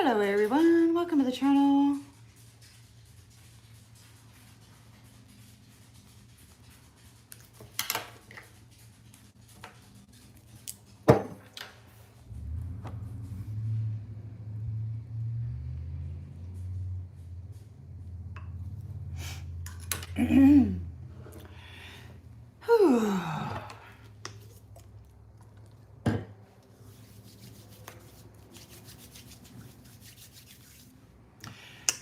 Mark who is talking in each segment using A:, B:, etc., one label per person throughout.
A: Hello everyone, welcome to the channel.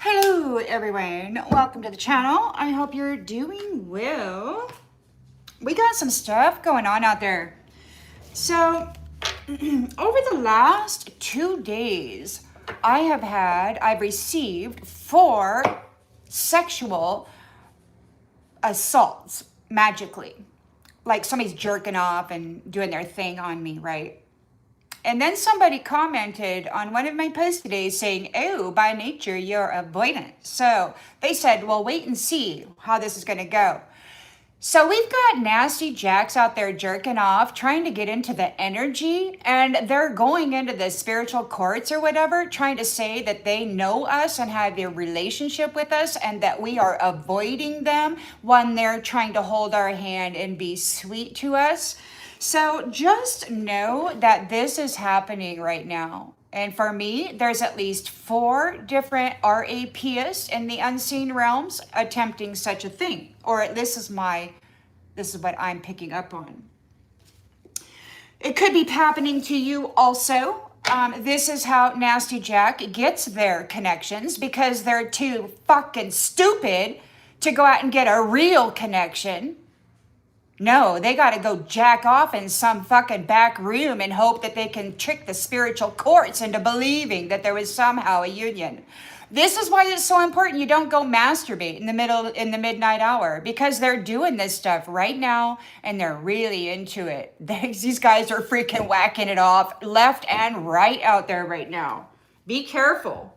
A: Hello everyone, welcome to the channel. I hope you're doing well. We got some stuff going on out there. So over the last 2 days, I've received 4 sexual assaults magically. Like somebody's jerking off and doing their thing on me, right? And then somebody commented on one of my posts today saying, oh, by nature, you're avoidant. So they said, well, wait and see how this is going to go. So we've got nasty jacks out there jerking off, trying to get into the energy, and they're going into the spiritual courts or whatever, trying to say that they know us and have a relationship with us and that we are avoiding them when they're trying to hold our hand and be sweet to us. So just know that this is happening right now. And for me, there's at least 4 different RAPists in the unseen realms attempting such a thing. Or this is what I'm picking up on. It could be happening to you also. This is how Nasty Jack gets their connections because they're too fucking stupid to go out and get a real connection. No, they got to go jack off in some fucking back room and hope that they can trick the spiritual courts into believing that there was somehow a union. This is why it's so important you don't go masturbate in the midnight hour, because they're doing this stuff right now and they're really into it. These guys are freaking whacking it off left and right out there right now. Be careful.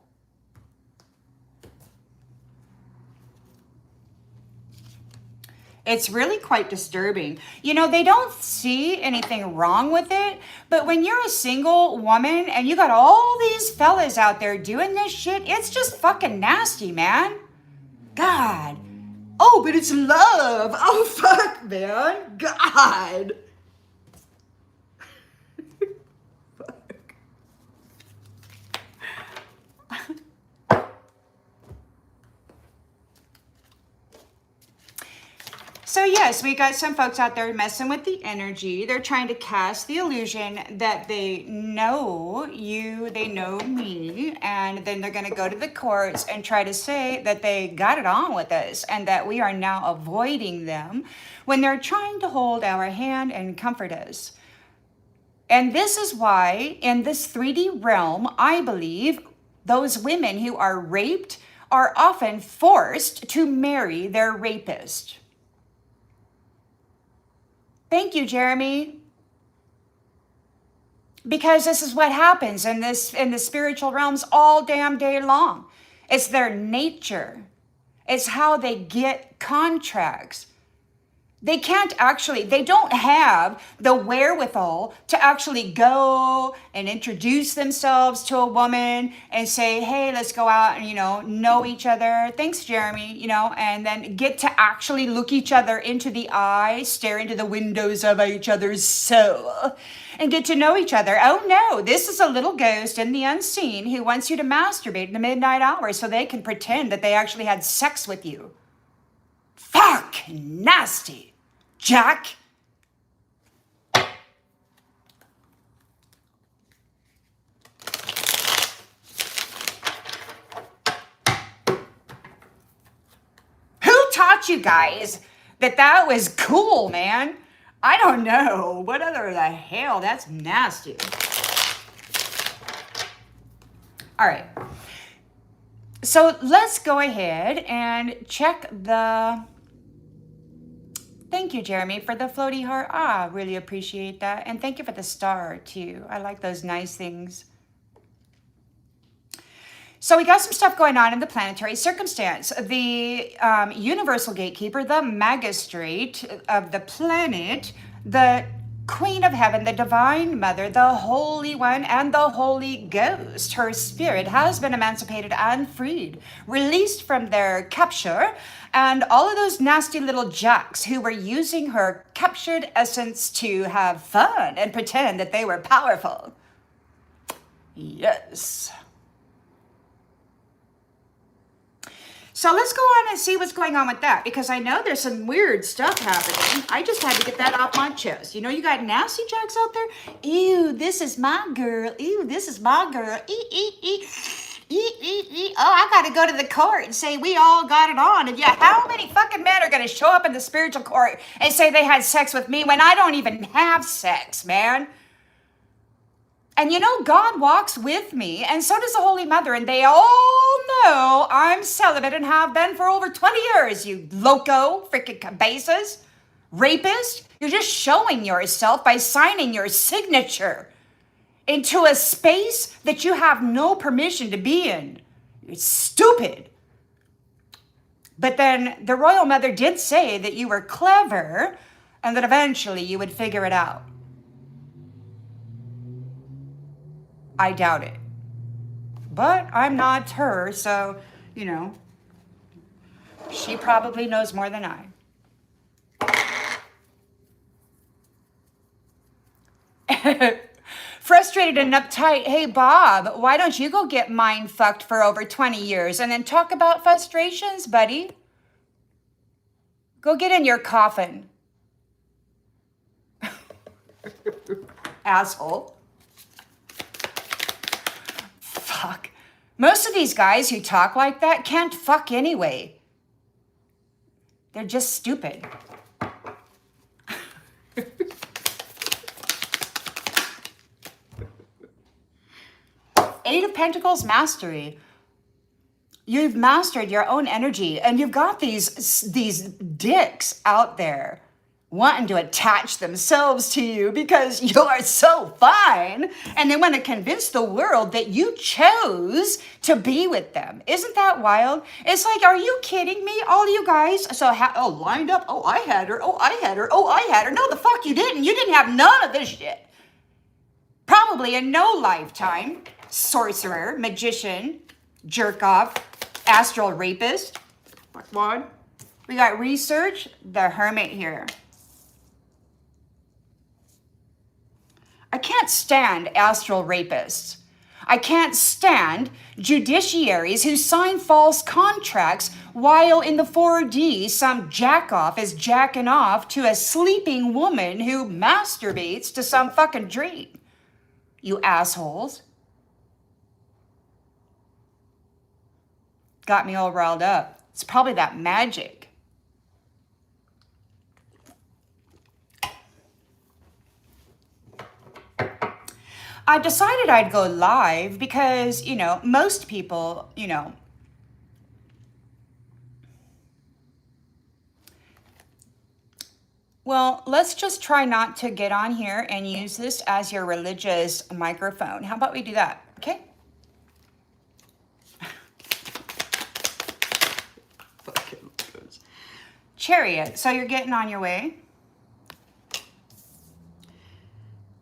A: It's really quite disturbing. You know, they don't see anything wrong with it, but when you're a single woman and you got all these fellas out there doing this shit, it's just fucking nasty, man. God. Oh, but it's love. Oh, fuck, man. God. So yes, we got some folks out there messing with the energy. They're trying to cast the illusion that they know you, they know me, and then they're going to go to the courts and try to say that they got it on with us and that we are now avoiding them when they're trying to hold our hand and comfort us. And this is why in this 3D realm, I believe those women who are raped are often forced to marry their rapist. Thank you, Jeremy. Because this is what happens in the spiritual realms all damn day long. It's their nature. It's how they get contracts. They don't have the wherewithal to actually go and introduce themselves to a woman and say, hey, let's go out and, know each other. Thanks, Jeremy, and then get to actually look each other into the eye, stare into the windows of each other's soul and get to know each other. Oh no, this is a little ghost in the unseen who wants you to masturbate in the midnight hour so they can pretend that they actually had sex with you. Fuck, nasty. Jack. Who taught you guys that was cool, man? I don't know. What other the hell? That's nasty. All right. So let's go ahead and check the... Thank you, Jeremy, for the floaty heart. Really appreciate that. And thank you for the star, too. I like those nice things. So we got some stuff going on in the planetary circumstance. The universal gatekeeper, the magistrate of the planet, the Queen of Heaven, the Divine Mother, the Holy One, and the Holy Ghost. Her spirit has been emancipated and freed, released from their capture, and all of those nasty little jacks who were using her captured essence to have fun and pretend that they were powerful. Yes. So let's go on and see what's going on with that, because I know there's some weird stuff happening. I just had to get that off my chest. You know, you got nasty jacks out there. Ew, this is my girl. Ew, this is my girl. Oh, I got to go to the court and say we all got it on. And yeah, how many fucking men are going to show up in the spiritual court and say they had sex with me when I don't even have sex, man? And you know, God walks with me, and so does the Holy Mother, and they all know I'm celibate and have been for over 20 years, you loco freaking cabezas, rapist. You're just showing yourself by signing your signature into a space that you have no permission to be in. It's stupid. But then the Royal Mother did say that you were clever and that eventually you would figure it out. I doubt it. But I'm not her, so, you know, she probably knows more than I. Frustrated and uptight. Hey, Bob, why don't you go get mind fucked for over 20 years and then talk about frustrations, buddy? Go get in your coffin. Asshole. Fuck. Most of these guys who talk like that can't fuck anyway. They're just stupid. Eight of Pentacles mastery. You've mastered your own energy, and you've got these dicks out there wanting to attach themselves to you because you're so fine, and they want to convince the world that you chose to be with them. Isn't that wild? It's like, are you kidding me? All you guys lined up. Oh, I had her. Oh, I had her. Oh, I had her. No, the fuck you didn't. You didn't have none of this shit. Probably in no lifetime. Sorcerer, magician, jerk off, astral rapist. What one? We got research, the Hermit here. I can't stand astral rapists. I can't stand judiciaries who sign false contracts while in the 4D some jack-off is jacking off to a sleeping woman who masturbates to some fucking dream. You assholes. Got me all riled up. It's probably that magic. I decided I'd go live because, you know, most people, you know, well, let's just try not to get on here and use this as your religious microphone. How about we do that? Okay. Chariot. So you're getting on your way.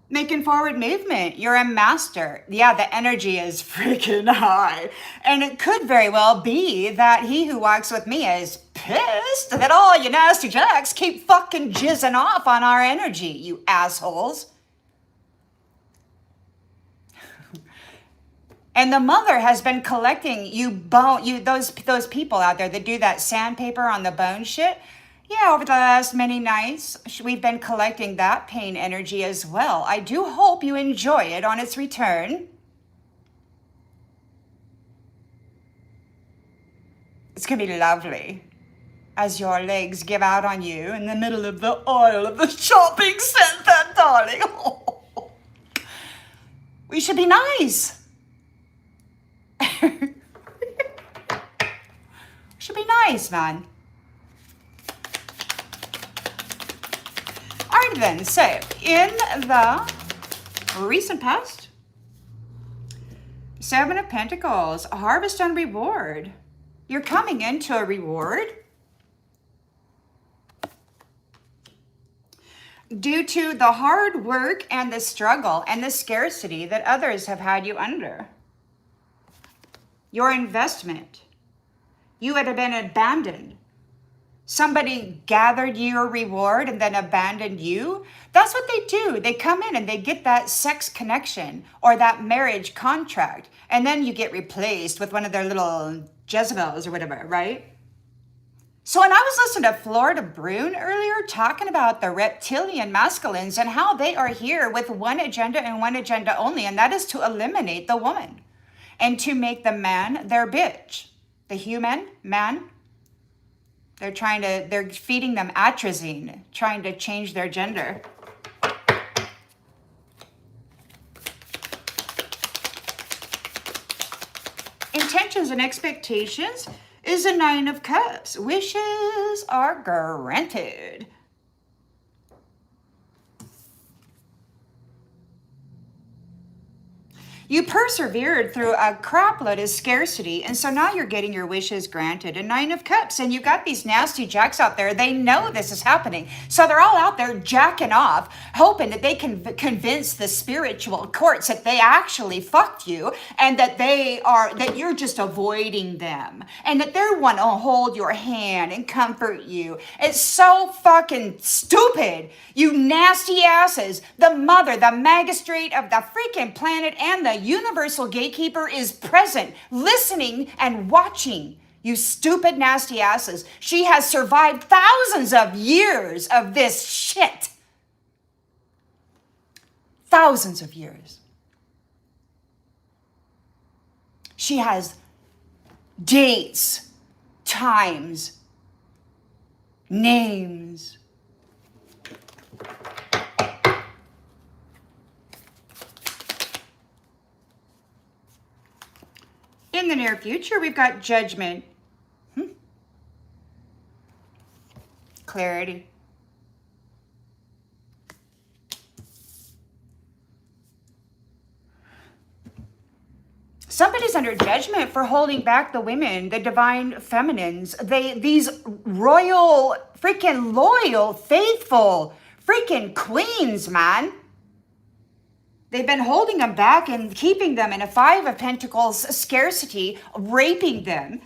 A: Making forward movement. You're a master. Yeah, the energy is freaking high. And it could very well be that he who walks with me is pissed that all you nasty jacks keep fucking jizzing off on our energy, you assholes. And the mother has been collecting those people out there that do that sandpaper on the bone shit. Yeah, over the last many nights, we've been collecting that pain energy as well. I do hope you enjoy it on its return. It's going to be lovely as your legs give out on you in the middle of the aisle of the shopping center, darling. Oh. We should be nice. Should be nice, man. All right, then. So, in the recent past, Seven of Pentacles, a harvest and reward. You're coming into a reward. due to the hard work and the struggle and the scarcity that others have had you under. Your investment. You would have been abandoned. Somebody gathered your reward and then abandoned you. That's what they do. They come in and they get that sex connection or that marriage contract. And then you get replaced with one of their little Jezebels or whatever, right? So when I was listening to Florida Brune earlier talking about the reptilian masculines and how they are here with one agenda and one agenda only, and that is to eliminate the woman and to make the man their bitch. The human man, they're feeding them atrazine, trying to change their gender. Intentions and expectations is a 9 of Cups. Wishes are granted. You persevered through a crap load of scarcity, and so now you're getting your wishes granted. A 9 of Cups, and you got these nasty jacks out there. They know this is happening, so they're all out there jacking off, hoping that they can convince the spiritual courts that they actually fucked you, and that you're just avoiding them, and that they want to hold your hand and comfort you. It's so fucking stupid, you nasty asses. The mother, the magistrate of the freaking planet, and the universal gatekeeper is present, listening and watching. You stupid, nasty asses. She has survived thousands of years of this shit. Thousands of years. She has dates, times, names. In the near future, we've got judgment, clarity, somebody's under judgment for holding back the women, the divine feminines, these royal, freaking loyal, faithful, freaking queens, man. They've been holding them back and keeping them in a 5 of Pentacles scarcity, raping them,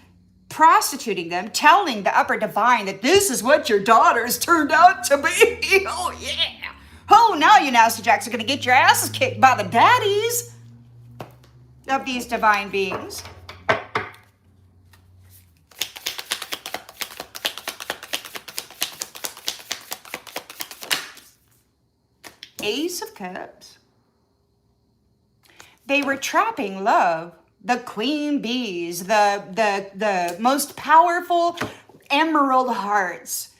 A: prostituting them, telling the upper divine that this is what your daughters turned out to be. Oh, yeah. Oh, now you nasty jacks are going to get your asses kicked by the daddies of these divine beings. Ace of Cups. They were trapping love, the queen bees, the most powerful emerald hearts,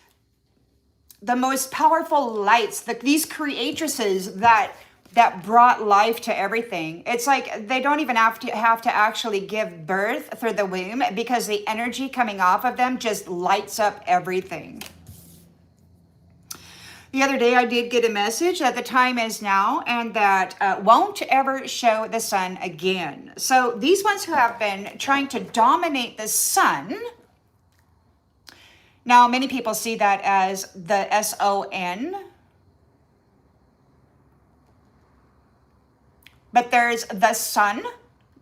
A: the most powerful lights, these creatresses that brought life to everything. It's like they don't even have to actually give birth through the womb, because the energy coming off of them just lights up everything. The other day I did get a message that the time is now and that won't ever show the sun again. So these ones who have been trying to dominate the sun, now many people see that as the S-O-N, but there's the sun,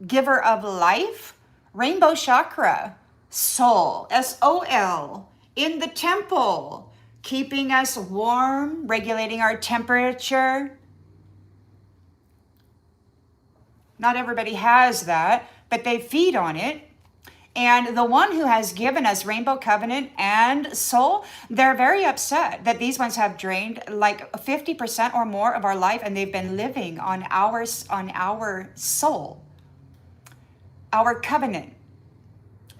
A: giver of life, rainbow chakra, soul, S-O-L, in the temple, keeping us warm, regulating our temperature. Not everybody has that, but they feed on it. And the one who has given us Rainbow Covenant and Soul, they're very upset that these ones have drained like 50% or more of our life, and they've been living on our soul, our covenant.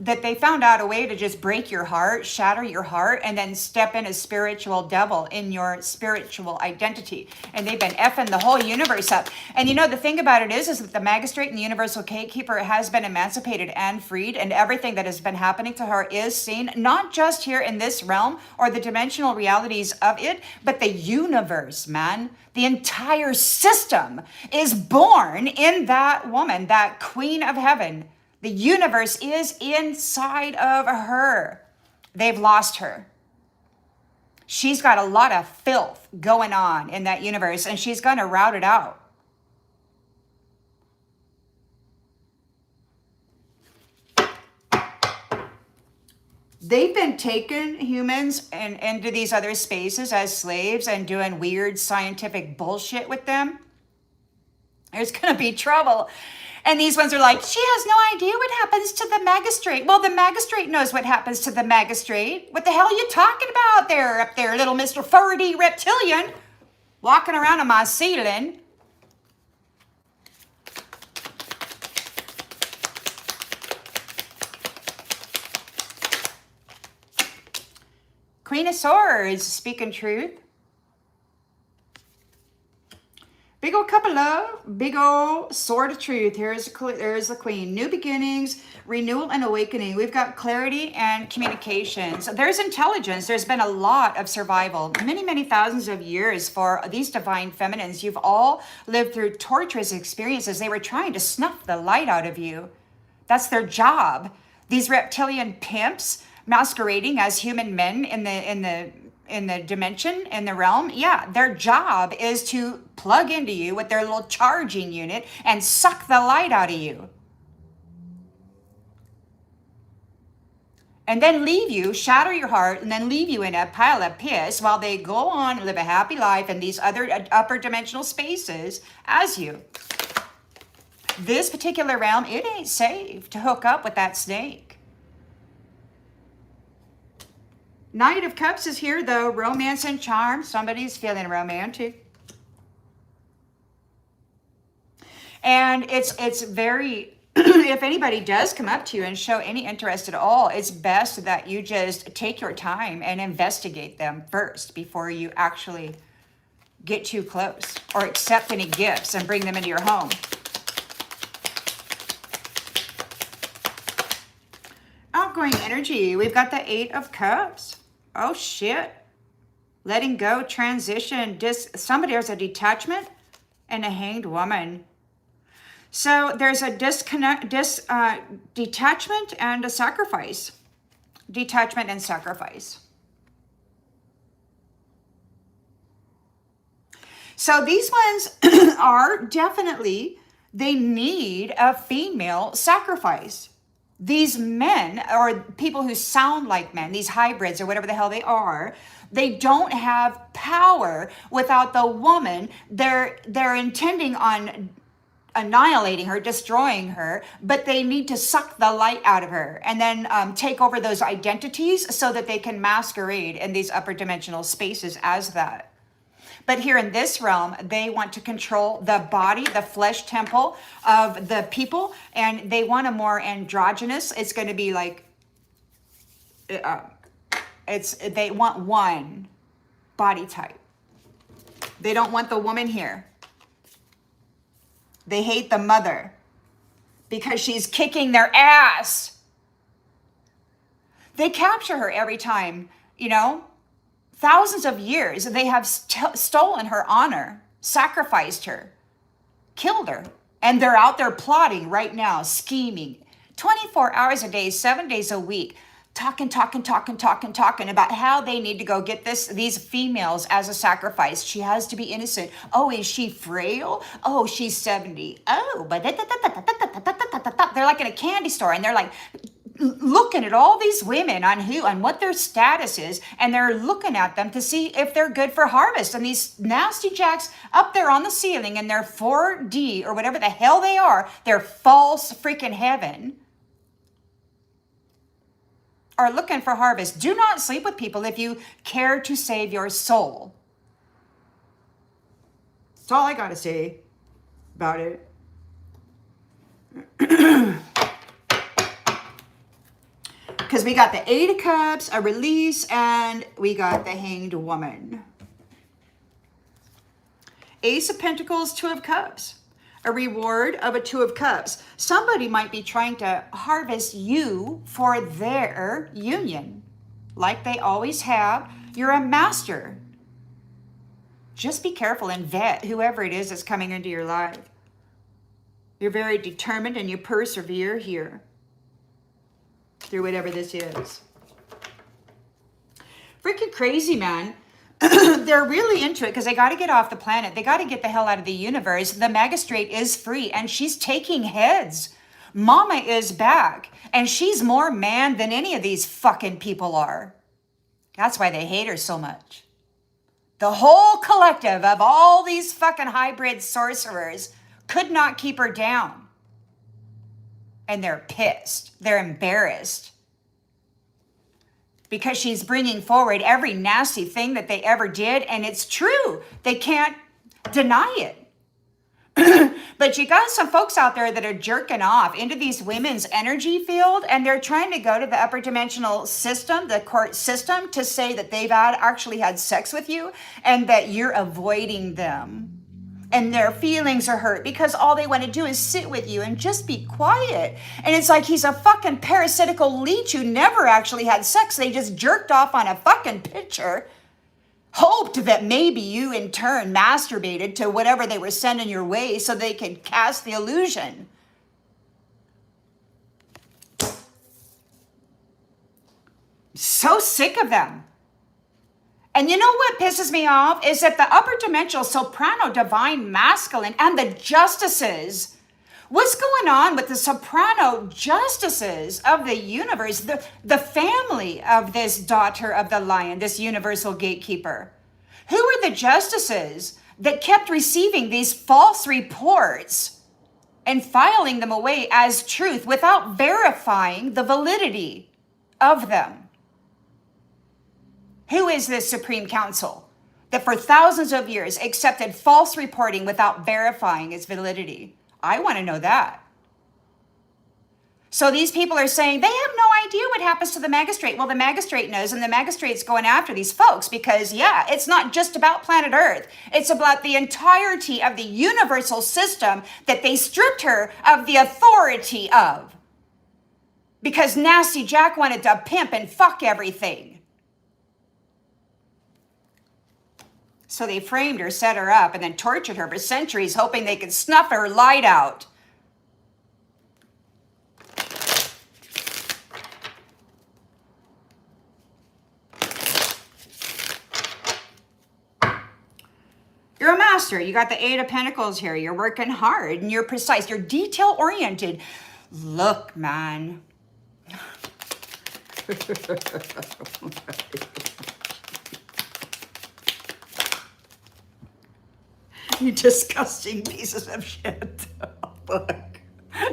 A: That they found out a way to just break your heart, shatter your heart, and then step in as spiritual devil in your spiritual identity. And they've been effing the whole universe up. And you know, the thing about it is that the magistrate and the universal gatekeeper has been emancipated and freed, and everything that has been happening to her is seen, not just here in this realm or the dimensional realities of it, but the universe, man. The entire system is born in that woman, that queen of heaven. The universe is inside of her. They've lost her. She's got a lot of filth going on in that universe, and she's going to rout it out. They've been taking humans and into these other spaces as slaves and doing weird scientific bullshit with them. There's going to be trouble. And these ones are like, she has no idea what happens to the magistrate. Well, the magistrate knows what happens to the magistrate. What the hell are you talking about there, up there, little Mr. 4D reptilian, walking around on my ceiling? Queen of Swords, speaking truth. Big old cup of love, big old sword of truth. There's the queen. New beginnings, renewal and awakening. We've got clarity and communications. There's intelligence. There's been a lot of survival. Many, many thousands of years for these divine feminines. You've all lived through torturous experiences. They were trying to snuff the light out of you. That's their job. These reptilian pimps masquerading as human men in the dimension, in the realm, yeah, their job is to plug into you with their little charging unit and suck the light out of you. And then leave you, shatter your heart, and then leave you in a pile of piss while they go on and live a happy life in these other upper dimensional spaces as you. This particular realm, it ain't safe to hook up with that snake. Knight of Cups is here, though. Romance and charm. Somebody's feeling romantic. And it's very, if anybody does come up to you and show any interest at all, it's best that you just take your time and investigate them first before you actually get too close or accept any gifts and bring them into your home. Outgoing energy. We've got the 8 of Cups. Oh, shit. Letting go, transition. Somebody has a detachment and a hanged woman. So there's a detachment and a sacrifice. Detachment and sacrifice. So these ones are definitely, they need a female sacrifice. These men, or people who sound like men, these hybrids or whatever the hell they are, they don't have power without the woman. They're intending on annihilating her, destroying her, but they need to suck the light out of her and then take over those identities so that they can masquerade in these upper dimensional spaces as that. But here in this realm, they want to control the body, the flesh temple of the people, and they want a more androgynous. It's going to be like, they want one body type. They don't want the woman here. They hate the mother because she's kicking their ass. They capture her every time, you know. Thousands of years, they have stolen her honor, sacrificed her, killed her. And they're out there plotting right now, scheming. 24 hours a day, 7 days a week, talking about how they need to go get these females as a sacrifice. She has to be innocent. Oh, is she frail? Oh, she's 70. Oh, but they're like in a candy store, and they're like looking at all these women on what their status is, and they're looking at them to see if they're good for harvest. And these nasty jacks up there on the ceiling in their 4D or whatever the hell they are, their false freaking heaven, are looking for harvest. Do not sleep with people if you care to save your soul. That's all I got to say about it. Because we got the 8 of Cups, a release, and we got the Hanged Woman. Ace of Pentacles, 2 of Cups. A reward of a 2 of Cups. Somebody might be trying to harvest you for their union. Like they always have. You're a master. Just be careful and vet whoever it is that's coming into your life. You're very determined and you persevere here. Through whatever this is. Freaking crazy, man. They're really into it because they got to get off the planet. They got to get the hell out of the universe. The magistrate is free and she's taking heads. Mama is back and she's more man than any of these fucking people are. That's why they hate her so much. The whole collective of all these fucking hybrid sorcerers could not keep her down. And they're pissed. They're embarrassed. Because she's bringing forward every nasty thing that they ever did. And it's true. They can't deny it. But you got some folks out there that are jerking off into these women's energy field. And they're trying to go to the upper dimensional system, the court system, to say that they've actually had sex with you. And that you're avoiding them. And their feelings are hurt because all they want to do is sit with you and just be quiet. And it's like he's a fucking parasitical leech who never actually had sex. They just jerked off on a fucking picture, hoped that maybe you in turn masturbated to whatever they were sending your way so they could cast the illusion. So sick of them. And you know what pisses me off is that the upper dimensional soprano divine masculine and the justices, what's going on with the soprano justices of the universe, the family of this daughter of the lion, this universal gatekeeper? Who are the justices that kept receiving these false reports and filing them away as truth without verifying the validity of them? Who is this Supreme Council that for thousands of years accepted false reporting without verifying its validity? I want to know that. So these people are saying they have no idea what happens to the magistrate. Well, the magistrate knows, and the magistrate's going after these folks because, yeah, it's not just about planet Earth. It's about the entirety of the universal system that they stripped her of the authority of. Because Nasty Jack wanted to pimp and fuck everything. So they framed her, set her up, and then tortured her for centuries, hoping they could snuff her light out. You're a master. You got the Eight of Pentacles here. You're working hard, and you're precise. You're detail-oriented. Look, man. You disgusting pieces of shit. Look,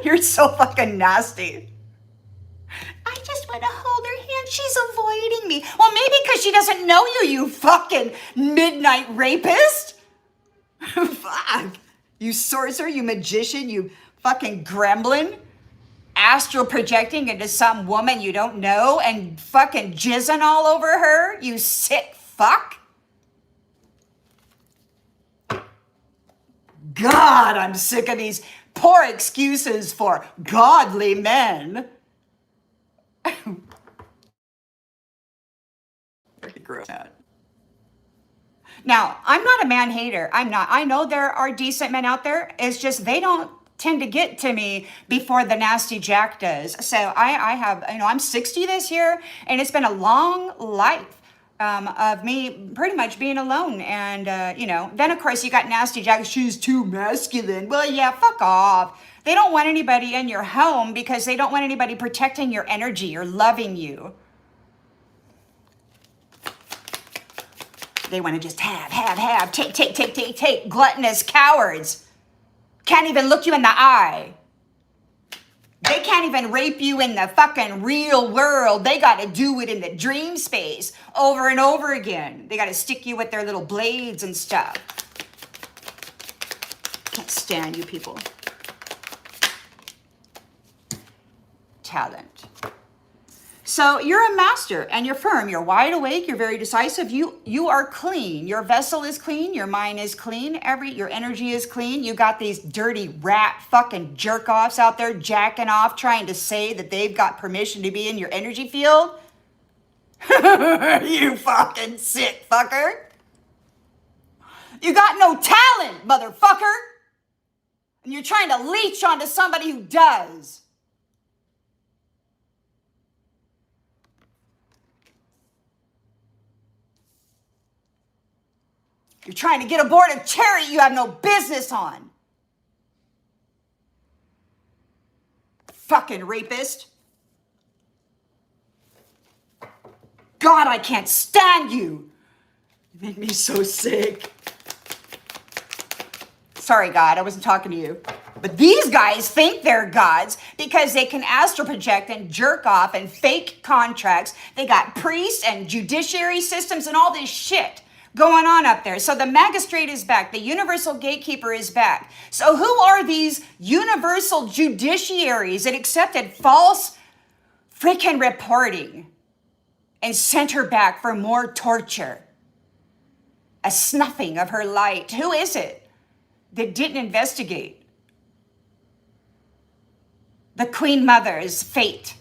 A: you're so fucking nasty. I just want to hold her hand. She's avoiding me. Well, maybe because she doesn't know you, you fucking midnight rapist. Fuck. You sorcerer, you magician, you fucking gremlin. Astral projecting into some woman you don't know and fucking jizzing all over her. You sick fuck. God, I'm sick of these poor excuses for godly men. Pretty gross. Now, I'm not a man hater. I'm not. I know there are decent men out there. It's just they don't tend to get to me before the Nasty Jack does. So I have, I'm 60 this year, and it's been a long life. Of me pretty much being alone. And, then of course you got Nasty Jack, she's too masculine. Well, yeah, fuck off. They don't want anybody in your home because they don't want anybody protecting your energy or loving you. They want to just have, take, gluttonous cowards. Can't even look you in the eye. They can't even rape you in the fucking real world. They got to do it in the dream space over and over again. They got to stick you with their little blades and stuff. Can't stand you people. Talent. So you're a master and you're firm. You're wide awake. You're very decisive. You are clean. Your vessel is clean. Your mind is clean. Your energy is clean. You got these dirty rat fucking jerk offs out there jacking off, trying to say that they've got permission to be in your energy field. You fucking sick fucker. You got no talent, motherfucker. And you're trying to leech onto somebody who does. You're trying to get aboard a chariot you have no business on. Fucking rapist. God, I can't stand you. You make me so sick. Sorry, God, I wasn't talking to you. But these guys think they're gods because they can astral project and jerk off and fake contracts. They got priests and judiciary systems and all this shit going on up there. So the magistrate is back. The universal gatekeeper is back. So who are these universal judiciaries that accepted false freaking reporting and sent her back for more torture? A snuffing of her light. Who is it that didn't investigate the Queen Mother's fate?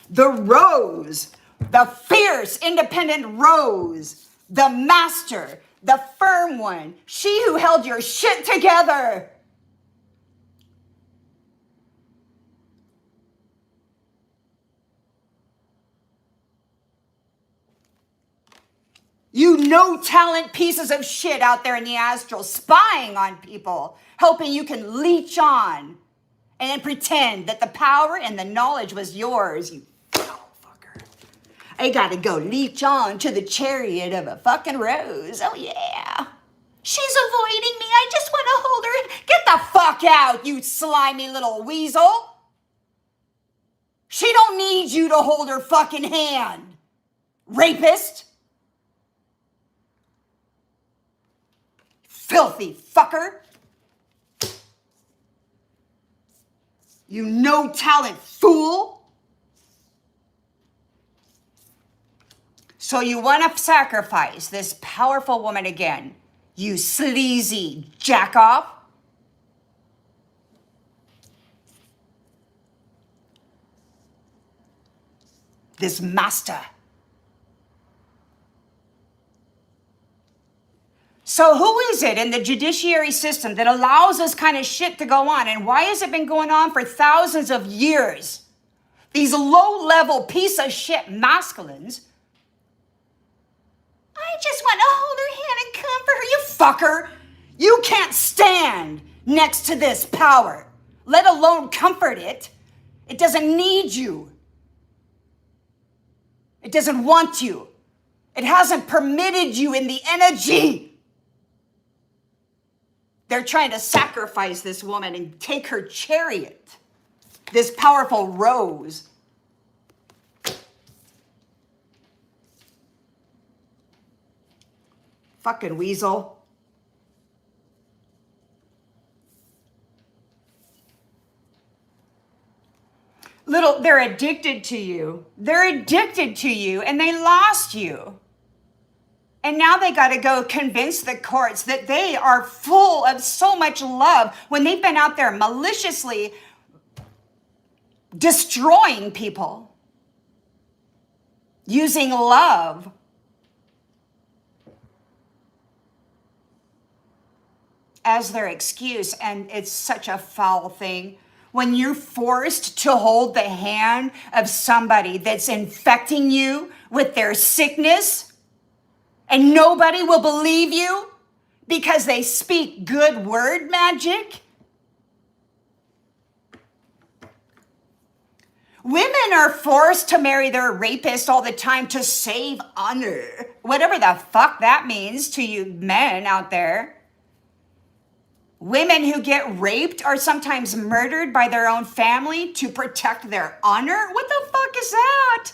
A: The Rose, the fierce, independent Rose, the master, the firm one, she who held your shit together. You no talent pieces of shit out there in the astral spying on people, hoping you can leech on and then pretend that the power and the knowledge was yours, you fucker. I gotta go leech on to the chariot of a fucking rose. Oh yeah. She's avoiding me. I just want to hold her. Get the fuck out, you slimy little weasel. She don't need you to hold her fucking hand. Rapist. Filthy fucker. You no talent fool. So you want to sacrifice this powerful woman again, you sleazy jackoff? This master. So who is it in the judiciary system that allows this kind of shit to go on? And why has it been going on for thousands of years? These low-level piece of shit masculines. I just want to hold her hand and comfort her. You fucker. You can't stand next to this power, let alone comfort it. It doesn't need you. It doesn't want you. It hasn't permitted you in the energy. They're trying to sacrifice this woman and take her chariot, this powerful rose. Fucking weasel. They're addicted to you. They're addicted to you and they lost you. And now they got to go convince the courts that they are full of so much love when they've been out there maliciously destroying people, using love. As their excuse, and it's such a foul thing. When you're forced to hold the hand of somebody that's infecting you with their sickness, and nobody will believe you because they speak good word magic. Women are forced to marry their rapist all the time to save honor. Whatever the fuck that means to you men out there. Women who get raped are sometimes murdered by their own family to protect their honor. What the fuck is that?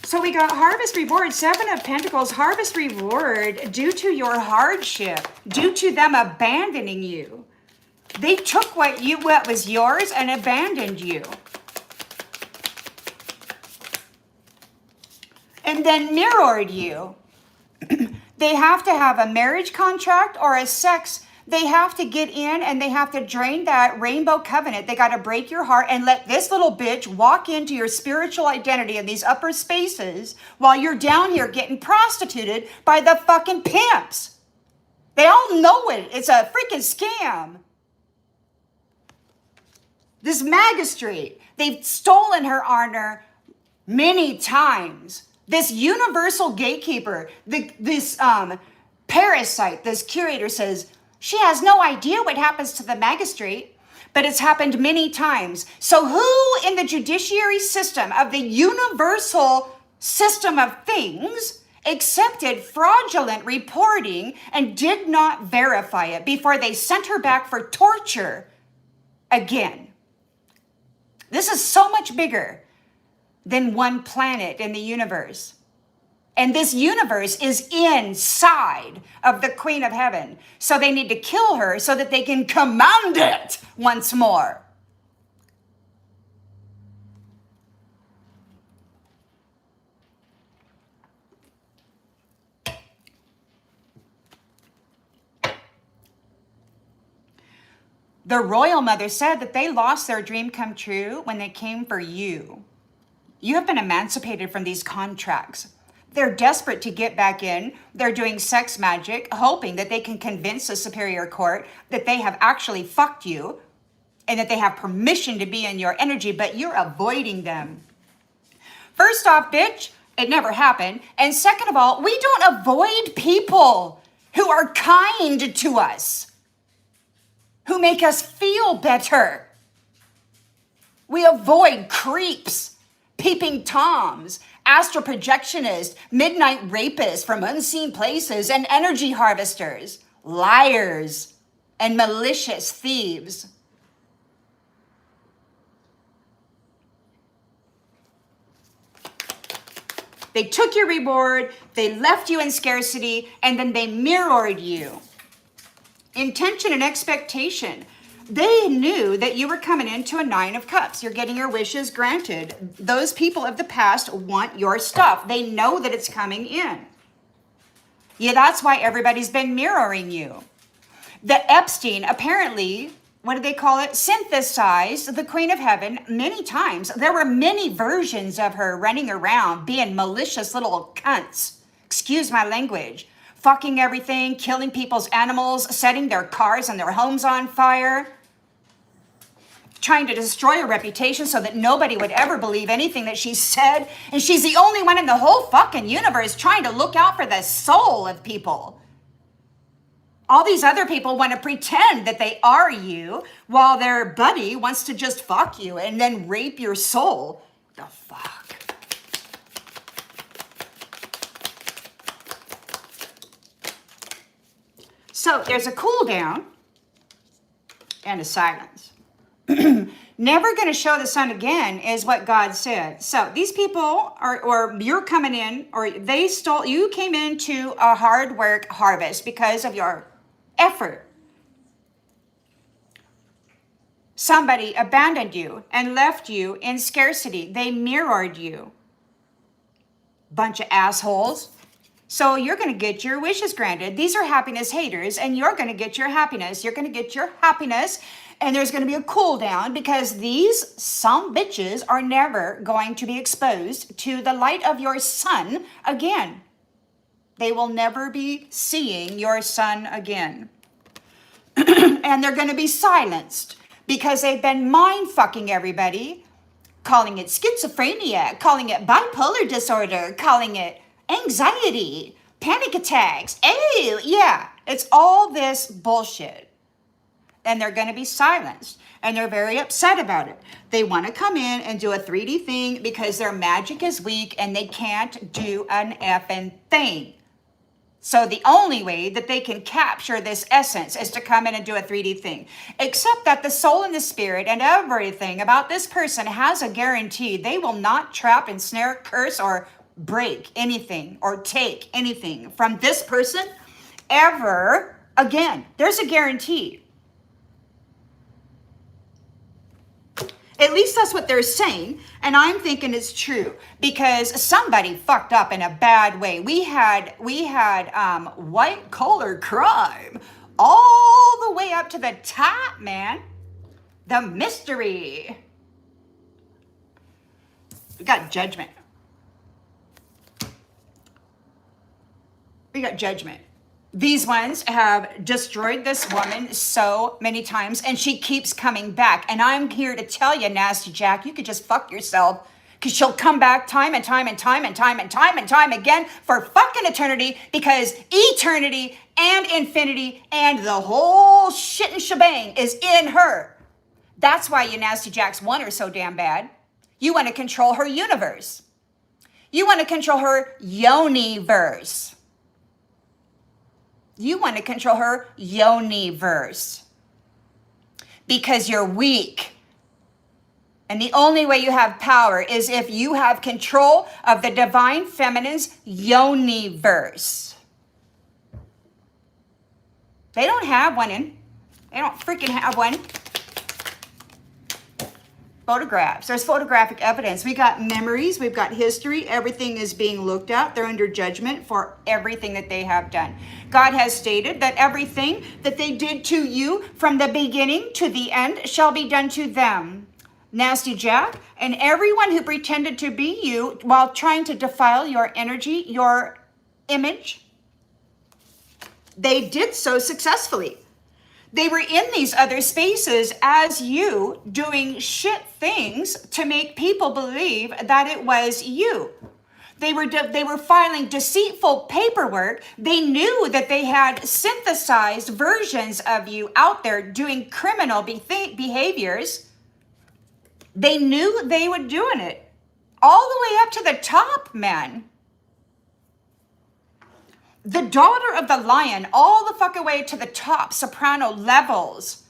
A: So we got harvest reward, 7 of Pentacles, harvest reward due to your hardship, due to them abandoning you. They took what was yours and abandoned you. And then mirrored you. They have to have a marriage contract or a sex. They have to get in and they have to drain that rainbow covenant. They got to break your heart and let this little bitch walk into your spiritual identity in these upper spaces while you're down here getting prostituted by the fucking pimps. They all know it. It's a freaking scam. This magistrate, they've stolen her honor many times. This universal gatekeeper, this parasite, this curator says, she has no idea what happens to the magistrate, but it's happened many times. So who in the judiciary system of the universal system of things accepted fraudulent reporting and did not verify it before they sent her back for torture again? This is so much bigger than one planet in the universe. And this universe is inside of the Queen of Heaven. So they need to kill her so that they can command it once more. The royal mother said that they lost their dream come true when they came for you. You have been emancipated from these contracts. They're desperate to get back in. They're doing sex magic, hoping that they can convince the superior court that they have actually fucked you and that they have permission to be in your energy, but you're avoiding them. First off, bitch, it never happened. And second of all, we don't avoid people who are kind to us, who make us feel better. We avoid creeps, peeping toms, astral projectionists, midnight rapists from unseen places, and energy harvesters, liars, and malicious thieves. They took your reward, they left you in scarcity, and then they mirrored you. Intention and expectation. They knew that you were coming into a 9 of Cups. You're getting your wishes granted. Those people of the past want your stuff. They know that it's coming in. Yeah, that's why everybody's been mirroring you. The Epstein, apparently, what do they call it? Synthesized the Queen of Heaven many times. There were many versions of her running around being malicious little cunts. Excuse my language. Fucking everything, killing people's animals, setting their cars and their homes on fire, trying to destroy her reputation so that nobody would ever believe anything that she said. And she's the only one in the whole fucking universe trying to look out for the soul of people. All these other people want to pretend that they are you while their buddy wants to just fuck you and then rape your soul. The fuck? So there's a cool down and a silence. Never going to show the sun again is what God said. So these people are, or you're coming in, or they stole, you came into a hard work harvest because of your effort. Somebody abandoned you and left you in scarcity. They mirrored you. Bunch of assholes. So you're going to get your wishes granted. These are happiness haters, and you're going to get your happiness. You're going to get your happiness, and there's going to be a cool down because these some bitches are never going to be exposed to the light of your sun again. They will never be seeing your sun again. And they're going to be silenced because they've been mind fucking everybody, calling it schizophrenia, calling it bipolar disorder, calling it anxiety, panic attacks. Oh, yeah, it's all this bullshit. And they're going to be silenced. And they're very upset about it. They want to come in and do a 3D thing because their magic is weak and they can't do an effing thing. So the only way that they can capture this essence is to come in and do a 3D thing. Except that the soul and the spirit and everything about this person has a guarantee. They will not trap, ensnare, curse, or break anything or take anything from this person ever again. There's a guarantee. At least that's what they're saying, and I'm thinking it's true because somebody fucked up in a bad way. We had white collar crime all the way up to the top, man. The mystery. We got judgment. We got judgment. These ones have destroyed this woman so many times, and she keeps coming back. And I'm here to tell you, Nasty Jack, you could just fuck yourself, because she'll come back time and time and time and time and time and time again for fucking eternity, because eternity and infinity and the whole shit and shebang is in her. That's why you Nasty Jacks want her so damn bad. You want to control her universe. You want to control her yoni-verse. You want to control her yoni-verse because you're weak. And the only way you have power is if you have control of the divine feminine's yoni-verse. They don't have one in. They don't freaking have one. Photographs. There's photographic evidence. We got memories. We've got history. Everything is being looked at. They're under judgment for everything that they have done. God has stated that everything that they did to you from the beginning to the end shall be done to them. Nasty Jack, and everyone who pretended to be you while trying to defile your energy, your image, they did so successful. They were in these other spaces as you, doing shit things to make people believe that it was you. They were filing deceitful paperwork. They knew that they had synthesized versions of you out there doing criminal behaviors. They knew they were doing it all the way up to the top, man. The daughter of the lion, all the fucking way to the top soprano levels.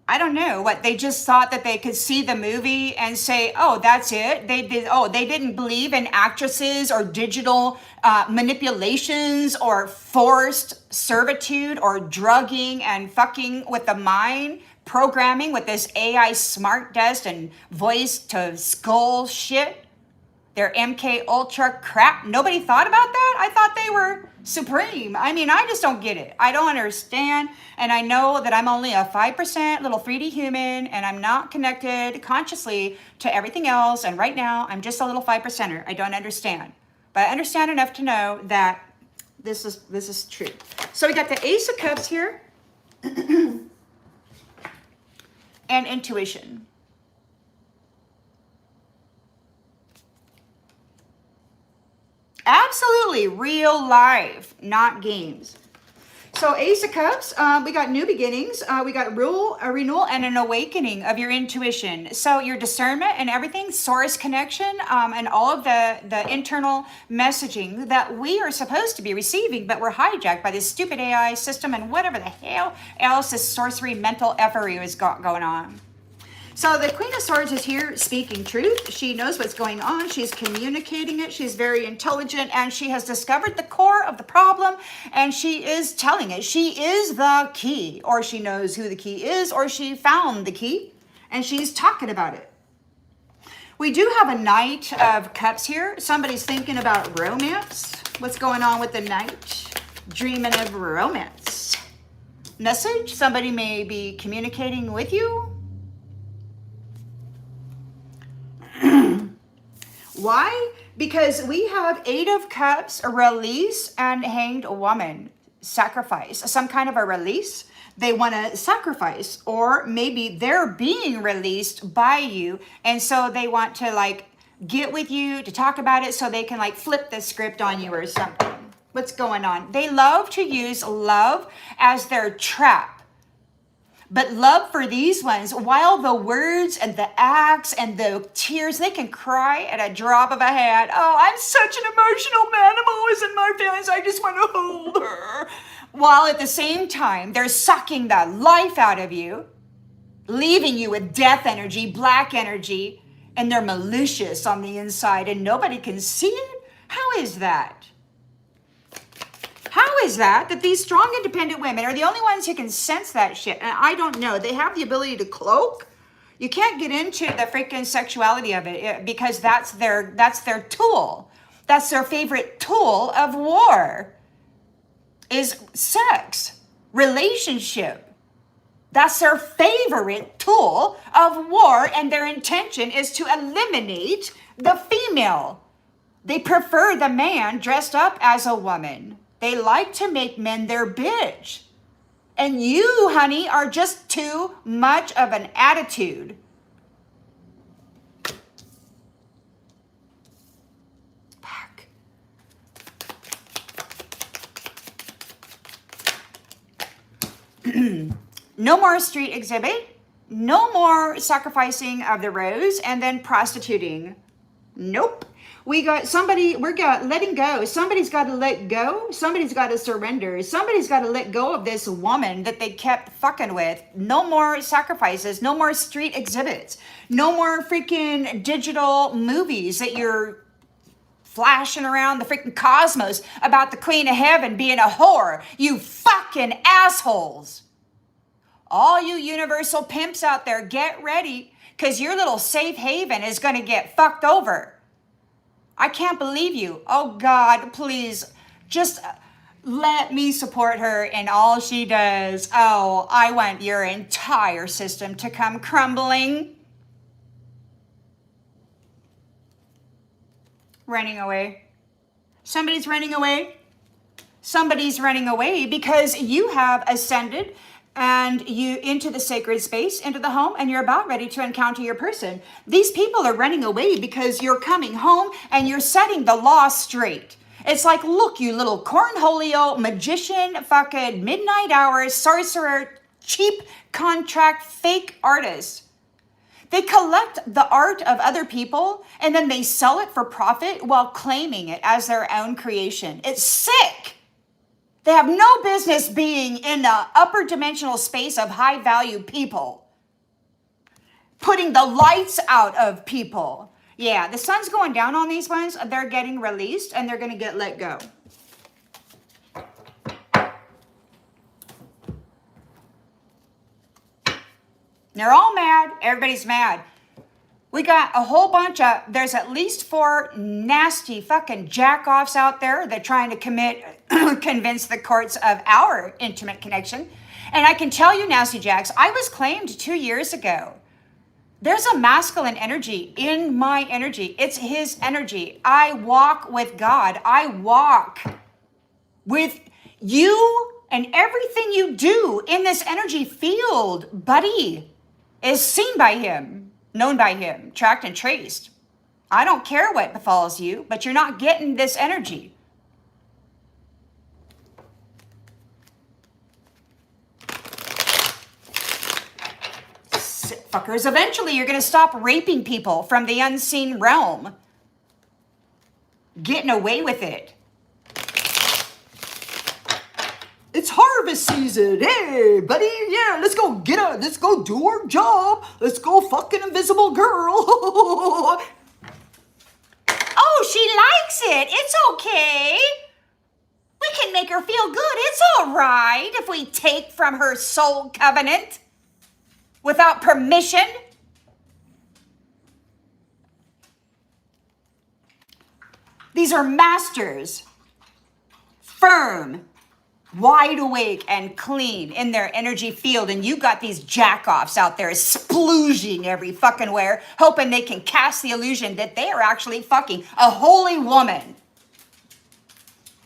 A: I don't know what they just thought that they could see the movie and say, oh, that's it. They didn't believe in actresses or digital manipulations or forced servitude or drugging and fucking with the mind, programming with this AI smart desk and voice to skull shit. Their MK Ultra crap. Nobody thought about that? I thought they were supreme. I mean, I just don't get it. I don't understand. And I know that I'm only a 5% little 3D human and I'm not connected consciously to everything else. And right now, I'm just a little 5%er. I don't understand. But I understand enough to know that this is true. So we got the Ace of Cups here. And intuition. Absolutely real life, not games. So Ace of Cups, we got new beginnings. We got a renewal and an awakening of your intuition. So your discernment and everything, source connection, and all of the internal messaging that we are supposed to be receiving, but we're hijacked by this stupid AI system and whatever the hell else this sorcery mental effery is going on. So the Queen of Swords is here speaking truth. She knows what's going on. She's communicating it. She's very intelligent and she has discovered the core of the problem and she is telling it. She is the key, or she knows who the key is, or she found the key and she's talking about it. We do have a Knight of Cups here. Somebody's thinking about romance. What's going on with the Knight? Dreaming of romance. Message? Somebody may be communicating with you. Why? Because we have Eight of Cups, a release, and Hanged Woman, sacrifice, some kind of a release. They want to sacrifice, or maybe they're being released by you. And so they want to like get with you to talk about it so they can like flip the script on you or something. What's going on? They love to use love as their trap. But love for these ones, while the words and the acts and the tears, they can cry at a drop of a hat. Oh, I'm such an emotional man. I'm always in my feelings. I just want to hold her. While at the same time, they're sucking the life out of you, leaving you with death energy, black energy, and they're malicious on the inside and nobody can see it. How is that? How is that these strong, independent women are the only ones who can sense that shit? And I don't know. They have the ability to cloak. You can't get into the freaking sexuality of it because that's their tool. That's their favorite tool of war is sex, relationship. That's their favorite tool of war, and their intention is to eliminate The female, they prefer the man dressed up as a woman. They like to make men their bitch. And you, honey, are just too much of an attitude. Fuck. No more street exhibit. No more sacrificing of the rose and then prostituting. Nope. We got letting go. Somebody's got to let go. Somebody's got to surrender. Somebody's got to let go of this woman that they kept fucking with. No more sacrifices. No more street exhibits. No more freaking digital movies that you're flashing around the freaking cosmos about the Queen of Heaven being a whore. You fucking assholes. All you universal pimps out there, get ready, because your little safe haven is going to get fucked over. I can't believe you. Oh God, please, just let me support her in all she does. Oh, I want your entire system to come crumbling. Running away. Somebody's running away. Somebody's running away because you have ascended and you into the sacred space, into the home, and you're about ready to encounter your person. These people are running away because you're coming home and you're setting the law straight. It's like, look, you little cornholio, magician, fucking midnight hours, sorcerer, cheap contract, fake artist. They collect the art of other people and then they sell it for profit while claiming it as their own creation. It's sick. They have no business being in the upper dimensional space of high value people. Putting the lights out of people. Yeah, the sun's going down on these ones. They're getting released and they're going to get let go. They're all mad. Everybody's mad. We got a whole bunch of, there's at least 4 nasty fucking jack-offs out there that are trying to convince the courts of our intimate connection. And I can tell you, nasty jacks, I was claimed 2 years ago. There's a masculine energy in my energy. It's his energy. I walk with God. I walk with you, and everything you do in this energy field, buddy, is seen by him. Known by him, tracked and traced. I don't care what befalls you, but you're not getting this energy. Sick fuckers, eventually you're going to stop raping people from the unseen realm. Getting away with it. It's harvest season. Hey, buddy, yeah, let's go do our job. Let's go fucking invisible girl. Oh, she likes it. It's okay. We can make her feel good. It's all right if we take from her soul covenant without permission. These are masters. Firm. Wide awake and clean in their energy field, and you got these jack-offs out there splooging every fucking where, hoping they can cast the illusion that they are actually fucking a holy woman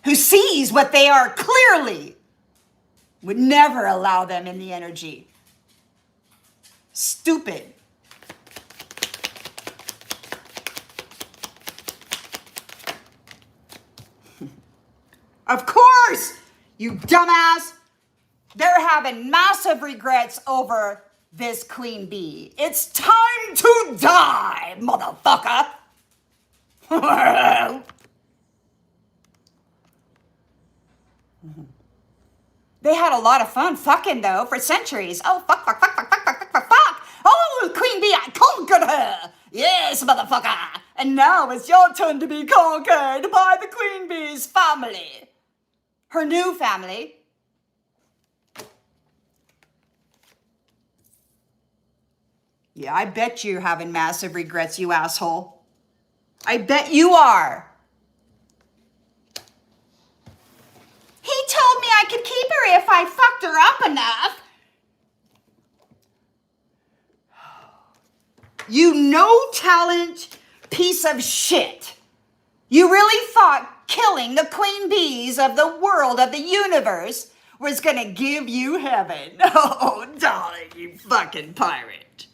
A: who sees what they are clearly. Would never allow them in the energy. Stupid. Of course! You dumbass! They're having massive regrets over this queen bee. It's time to die, motherfucker! They had a lot of fun fucking, though, for centuries. Oh, fuck. Oh, queen bee, I conquered her! Yes, motherfucker! And now it's your turn to be conquered by the queen bee's family. Her new family. Yeah, I bet you're having massive regrets, you asshole. I bet you are. He told me I could keep her if I fucked her up enough. You no talent, piece of shit. You really thought killing the queen bees of the world, of the universe, was gonna give you heaven. Oh, darling, you fucking pirate.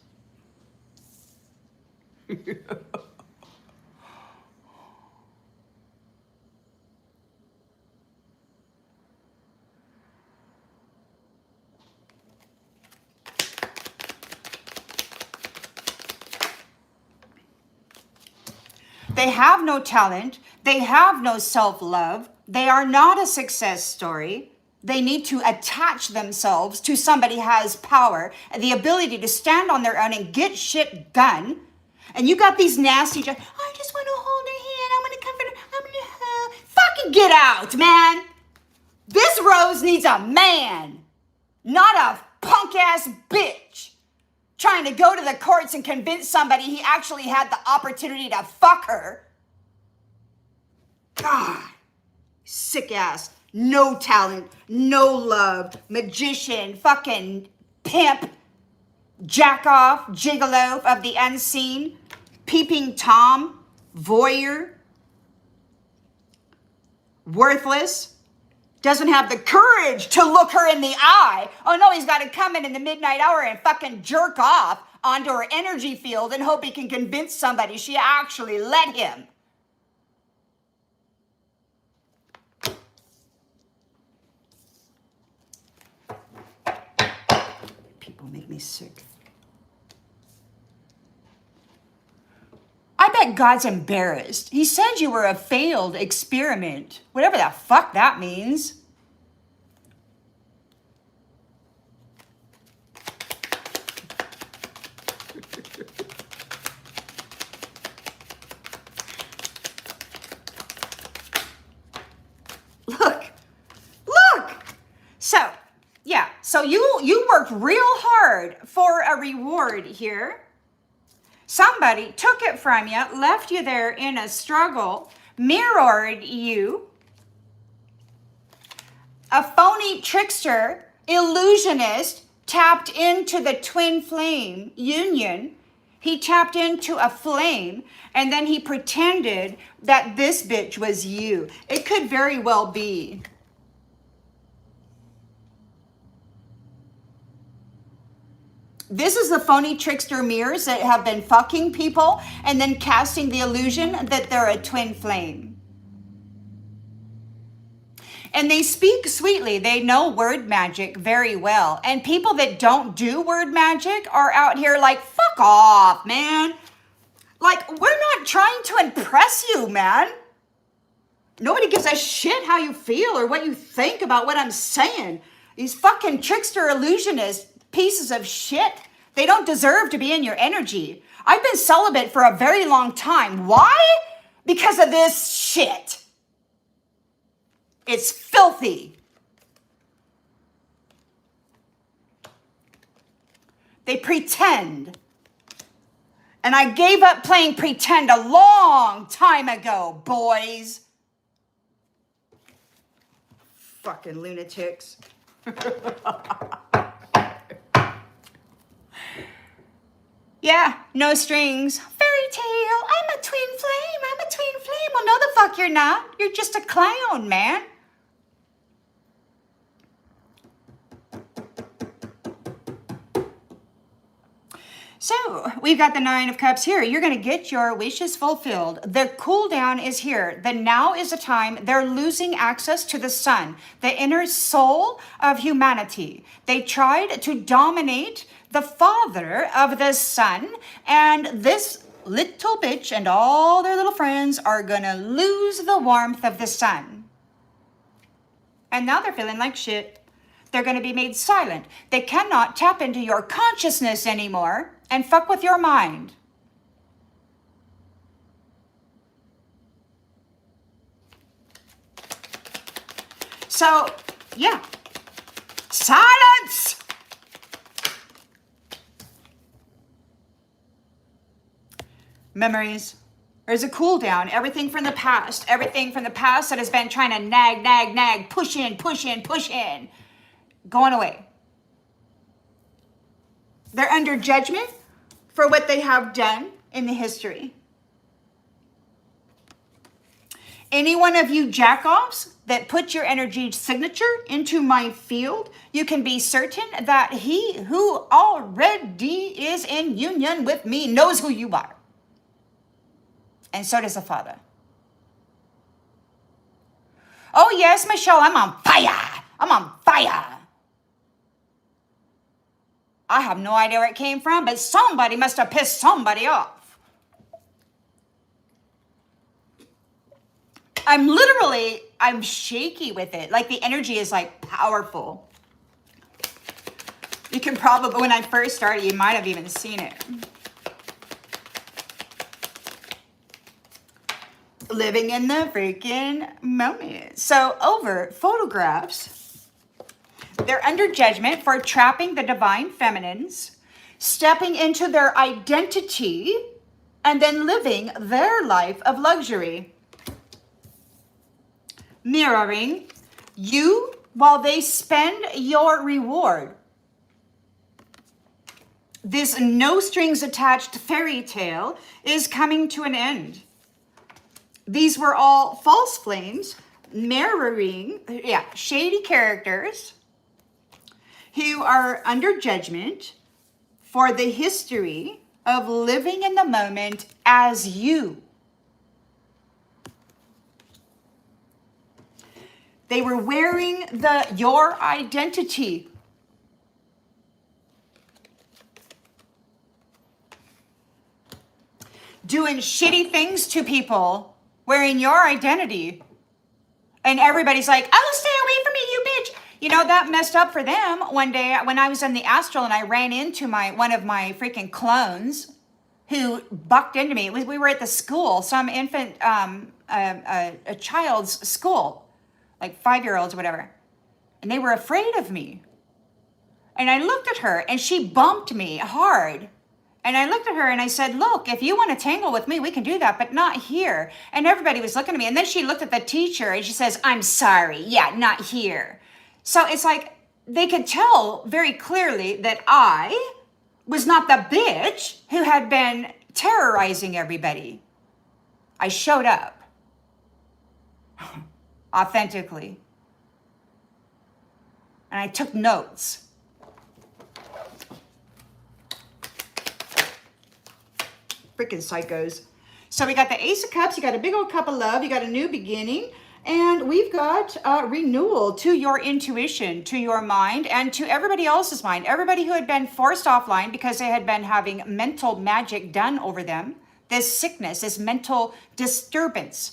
A: They have no talent. They have no self-love. They are not a success story. They need to attach themselves to somebody who has power and the ability to stand on their own and get shit done. And you got these nasty, I just want to hold her hand. I'm going to comfort her. I'm going to fucking get out, man. This Rose needs a man, not a punk-ass bitch trying to go to the courts and convince somebody he actually had the opportunity to fuck her. God, sick ass, no talent, no love, magician, fucking pimp, jack off, gigolo of the unseen, peeping Tom, voyeur, worthless. Doesn't have the courage to look her in the eye. Oh no, he's got to come in the midnight hour and fucking jerk off onto her energy field and hope he can convince somebody she actually let him. People make me sick. I bet God's embarrassed. He said you were a failed experiment. Whatever the fuck that means. Look. So you worked real hard for a reward here. Somebody took it from you, left you there in a struggle, mirrored you. A phony trickster, illusionist, tapped into the twin flame union. He tapped into a flame, and then he pretended that this bitch was you. It could very well be. This is the phony trickster mirrors that have been fucking people and then casting the illusion that they're a twin flame. And they speak sweetly. They know word magic very well. And people that don't do word magic are out here like, fuck off, man. Like, we're not trying to impress you, man. Nobody gives a shit how you feel or what you think about what I'm saying. These fucking trickster illusionists, pieces of shit. They don't deserve to be in your energy. I've been celibate for a very long time. Why? Because of this shit. It's filthy. They pretend. And I gave up playing pretend a long time ago, boys. Fucking lunatics. Yeah, no strings. Fairy tale. I'm a twin flame. Well, no the fuck you're not. You're just a clown, man. So, we've got the 9 of Cups here. You're going to get your wishes fulfilled. The cool down is here. The now is the time. They're losing access to the sun, the inner soul of humanity. They tried to dominate the father of the sun, and this little bitch and all their little friends are going to lose the warmth of the sun. And now they're feeling like shit. They're going to be made silent. They cannot tap into your consciousness anymore and fuck with your mind. So, yeah. Silence! Memories. There's a cool down. Everything from the past that has been trying to nag, push in, going away. They're under judgment for what they have done in the history. Any one of you jack-offs that put your energy signature into my field, you can be certain that he who already is in union with me knows who you are. And so does the Father. Oh yes, Michelle, I'm on fire. I'm on fire. I have no idea where it came from, but somebody must have pissed somebody off. I'm shaky with it. Like the energy is like powerful. You can probably, when I first started, you might have even seen it. Living in the freaking moment. So over photographs, they're under judgment for trapping the divine feminines, stepping into their identity, and then living their life of luxury. Mirroring you while they spend your reward. This no strings attached fairy tale is coming to an end. These were all false flames, mirroring, shady characters who are under judgment for the history of living in the moment as you. They were wearing your identity. Doing shitty things to people, wearing your identity. And everybody's like, oh, stay away from me, you bitch. You know, that messed up for them one day when I was in the astral and I ran into one of my freaking clones who bucked into me. We were at the school, some infant, a child's school. Like 5-year-olds or whatever. And they were afraid of me. And I looked at her and she bumped me hard. And I looked at her and I said, look, if you want to tangle with me, we can do that, but not here. And everybody was looking at me. And then she looked at the teacher and she says, I'm sorry. Yeah, not here. So it's like they could tell very clearly that I was not the bitch who had been terrorizing everybody. I showed up. Authentically. And I took notes. Freaking psychos. So we got the Ace of Cups, you got a big old cup of love, you got a new beginning, and we've got renewal to your intuition, to your mind, and to everybody else's mind. Everybody who had been forced offline because they had been having mental magic done over them, this sickness, this mental disturbance,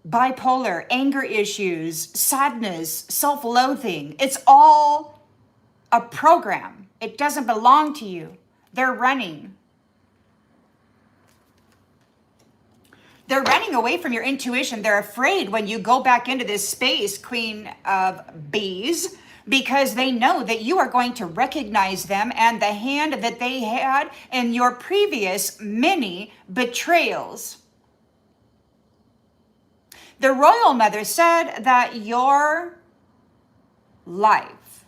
A: bipolar, anger issues, sadness, self-loathing. It's all a program. It doesn't belong to you. They're running. They're running away from your intuition. They're afraid when you go back into this space, Queen of Bees, because they know that you are going to recognize them and the hand that they had in your previous many betrayals. The Royal Mother said that your life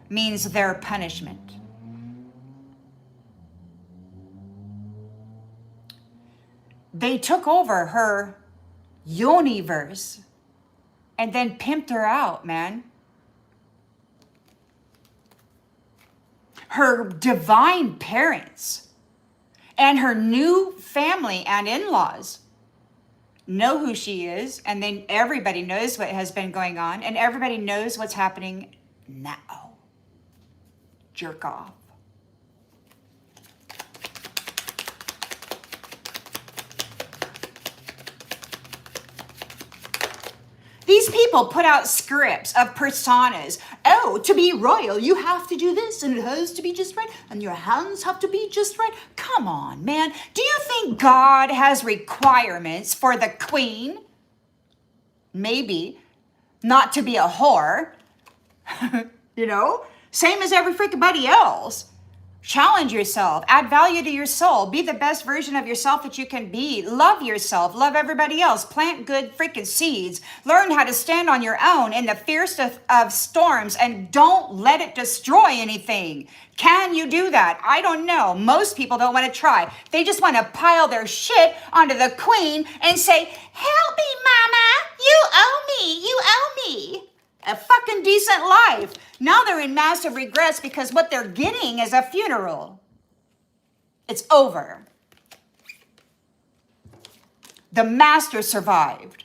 A: means their punishment. They took over her universe and then pimped her out, man. Her divine parents and her new family and in-laws know who she is, and then everybody knows what has been going on, and everybody knows what's happening now. Jerk off. These people put out scripts of personas. Oh, to be royal, you have to do this, and it has to be just right, and your hands have to be just right. Come on, man. Do you think God has requirements for the queen? Maybe. Not to be a whore. You know? Same as everybody else. Challenge yourself, add value to your soul, be the best version of yourself that you can be, love yourself, love everybody else, plant good freaking seeds, learn how to stand on your own in the fiercest of storms, and don't let it destroy anything. Can you do that? I don't know. Most people don't want to try. They just want to pile their shit onto the queen and say, help me, mama, you owe me, you owe me. A fucking decent life. Now they're in massive regrets because what they're getting is a funeral. It's over. The master survived,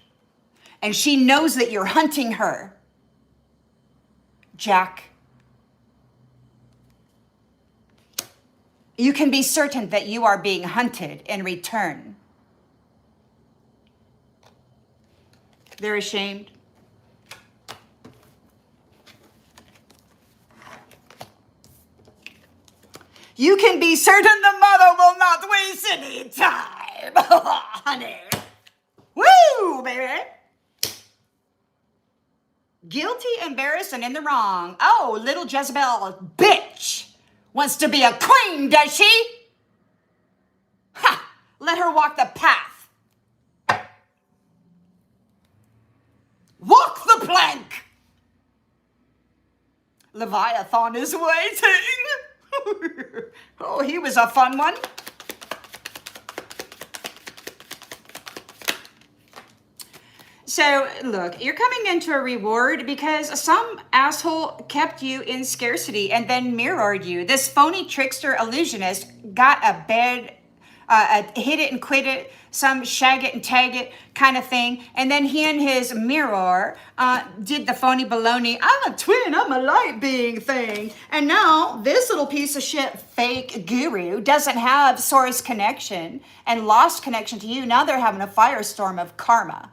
A: and she knows that you're hunting her. Jack, you can be certain that you are being hunted in return. They're ashamed. You can be certain the mother will not waste any time, honey. Woo, baby. Guilty, embarrassed, and in the wrong. Oh, little Jezebel bitch wants to be a queen, does she? Ha! Let her walk the path. Walk the plank. Leviathan is waiting. Oh, he was a fun one. So, look, you're coming into a reward because some asshole kept you in scarcity and then mirrored you. This phony trickster illusionist got a bed, hit it and quit it, some shag it and tag it kind of thing. And then he and his mirror did the phony baloney, I'm a twin, I'm a light being thing. And now this little piece of shit fake guru doesn't have source connection and lost connection to you. Now they're having a firestorm of karma.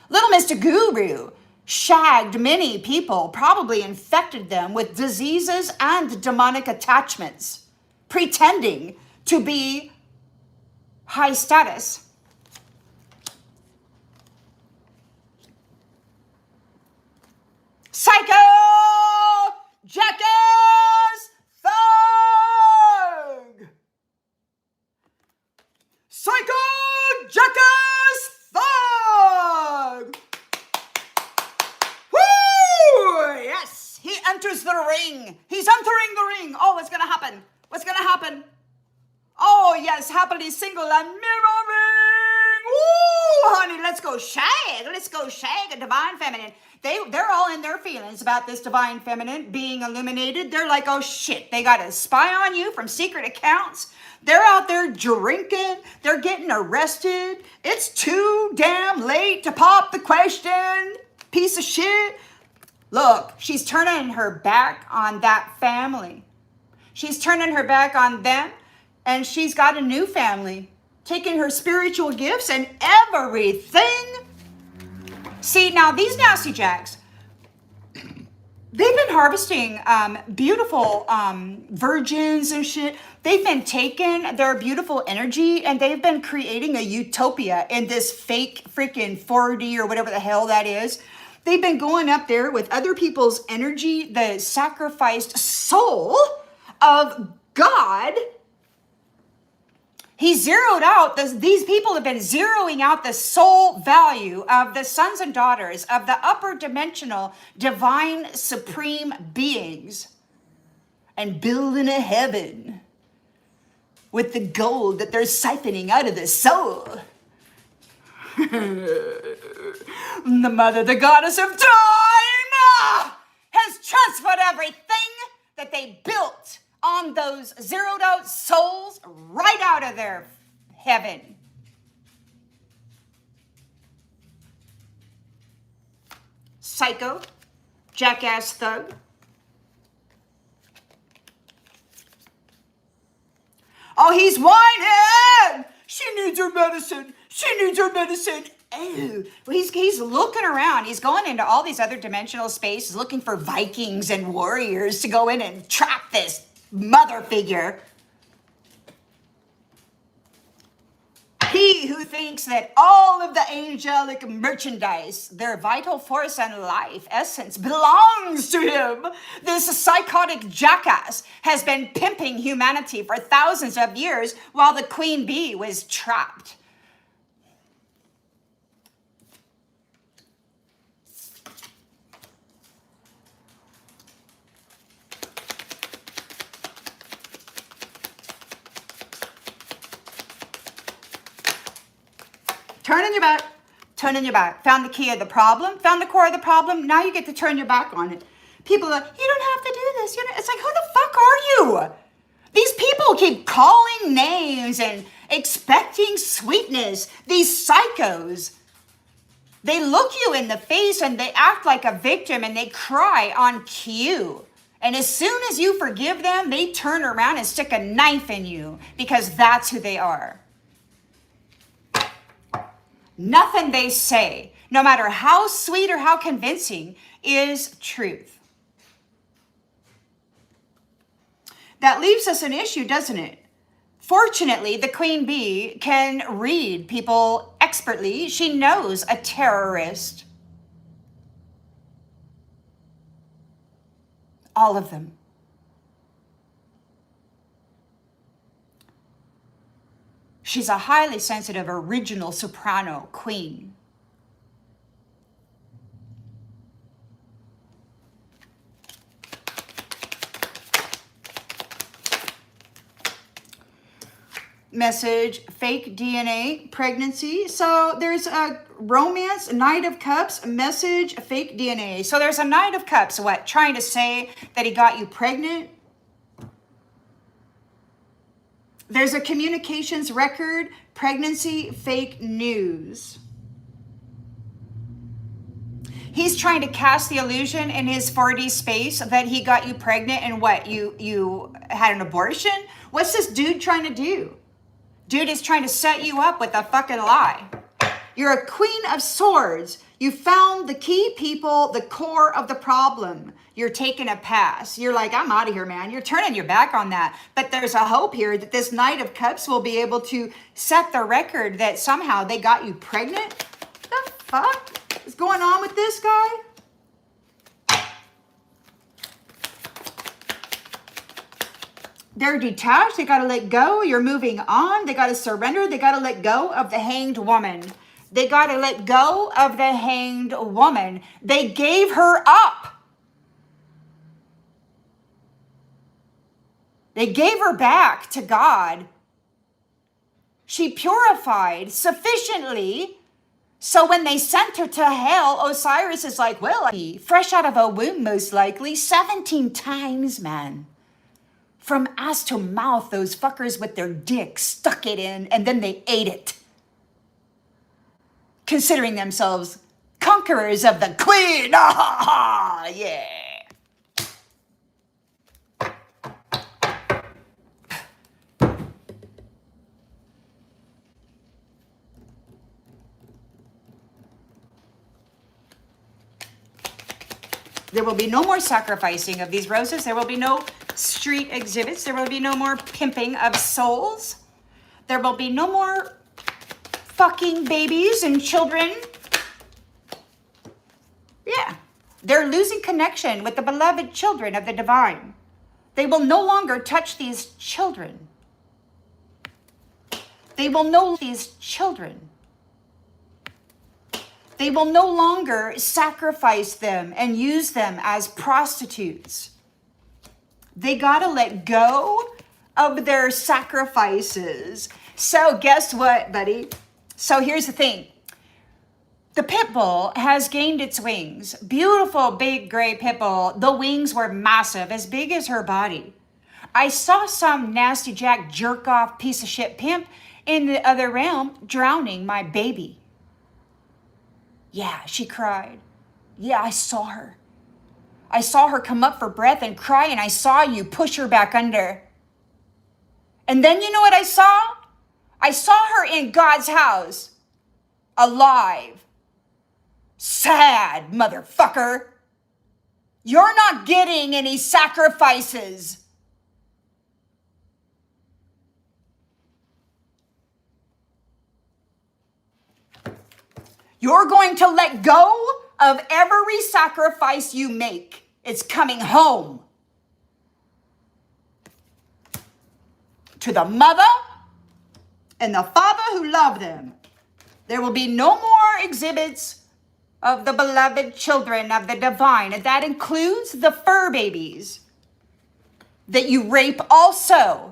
A: Little Mr. Guru shagged many people, probably infected them with diseases and demonic attachments, pretending to be high status. Psycho! Jackass! Thug! Psycho! Jackass! Thug! Woo! Yes! He enters the ring. He's entering the ring. Oh, what's gonna happen? What's gonna happen? Oh, yes, happily single and mirroring. Woo, honey, let's go shag. Let's go shag a divine feminine. They're all in their feelings about this divine feminine being illuminated. They're like, oh, shit, they got to spy on you from secret accounts. They're out there drinking. They're getting arrested. It's too damn late to pop the question. Piece of shit. Look, she's turning her back on that family. She's turning her back on them. And she's got a new family, taking her spiritual gifts and everything. See, now these nasty jacks, they've been harvesting beautiful virgins and shit. They've been taking their beautiful energy and they've been creating a utopia in this fake freaking 4D or whatever the hell that is. They've been going up there with other people's energy, the sacrificed soul of God. He zeroed out, these people have been zeroing out the soul value of the sons and daughters of the upper dimensional divine supreme beings and building a heaven with the gold that they're siphoning out of the soul. The mother, the goddess of time, has transferred everything that they built on those zeroed out souls right out of their heaven. Psycho, jackass thug. Oh, he's whining. She needs her medicine. She needs her medicine. Oh, he's looking around. He's going into all these other dimensional spaces looking for Vikings and warriors to go in and trap this mother figure. he who thinks that all of the angelic merchandise, their vital force and life essence, belongs to him, this psychotic jackass has been pimping humanity for thousands of years while the queen bee was trapped. Turn on your back, turn on your back. Found the key of the problem, found the core of the problem. Now you get to turn your back on it. People are like, you don't have to do this. It's like, who the fuck are you? These people keep calling names and expecting sweetness. These psychos. They look you in the face and they act like a victim and they cry on cue. And as soon as you forgive them, they turn around and stick a knife in you because that's who they are. Nothing they say, no matter how sweet or how convincing, is truth. That leaves us an issue, doesn't it? Fortunately, the queen bee can read people expertly. She knows a terrorist. All of them. She's a highly sensitive, original soprano queen. Message, fake DNA, pregnancy. So there's a romance, Knight of Cups, message, fake DNA. So there's a Knight of Cups, what, trying to say that he got you pregnant? There's a communications record, pregnancy, fake news. He's trying to cast the illusion in his 4D space that he got you pregnant and what, you had an abortion? What's this dude trying to do? Dude is trying to set you up with a fucking lie. You're a queen of swords. You found the key people, the core of the problem. You're taking a pass. You're like, I'm out of here, man. You're turning your back on that. But there's a hope here that this Knight of Cups will be able to set the record that somehow they got you pregnant. What the fuck is going on with this guy? They're detached. They got to let go. You're moving on. They got to surrender. They got to let go of the hanged woman. They got to let go of the hanged woman. They gave her up. They gave her back to God. She purified sufficiently. So when they sent her to hell, Osiris is like, well, fresh out of a womb, most likely, 17 times, man. From ass to mouth, those fuckers with their dicks stuck it in, and then they ate it. Considering themselves conquerors of the queen. Ah, yeah. There will be no more sacrificing of these roses. There will be no street exhibits. There will be no more pimping of souls. There will be no more fucking babies and children. Yeah. They're losing connection with the beloved children of the divine. They will no longer touch these children. They will know these children. They will no longer sacrifice them and use them as prostitutes. They got to let go of their sacrifices. So guess what, buddy? So here's the thing. The pit bull has gained its wings. Beautiful, big, gray pit bull. The wings were massive, as big as her body. I saw some nasty jack jerk off piece of shit pimp in the other realm drowning my baby. Yeah, she cried. Yeah, I saw her. I saw her come up for breath and cry, and I saw you push her back under. And then you know what I saw? I saw her in God's house, alive. Sad, motherfucker. You're not getting any sacrifices. You're going to let go of every sacrifice you make. It's coming home to the mother and the father who love them. There will be no more exhibits of the beloved children of the divine. And that includes the fur babies that you rape also.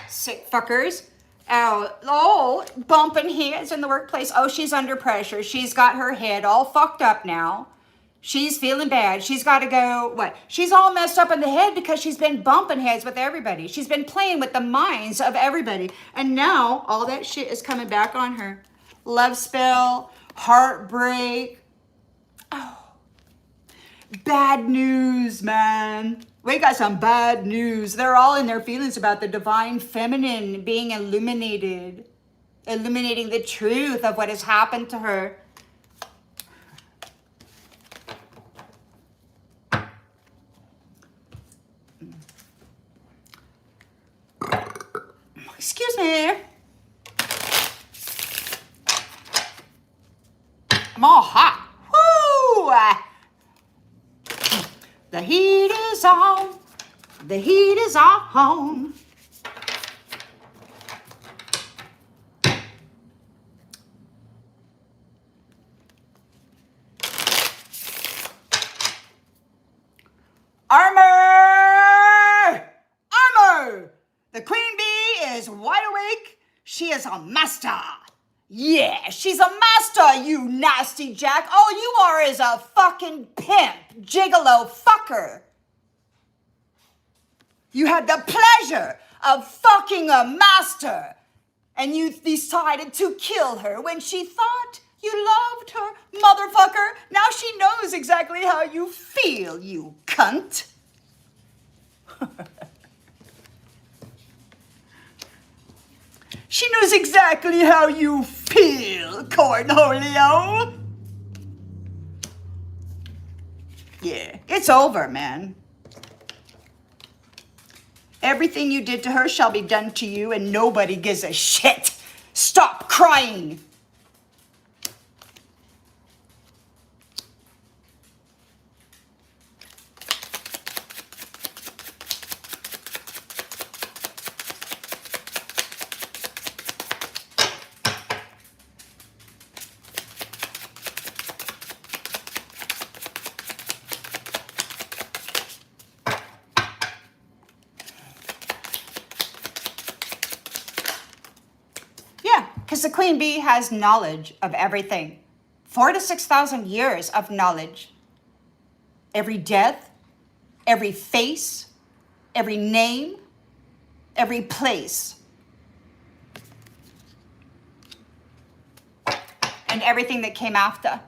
A: Sick fuckers. Oh, bumping heads in the workplace. Oh, she's under pressure. She's got her head all fucked up now. She's feeling bad. She's got to go, what? She's all messed up in the head because she's been bumping heads with everybody. She's been playing with the minds of everybody. And now all that shit is coming back on her. Love spell, heartbreak. Oh, bad news, man. We got some bad news. They're all in their feelings about the divine feminine being illuminated, illuminating the truth of what has happened to her. Excuse me. I'm all hot. Woo! The heat is on. The heat is on. Armor! Armor! The queen bee is wide awake. She is a master. Yeah, she's a master, you nasty jack. All you are is a fucking pimp, gigolo fucker. You had the pleasure of fucking a master, and you decided to kill her when she thought you loved her. Motherfucker, now she knows exactly how you feel, you cunt. She knows exactly how you feel, Cornholio. Yeah, it's over, man. Everything you did to her shall be done to you, and nobody gives a shit. Stop crying. Because the queen bee has knowledge of everything. 4,000 to 6,000 years of knowledge. Every death, every face, every name, every place. And everything that came after.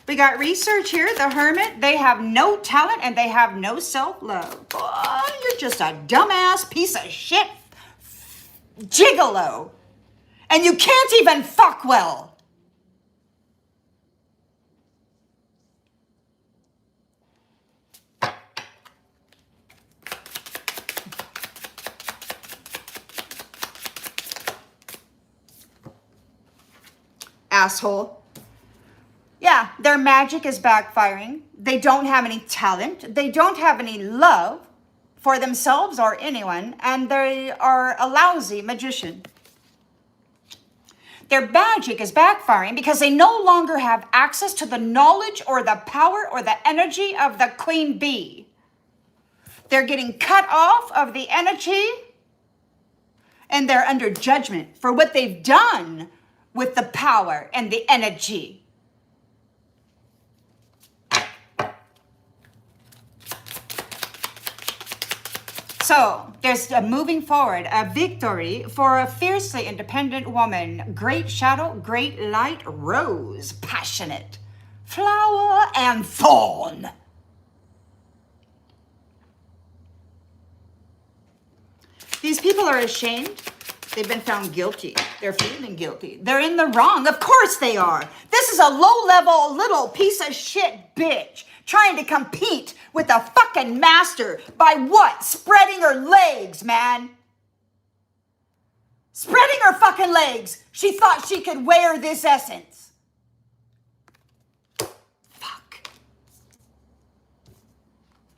A: We got research here. The hermit, they have no talent and they have no self-love. Boy, you're just a dumbass piece of shit gigolo. And you can't even fuck well. Asshole. Yeah, their magic is backfiring. They don't have any talent. They don't have any love for themselves or anyone. And they are a lousy magician. Their magic is backfiring because they no longer have access to the knowledge or the power or the energy of the queen bee. They're getting cut off of the energy and they're under judgment for what they've done with the power and the energy. So there's a moving forward, a victory for a fiercely independent woman. Great shadow, great light, rose, passionate, flower and thorn. These people are ashamed. They've been found guilty. They're feeling guilty. They're in the wrong. Of course they are. This is a low-level little piece of shit bitch trying to compete with a fucking master by what? Spreading her legs, man. spreading her fucking legs. She thought she could wear this essence. Fuck.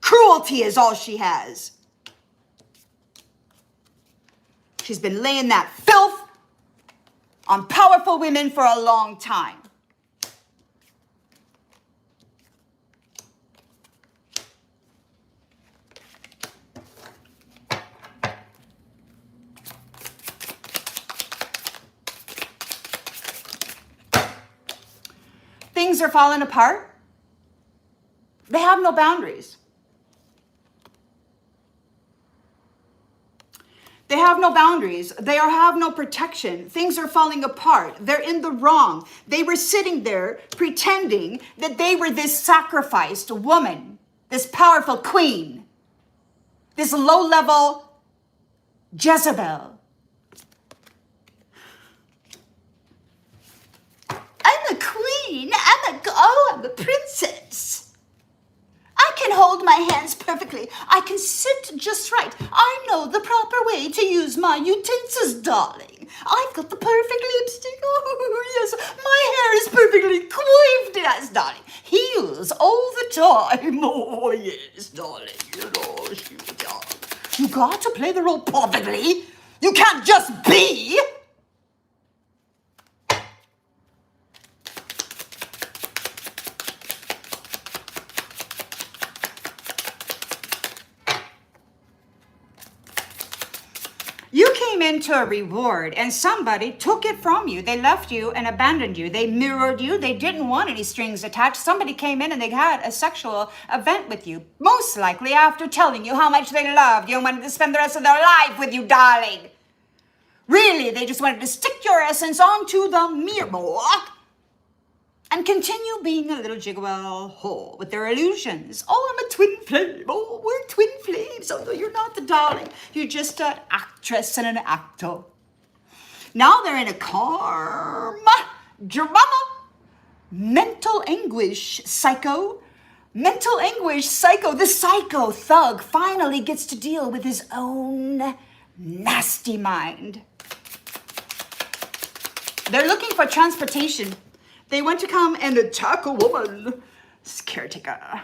A: Cruelty is all she has. She's been laying that filth on powerful women for a long time. Things are falling apart. They have no boundaries. They have no boundaries. They have no protection. Things are falling apart. They're in the wrong. They were sitting there pretending that they were this sacrificed woman, this powerful queen, this low-level Jezebel. I'm a queen. I'm a princess. I can hold my hands perfectly. I can sit just right. I know the proper way to use my utensils, darling. I've got the perfect lipstick. Oh, yes. My hair is perfectly coiffed, yes, darling. Heels all the time. Oh, yes, darling. You got to play the role perfectly. You can't just be. You came into a reward and somebody took it from you. They left you and abandoned you. They mirrored you. They didn't want any strings attached. Somebody came in and they had a sexual event with you. Most likely after telling you how much they loved you and wanted to spend the rest of their life with you, darling. Really, they just wanted to stick your essence onto the mirror and continue being a little jigwell whore with their illusions. Oh, I'm a twin flame. Oh, we're twin flames. Oh, no, you're not the darling. You're just an actress and an actor. Now they're in a karma drama. Mental anguish, psycho. Mental anguish, psycho. The psycho thug finally gets to deal with his own nasty mind. They're looking for transportation. They want to come and attack a woman. This caretaker.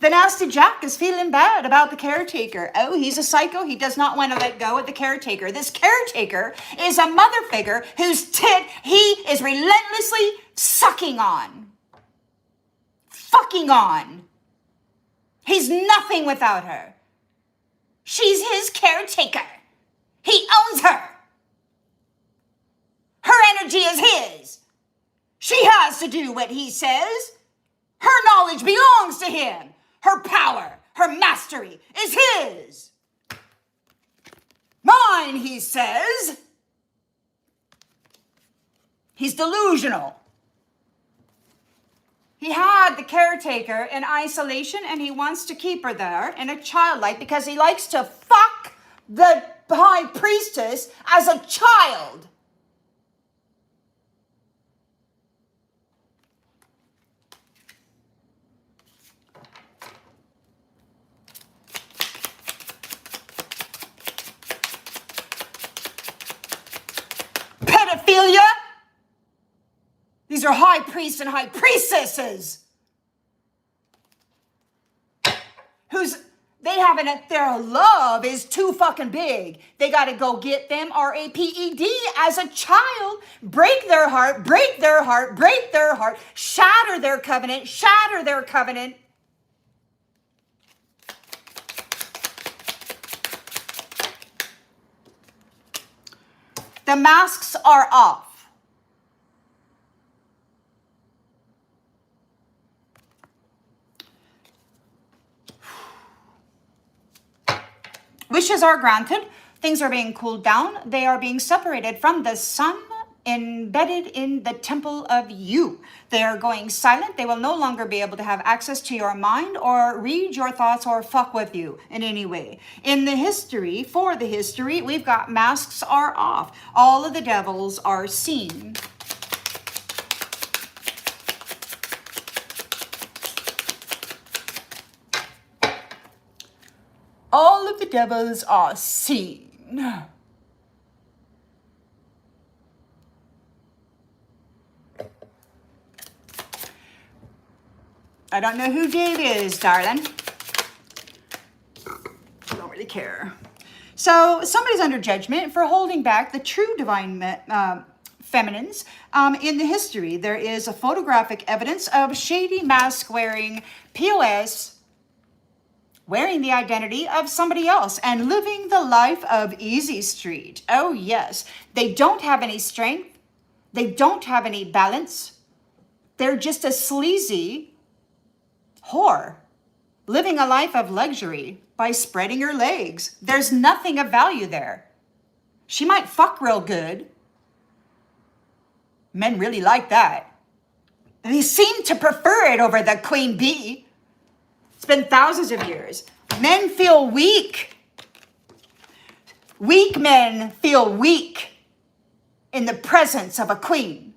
A: The nasty Jack is feeling bad about the caretaker. Oh, he's a psycho. He does not want to let go of the caretaker. This caretaker is a mother figure whose tit he is relentlessly sucking on. Fucking on. He's nothing without her. She's his caretaker. He owns her. Her energy is his. She has to do what he says. Her knowledge belongs to him. Her power, her mastery is his. Mine, he says. He's delusional. He had the caretaker in isolation and he wants to keep her there in a childlike because he likes to fuck the high priestess as a child. Pedophilia. These are high priests and high priestesses their love is too fucking big. They got to go get them raped as a child, break their heart, break their heart, break their heart, shatter their covenant, shatter their covenant. The masks are off. Wishes are granted. Things are being cooled down. They are being separated from the sun, embedded in the temple of you. They are going silent. They will no longer be able to have access to your mind or read your thoughts or fuck with you in any way. In the history, for the history, we've got masks are off. All of the devils are seen. All of the devils are seen. I don't know who Dave is, darling. Don't really care. So somebody's under judgment for holding back the true divine feminines. In the history, there is a photographic evidence of shady mask-wearing POS wearing the identity of somebody else and living the life of Easy Street. Oh, yes. They don't have any strength. They don't have any balance. They're just a sleazy whore living a life of luxury by spreading her legs. There's nothing of value there. She might fuck real good. Men really like that. They seem to prefer it over the queen bee. It's been thousands of years. Men feel weak. Weak men feel weak in the presence of a queen.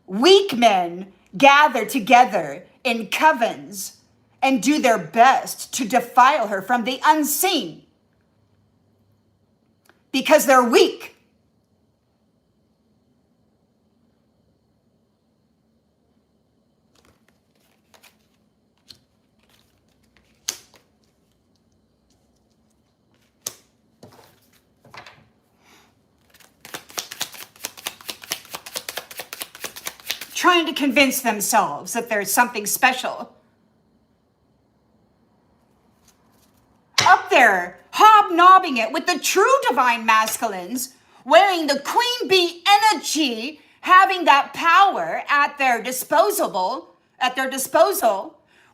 A: Weak men gather together in covens and do their best to defile her from the unseen because they're weak. Trying to convince themselves that there's something special. Up there, hobnobbing it with the true divine masculines, wearing the queen bee energy, having that power at their disposal,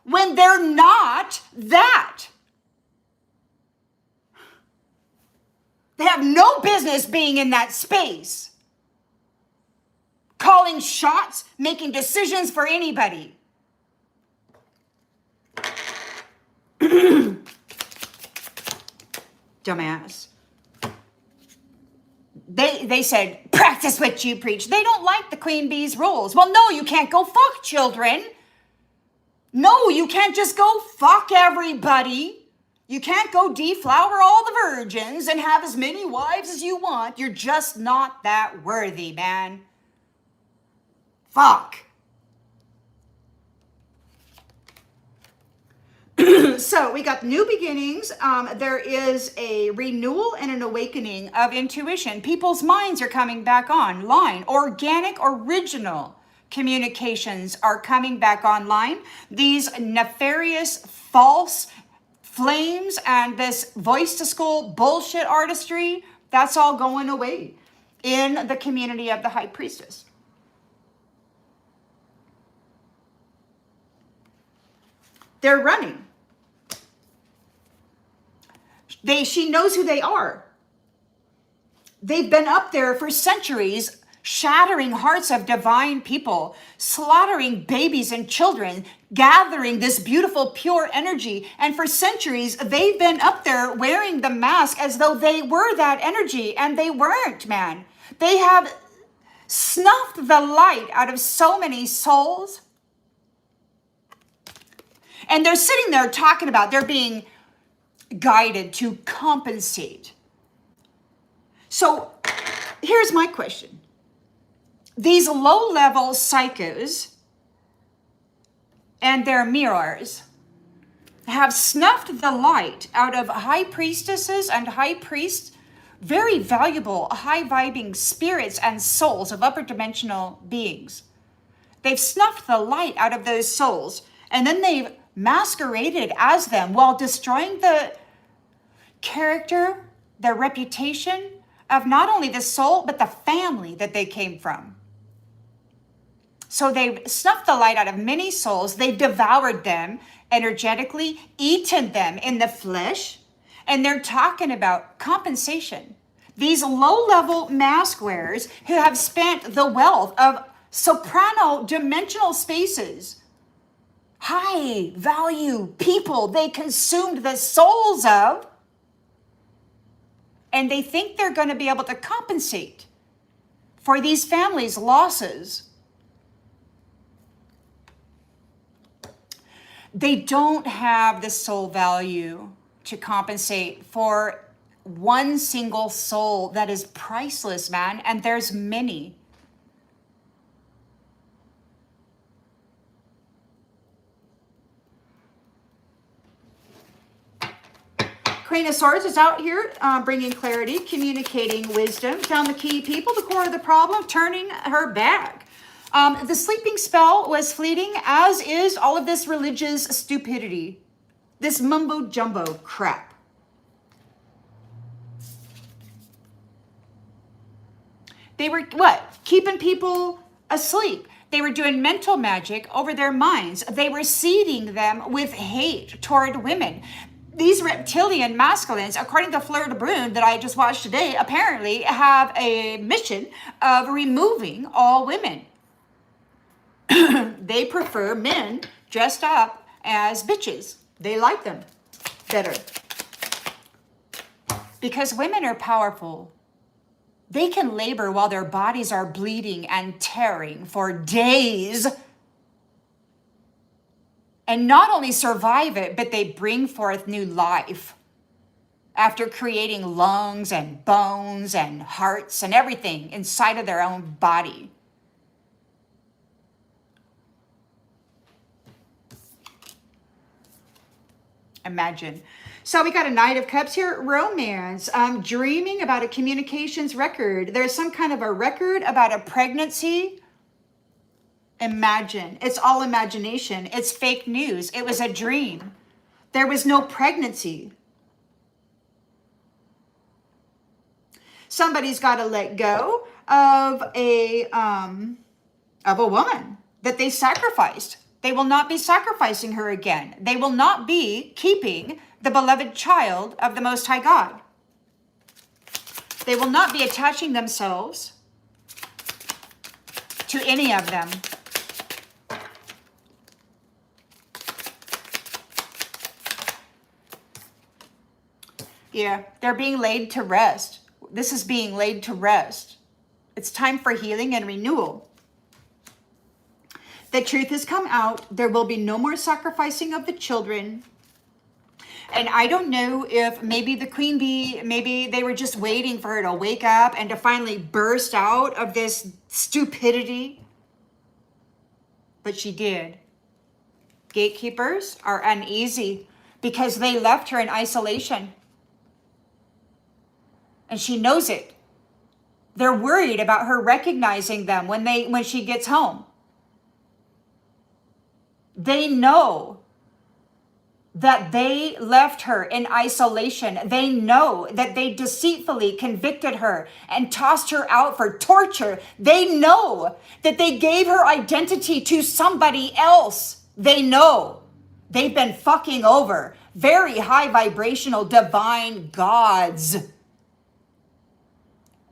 A: when they're not that. They have no business being in that space. Calling shots, making decisions for anybody. Dumbass. They said, practice what you preach. They don't like the queen bee's rules. Well, no, you can't go fuck children. No, you can't just go fuck everybody. You can't go deflower all the virgins and have as many wives as you want. You're just not that worthy, man. Fuck. So we got new beginnings. There is a renewal and an awakening of intuition. People's minds are coming back online. Organic, original communications are coming back online. These nefarious, false flames and this voice to school bullshit artistry, that's all going away in the community of the High Priestess. They're running. She knows who they are. They've been up there for centuries, shattering hearts of divine people, slaughtering babies and children, gathering this beautiful, pure energy. And for centuries, they've been up there wearing the mask as though they were that energy, and they weren't, man. They have snuffed the light out of so many souls. And they're sitting there talking about they're being guided to compensate. So here's my question. These low-level psychos and their mirrors have snuffed the light out of high priestesses and high priests, very valuable, high-vibing spirits and souls of upper dimensional beings. They've snuffed the light out of those souls, and then they've masqueraded as them while destroying the character, their reputation of not only the soul, but the family that they came from. So they've snuffed the light out of many souls. They've devoured them energetically, eaten them in the flesh, and they're talking about compensation. These low-level mask wearers who have spent the wealth of soprano dimensional spaces, high value people they consumed the souls of, and they think they're going to be able to compensate for these families' losses. They don't have the soul value to compensate for one single soul that is priceless, man, and there's many. Queen of Swords is out here bringing clarity, communicating wisdom, found the key people, the core of the problem, turning her back. The sleeping spell was fleeting, as is all of this religious stupidity, this mumbo jumbo crap. They were, what? Keeping people asleep. They were doing mental magic over their minds. They were seeding them with hate toward women. These reptilian masculines, according to Fleur de Brune that I just watched today, apparently have a mission of removing all women. They prefer men dressed up as bitches. They like them better. Because women are powerful. They can labor while their bodies are bleeding and tearing for days. And not only survive it, but they bring forth new life after creating lungs and bones and hearts and everything inside of their own body. Imagine. So we got a Knight of Cups here, romance, dreaming about a communications record. There's some kind of a record about a pregnancy. Imagine. It's all imagination. It's fake news. It was a dream. There was no pregnancy. Somebody's got to let go of a woman that they sacrificed. They will not be sacrificing her again. They will not be keeping the beloved child of the Most High God. They will not be attaching themselves to any of them. Yeah, they're being laid to rest. This is being laid to rest. It's time for healing and renewal. The truth has come out. There will be no more sacrificing of the children. And I don't know if maybe the queen bee, maybe they were just waiting for her to wake up and to finally burst out of this stupidity. But she did. Gatekeepers are uneasy because they left her in isolation. And she knows it. They're worried about her recognizing them when she gets home. They know that they left her in isolation. They know that they deceitfully convicted her and tossed her out for torture. They know that they gave her identity to somebody else. They know they've been fucking over very high vibrational divine gods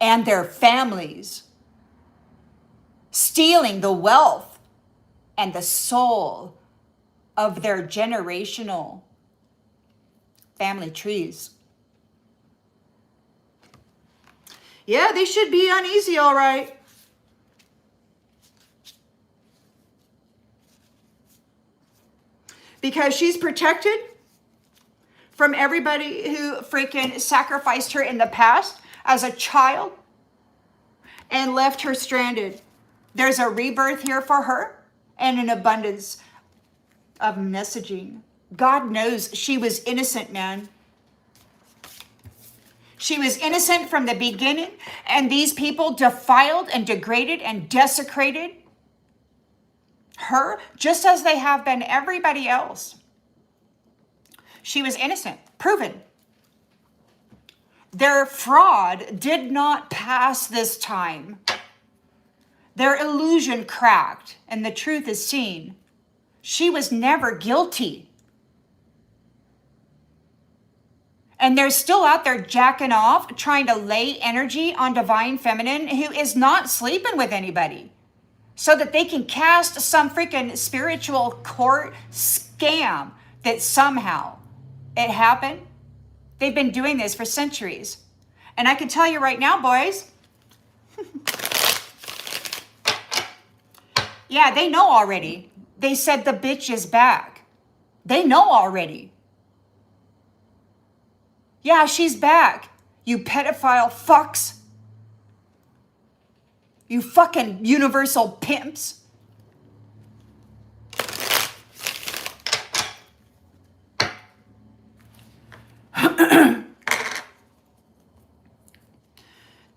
A: and their families, stealing the wealth and the soul of their generational family trees. Yeah, they should be uneasy, all right. Because she's protected from everybody who freaking sacrificed her in the past as a child and left her stranded. There's a rebirth here for her and an abundance of messaging. God knows she was innocent, man. She was innocent from the beginning, and these people defiled and degraded and desecrated her just as they have been everybody else. She was innocent, proven. Their fraud did not pass this time. Their illusion cracked, and the truth is seen. She was never guilty. And they're still out there jacking off, trying to lay energy on divine feminine who is not sleeping with anybody so that they can cast some freaking spiritual court scam that somehow it happened. They've been doing this for centuries. And I can tell you right now, boys, yeah, they know already. They said the bitch is back. They know already. Yeah, she's back. You pedophile fucks. You fucking universal pimps.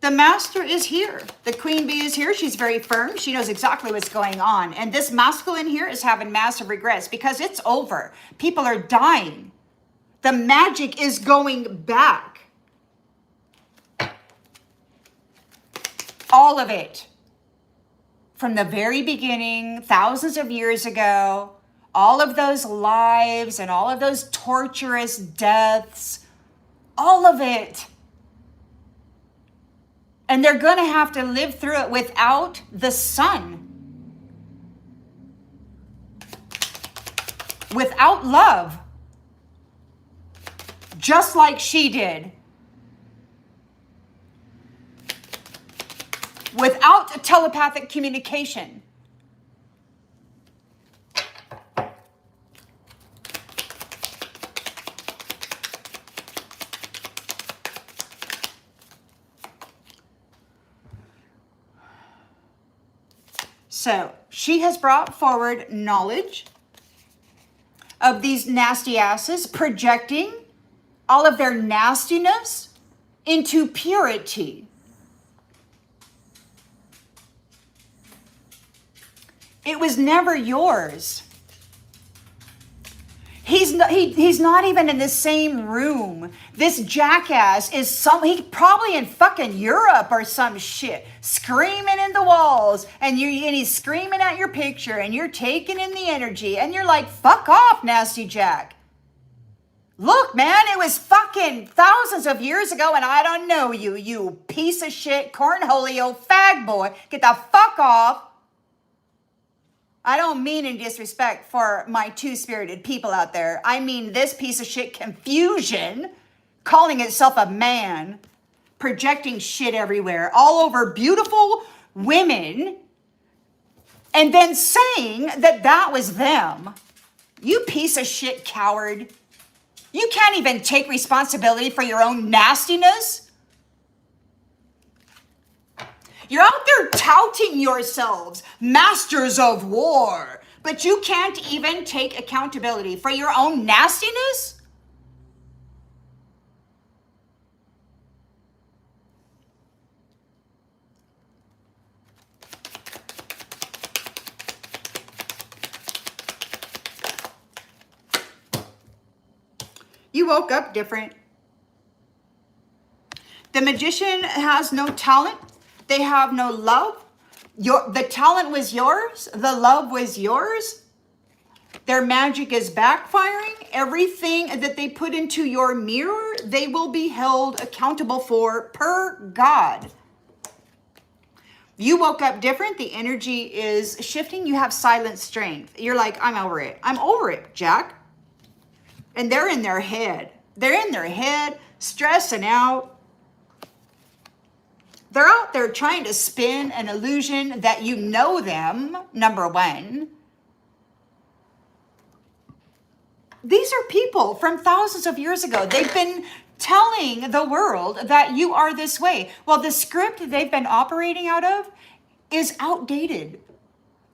A: The master is here. The queen bee is here. She's very firm. She knows exactly what's going on. And this masculine here is having massive regrets because it's over. People are dying. The magic is going back. All of it. From the very beginning, thousands of years ago, all of those lives and all of those torturous deaths, all of it. And they're going to have to live through it without the sun. Without love. Just like she did. Without telepathic communication. So she has brought forward knowledge of these nasty asses, projecting all of their nastiness into purity. It was never yours. He's not even in the same room. This jackass is he's probably in fucking Europe or some shit, screaming in the walls, and he's screaming at your picture, and you're taking in the energy, and you're like, fuck off, Nasty Jack. Look, man, it was fucking thousands of years ago, and I don't know you, you piece of shit, cornholio, fag boy. Get the fuck off. I don't mean in disrespect for my two-spirited people out there. I mean this piece of shit confusion, calling itself a man, projecting shit everywhere, all over beautiful women, and then saying that that was them. You piece of shit coward. You can't even take responsibility for your own nastiness. You're out there touting yourselves, masters of war, but you can't even take accountability for your own nastiness? You woke up different. The magician has no talent. They have no love. The talent was yours. The love was yours. Their magic is backfiring. Everything that they put into your mirror, they will be held accountable for per God. You woke up different. The energy is shifting. You have silent strength. You're like, I'm over it. I'm over it, Jack. And they're in their head. They're in their head, stressing out. They're out there trying to spin an illusion that you know them, number one. These are people from thousands of years ago. They've been telling the world that you are this way. Well, the script they've been operating out of is outdated.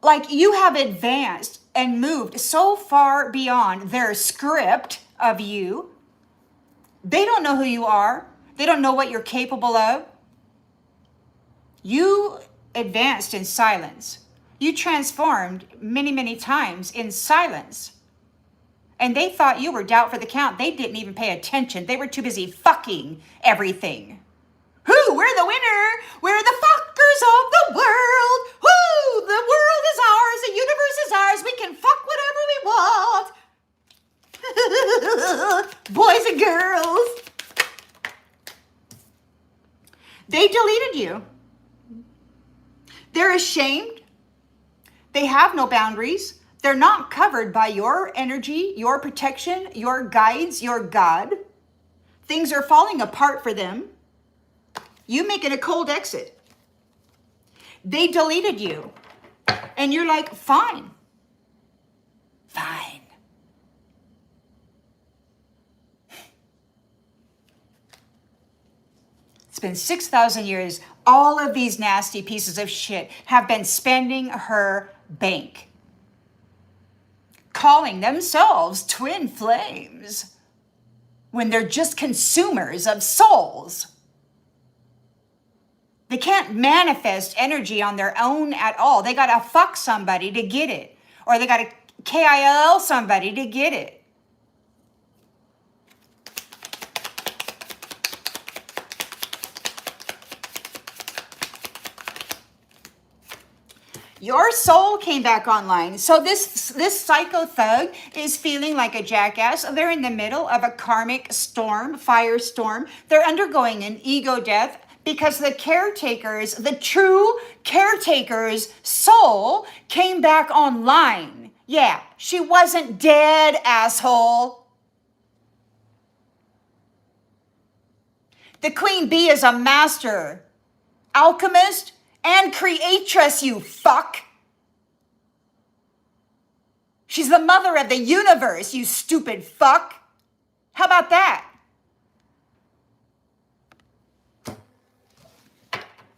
A: Like, you have advanced and moved so far beyond their script of you. They don't know who you are. They don't know what you're capable of. You advanced in silence. You transformed many, many times in silence. And they thought you were doubt for the count. They didn't even pay attention. They were too busy fucking everything. Who? We're the winner. We're the fuckers of the world. Who? The world is ours. The universe is ours. We can fuck whatever we want. Boys and girls. They deleted you. They're ashamed. They have no boundaries. They're not covered by your energy, your protection, your guides, your God. Things are falling apart for them. You making a cold exit. They deleted you. And you're like, fine. Fine. It's been 6,000 years. All of these nasty pieces of shit have been spending her bank, calling themselves twin flames when they're just consumers of souls. They can't manifest energy on their own at all. They got to fuck somebody to get it. Or they got to KIL somebody to get it. Your soul came back online. So this psycho thug is feeling like a jackass. They're in the middle of a karmic storm, firestorm. They're undergoing an ego death because the caretaker's, the true caretaker's soul came back online. Yeah, she wasn't dead, asshole. The queen bee is a master alchemist and creatress, you fuck. She's the mother of the universe, you stupid fuck. How about that?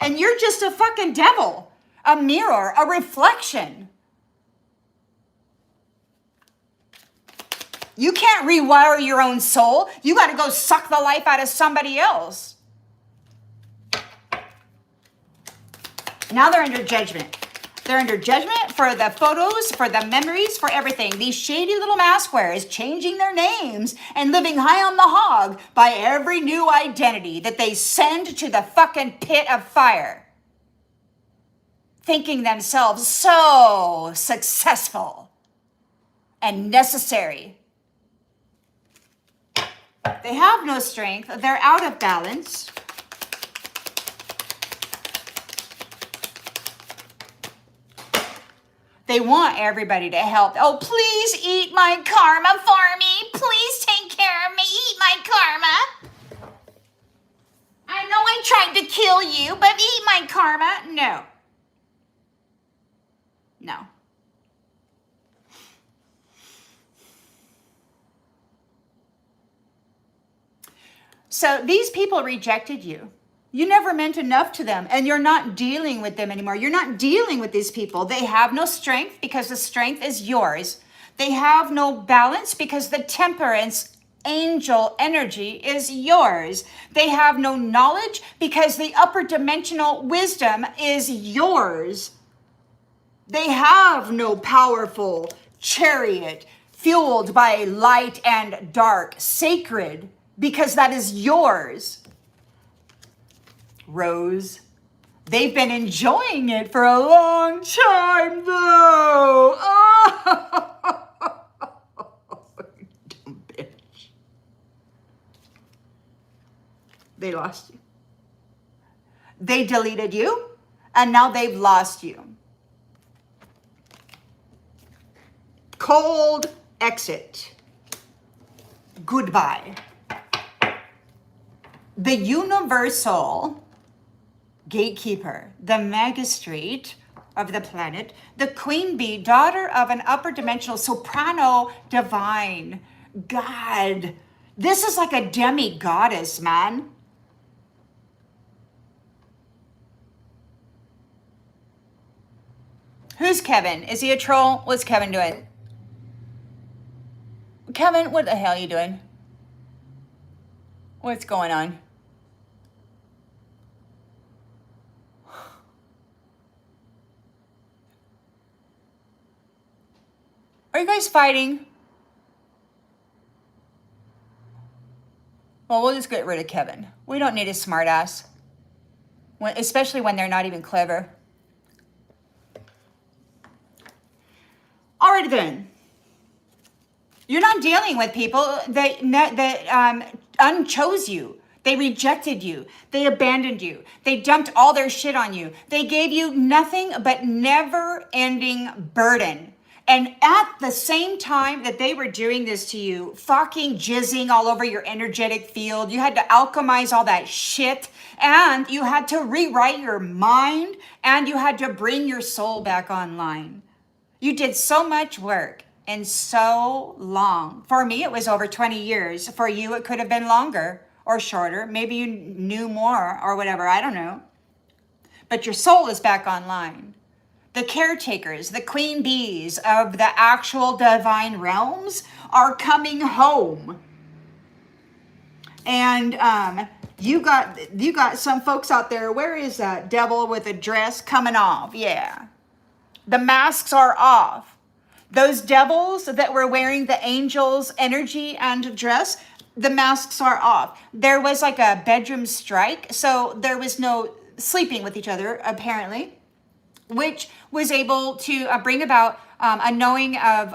A: And you're just a fucking devil, a mirror, a reflection. You can't rewire your own soul. You got to go suck the life out of somebody else. Now they're under judgment. They're under judgment for the photos, for the memories, for everything. These shady little mask wearers changing their names and living high on the hog by every new identity that they send to the fucking pit of fire. Thinking themselves so successful and necessary. They have no strength. They're out of balance. They want everybody to help. Oh, please eat my karma for me. Please take care of me. Eat my karma. I know I tried to kill you, but eat my karma. No. No. So these people rejected you. You never meant enough to them, and you're not dealing with them anymore. You're not dealing with these people. They have no strength because the strength is yours. They have no balance because the temperance angel energy is yours. They have no knowledge because the upper dimensional wisdom is yours. They have no powerful chariot fueled by light and dark, sacred, because that is yours. Rose, they've been enjoying it for a long time, though. Oh, dumb bitch. They lost you. They deleted you, and now they've lost you. Cold exit. Goodbye. The universal gatekeeper, the magistrate of the planet, the queen bee, daughter of an upper dimensional soprano divine god. This is like a demi-goddess, man. Who's Kevin? Is he a troll? What's Kevin doing? Kevin, what the hell are you doing? What's going on? Are you guys fighting? Well, we'll just get rid of Kevin. We don't need a smart ass. Especially when they're not even clever. All right then. You're not dealing with people that unchose you. They rejected you. They abandoned you. They dumped all their shit on you. They gave you nothing but never-ending burden. And at the same time that they were doing this to you, fucking jizzing all over your energetic field, you had to alchemize all that shit, and you had to rewrite your mind, and you had to bring your soul back online. You did so much work and so long. For me, it was over 20 years. For you, it could have been longer or shorter. Maybe you knew more or whatever. I don't know. But your soul is back online. The caretakers, the queen bees of the actual divine realms are coming home. And You got some folks out there. Where is that devil with a dress coming off? Yeah. The masks are off. Those devils that were wearing the angel's energy and dress, the masks are off. There was like a bedroom strike, so there was no sleeping with each other, apparently, which was able to bring about a knowing of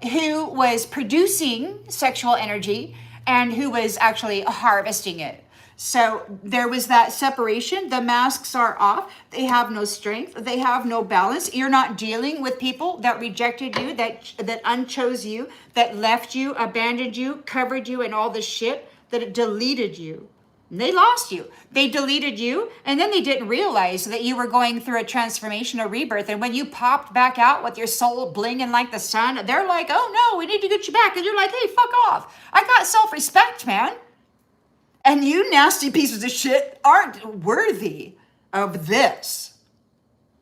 A: who was producing sexual energy and who was actually harvesting it. So there was that separation. The masks are off. They have no strength. They have no balance. You're not dealing with people that rejected you, that unchose you, that left you, abandoned you, covered you, and all the shit, that it deleted you. And they lost you. They deleted you, and then they didn't realize that you were going through a transformation, a rebirth. And when you popped back out with your soul blinging like the sun, they're like, oh no, we need to get you back. And you're like, hey, fuck off. I got self-respect, man. And you nasty pieces of shit aren't worthy of this.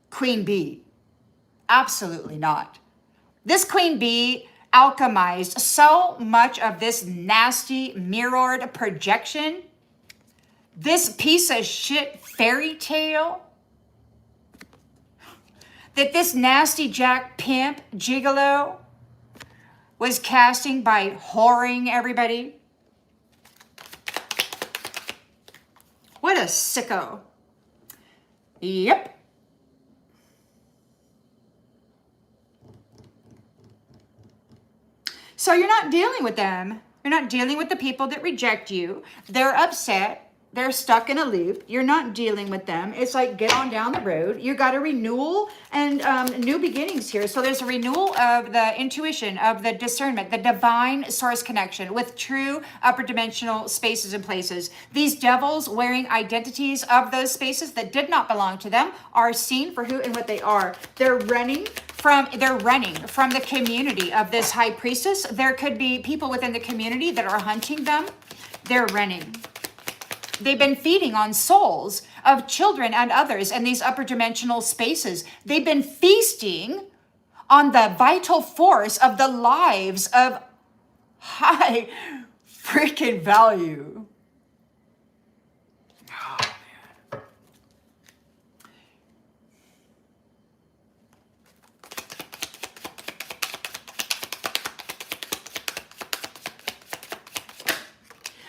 A: Queen Bee. Absolutely not. This Queen Bee alchemized so much of this nasty mirrored projection. This piece of shit fairy tale that this nasty jack pimp gigolo was casting by whoring everybody. What a sicko. Yep. So you're not dealing with them. You're not dealing with the people that reject you. They're upset. They're stuck in a loop. You're not dealing with them. It's like, get on down the road. You got a renewal and new beginnings here. So there's a renewal of the intuition, of the discernment, the divine source connection with true upper dimensional spaces and places. These devils wearing identities of those spaces that did not belong to them are seen for who and what they are. They're running from the community of this high priestess. There could be people within the community that are hunting them. They're running. They've been feeding on souls of children and others in these upper dimensional spaces. They've been feasting on the vital force of the lives of high freaking value. Oh, man.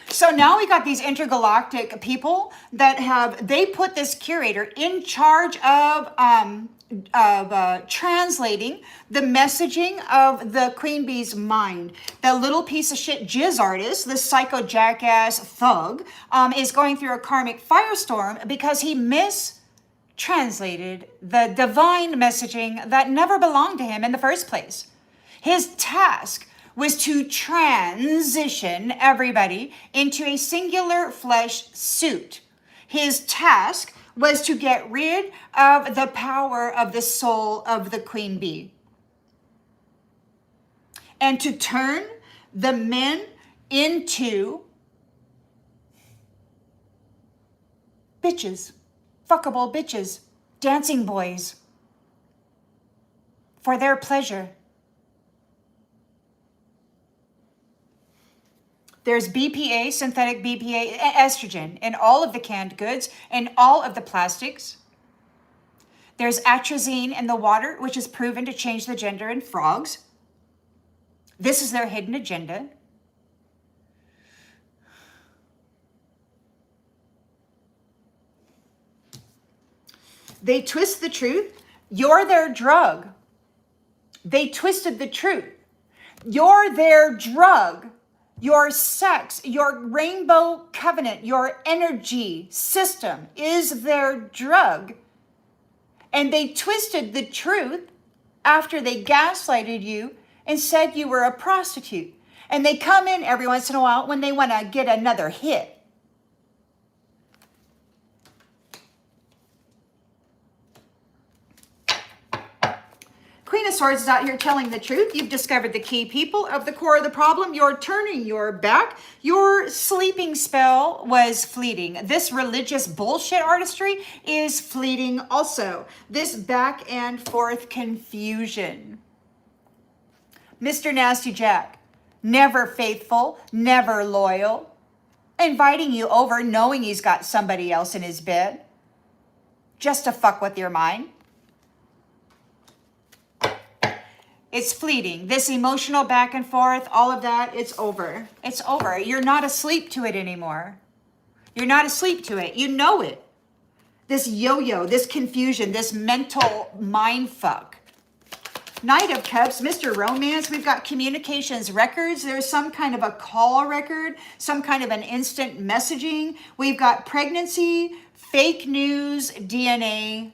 A: So now we got these intergalactic people that they put this curator in charge of translating the messaging of the Queen Bee's mind. The little piece of shit jizz artist, the psycho jackass thug, is going through a karmic firestorm because he mistranslated the divine messaging that never belonged to him in the first place. His task was to transition everybody into a singular flesh suit. His task was to get rid of the power of the soul of the Queen Bee and to turn the men into bitches, fuckable bitches, dancing boys for their pleasure. There's BPA, synthetic BPA, estrogen in all of the canned goods and all of the plastics. There's atrazine in the water, which is proven to change the gender in frogs. This is their hidden agenda. They twist the truth. You're their drug. They twisted the truth. You're their drug. Your sex, your rainbow covenant, your energy system is their drug. And they twisted the truth after they gaslighted you and said you were a prostitute. And they come in every once in a while when they want to get another hit. Queen of Swords is out here telling the truth. You've discovered the key people of the core of the problem. You're turning your back. Your sleeping spell was fleeting. This religious bullshit artistry is fleeting also. This back and forth confusion. Mr. Nasty Jack, never faithful, never loyal. inviting you over knowing he's got somebody else in his bed just to fuck with your mind. It's fleeting. This emotional back and forth, all of that, it's over. It's over. You're not asleep to it anymore. You're not asleep to it. You know it. This yo-yo, this confusion, this mental mind fuck. Knight of Cups, Mr. Romance, we've got communications records. There's some kind of a call record, some kind of an instant messaging. We've got pregnancy, fake news, DNA,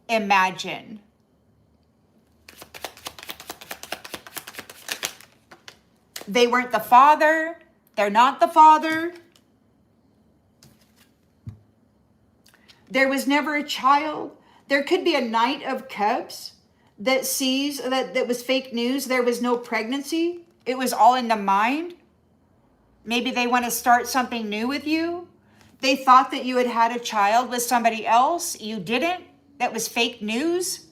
A: imagine. They weren't the father. They're not the father. There was never a child. There could be a Knight of Cups that sees that was fake news. There was no pregnancy. It was all in the mind. Maybe they want to start something new with you. They thought that you had had a child with somebody else. You didn't. That was fake news.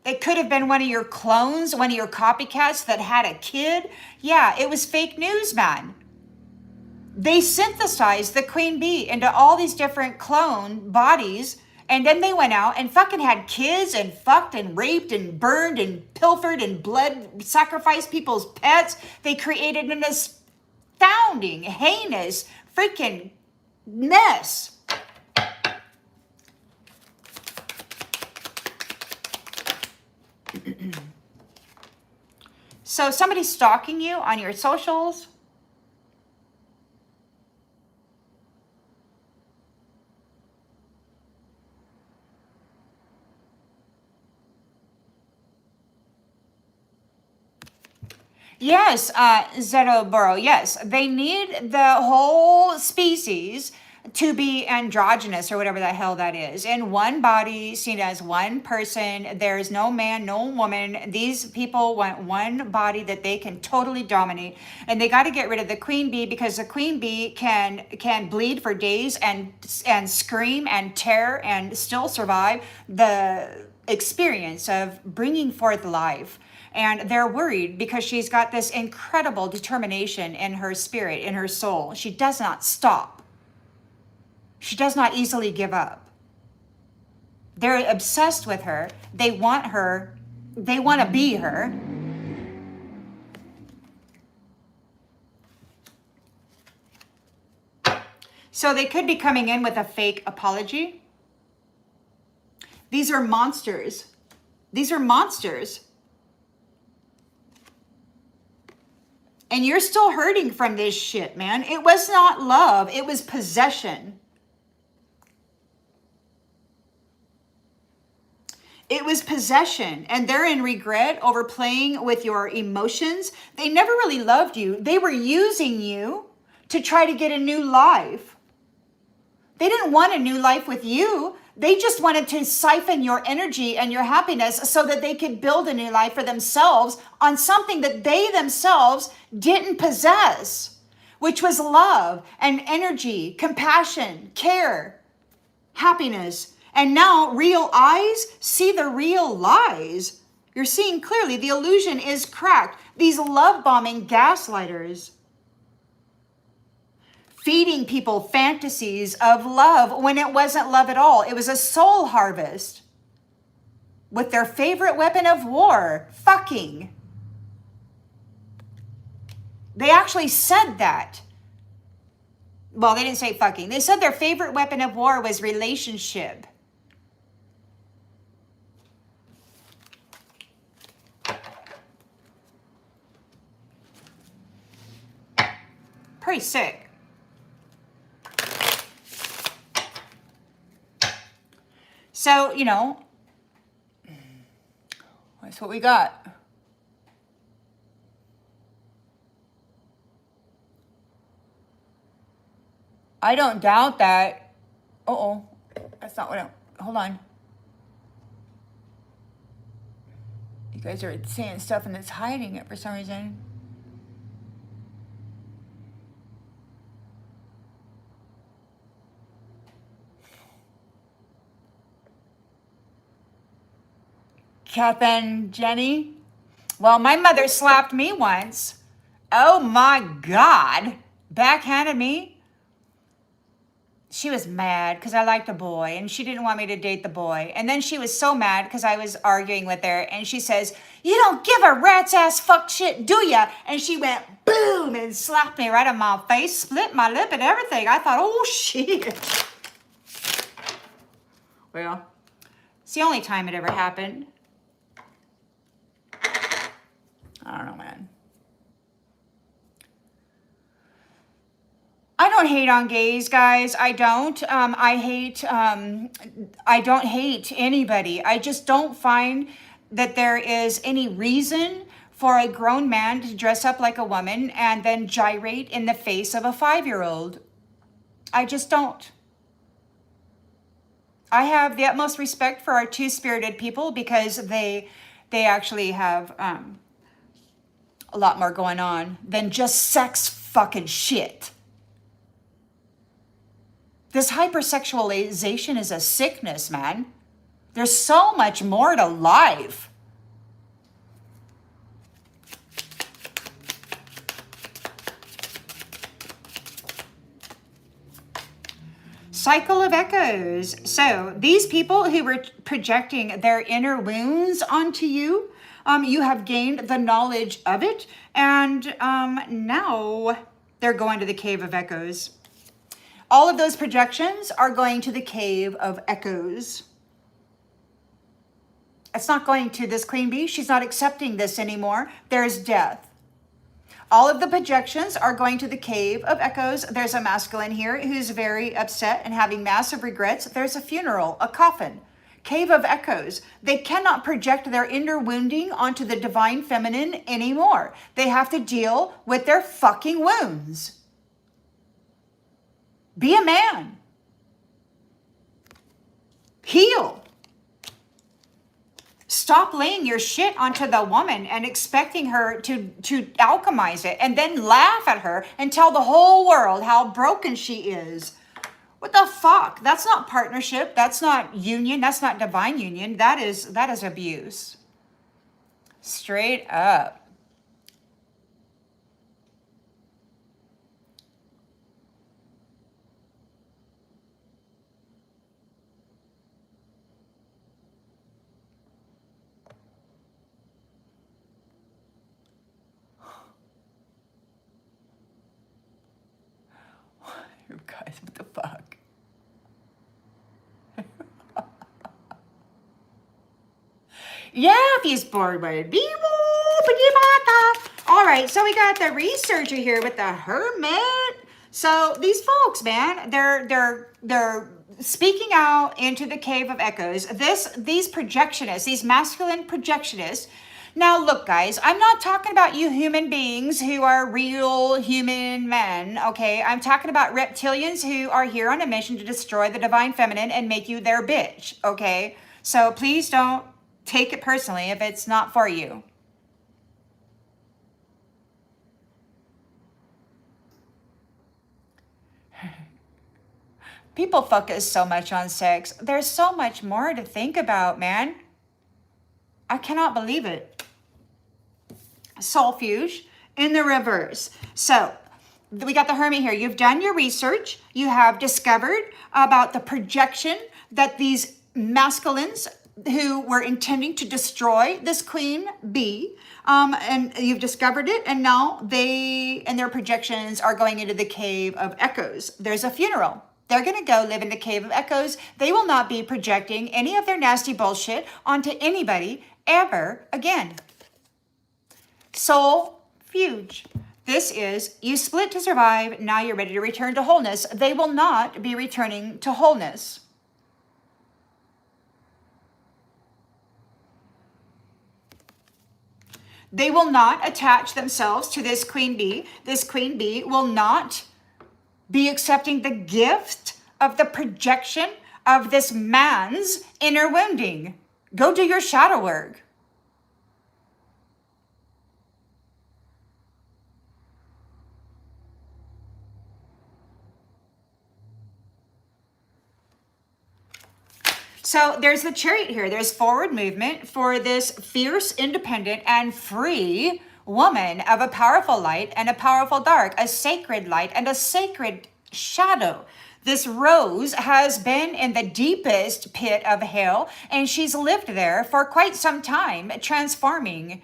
A: It could have been one of your clones, one of your copycats that had a kid. Yeah, it was fake news, man. They synthesized the queen bee into all these different clone bodies, and then they went out and fucking had kids and fucked and raped and burned and pilfered and blood sacrificed people's pets. They created an astounding, heinous, freaking mess. So somebody's stalking you on your socials. Yes, Zetoboro, yes. They need the whole species to be androgynous or whatever the hell that is. In one body, seen as one person. There's no man, no woman. These people want one body that they can totally dominate. And they got to get rid of the queen bee because the queen bee can bleed for days and scream and tear and still survive the experience of bringing forth life. And they're worried because she's got this incredible determination in her spirit, in her soul. She does not stop. She does not easily give up. They're obsessed with her. They want her. They want to be her. So they could be coming in with a fake apology. These are monsters. These are monsters. And you're still hurting from this shit, man. It was not love. It was possession. It was possession. And they're in regret over playing with your emotions. They never really loved you. They were using you to try to get a new life. They didn't want a new life with you. They just wanted to siphon your energy and your happiness so that they could build a new life for themselves on something that they themselves didn't possess, which was love and energy, compassion, care, happiness. And now real eyes see the real lies. You're seeing clearly the illusion is cracked. These love bombing gaslighters. Feeding people fantasies of love when it wasn't love at all. It was a soul harvest with their favorite weapon of war, fucking. They actually said that. Well, they didn't say fucking. They said their favorite weapon of war was relationship. Pretty sick. So, you know, that's what we got. I don't doubt that. Uh-oh. That's not what hold on. You guys are saying stuff and it's hiding it for some reason. Kath and Jenny. Well, my mother slapped me once. Oh my God. Backhanded me. she was mad because I liked a boy and she didn't want me to date the boy. And then she was so mad because I was arguing with her and she says, "You don't give a rat's ass fuck shit, do ya?" And she went boom and slapped me right on my face, split my lip and everything. I thought, oh shit. Well, it's the only time it ever happened. I don't know, man. I don't hate on gays, guys. I don't. I don't hate anybody. I just don't find that there is any reason for a grown man to dress up like a woman and then gyrate in the face of a 5-year-old. I just don't. I have the utmost respect for our two-spirited people because they actually have a lot more going on than just sex fucking shit. This hypersexualization is a sickness, man. There's so much more to life. Cycle of echoes. So these people who were projecting their inner wounds onto you, you have gained the knowledge of it, and now they're going to the cave of echoes. All of those projections are going to the cave of echoes. It's not going to this queen bee. She's not accepting this anymore. There's death. All of the projections are going to the cave of echoes. There's a masculine here who's very upset and having massive regrets. There's a funeral, a coffin. Cave of echoes. They cannot project their inner wounding onto the divine feminine anymore. They have to deal with their fucking wounds. Be a man. Heal. Stop laying your shit onto the woman and expecting her to alchemize it and then laugh at her and tell the whole world how broken she is. What the fuck? That's not partnership. That's not union. That's not divine union. That is abuse. Straight up. Guys, what the fuck? Yeah, if he's bored with it. All right, so we got the researcher here with the hermit. So these folks, man, they're speaking out into the cave of echoes. These projectionists, these masculine projectionists. Now, look, guys, I'm not talking about you human beings who are real human men, okay? I'm talking about reptilians who are here on a mission to destroy the divine feminine and make you their bitch, okay? So please don't take it personally if it's not for you. People focus so much on sex. There's so much more to think about, man. I cannot believe it. Solfuge in the reverse. So we got the hermit here. You've done your research. You have discovered about the projection that these masculines who were intending to destroy this queen bee, and you've discovered it, and now they and their projections are going into the cave of echoes. There's a funeral. They're going to go live in the cave of echoes. They will not be projecting any of their nasty bullshit onto anybody ever again. Soul fuge. This is, you split to survive, now you're ready to return to wholeness. They will not be returning to wholeness. They will not attach themselves to this queen bee. This queen bee will not be accepting the gift of the projection of this man's inner wounding. Go do your shadow work. So there's the chariot here. There's forward movement for this fierce, independent, and free woman of a powerful light and a powerful dark, a sacred light and a sacred shadow. This Rose has been in the deepest pit of hell, and she's lived there for quite some time, transforming,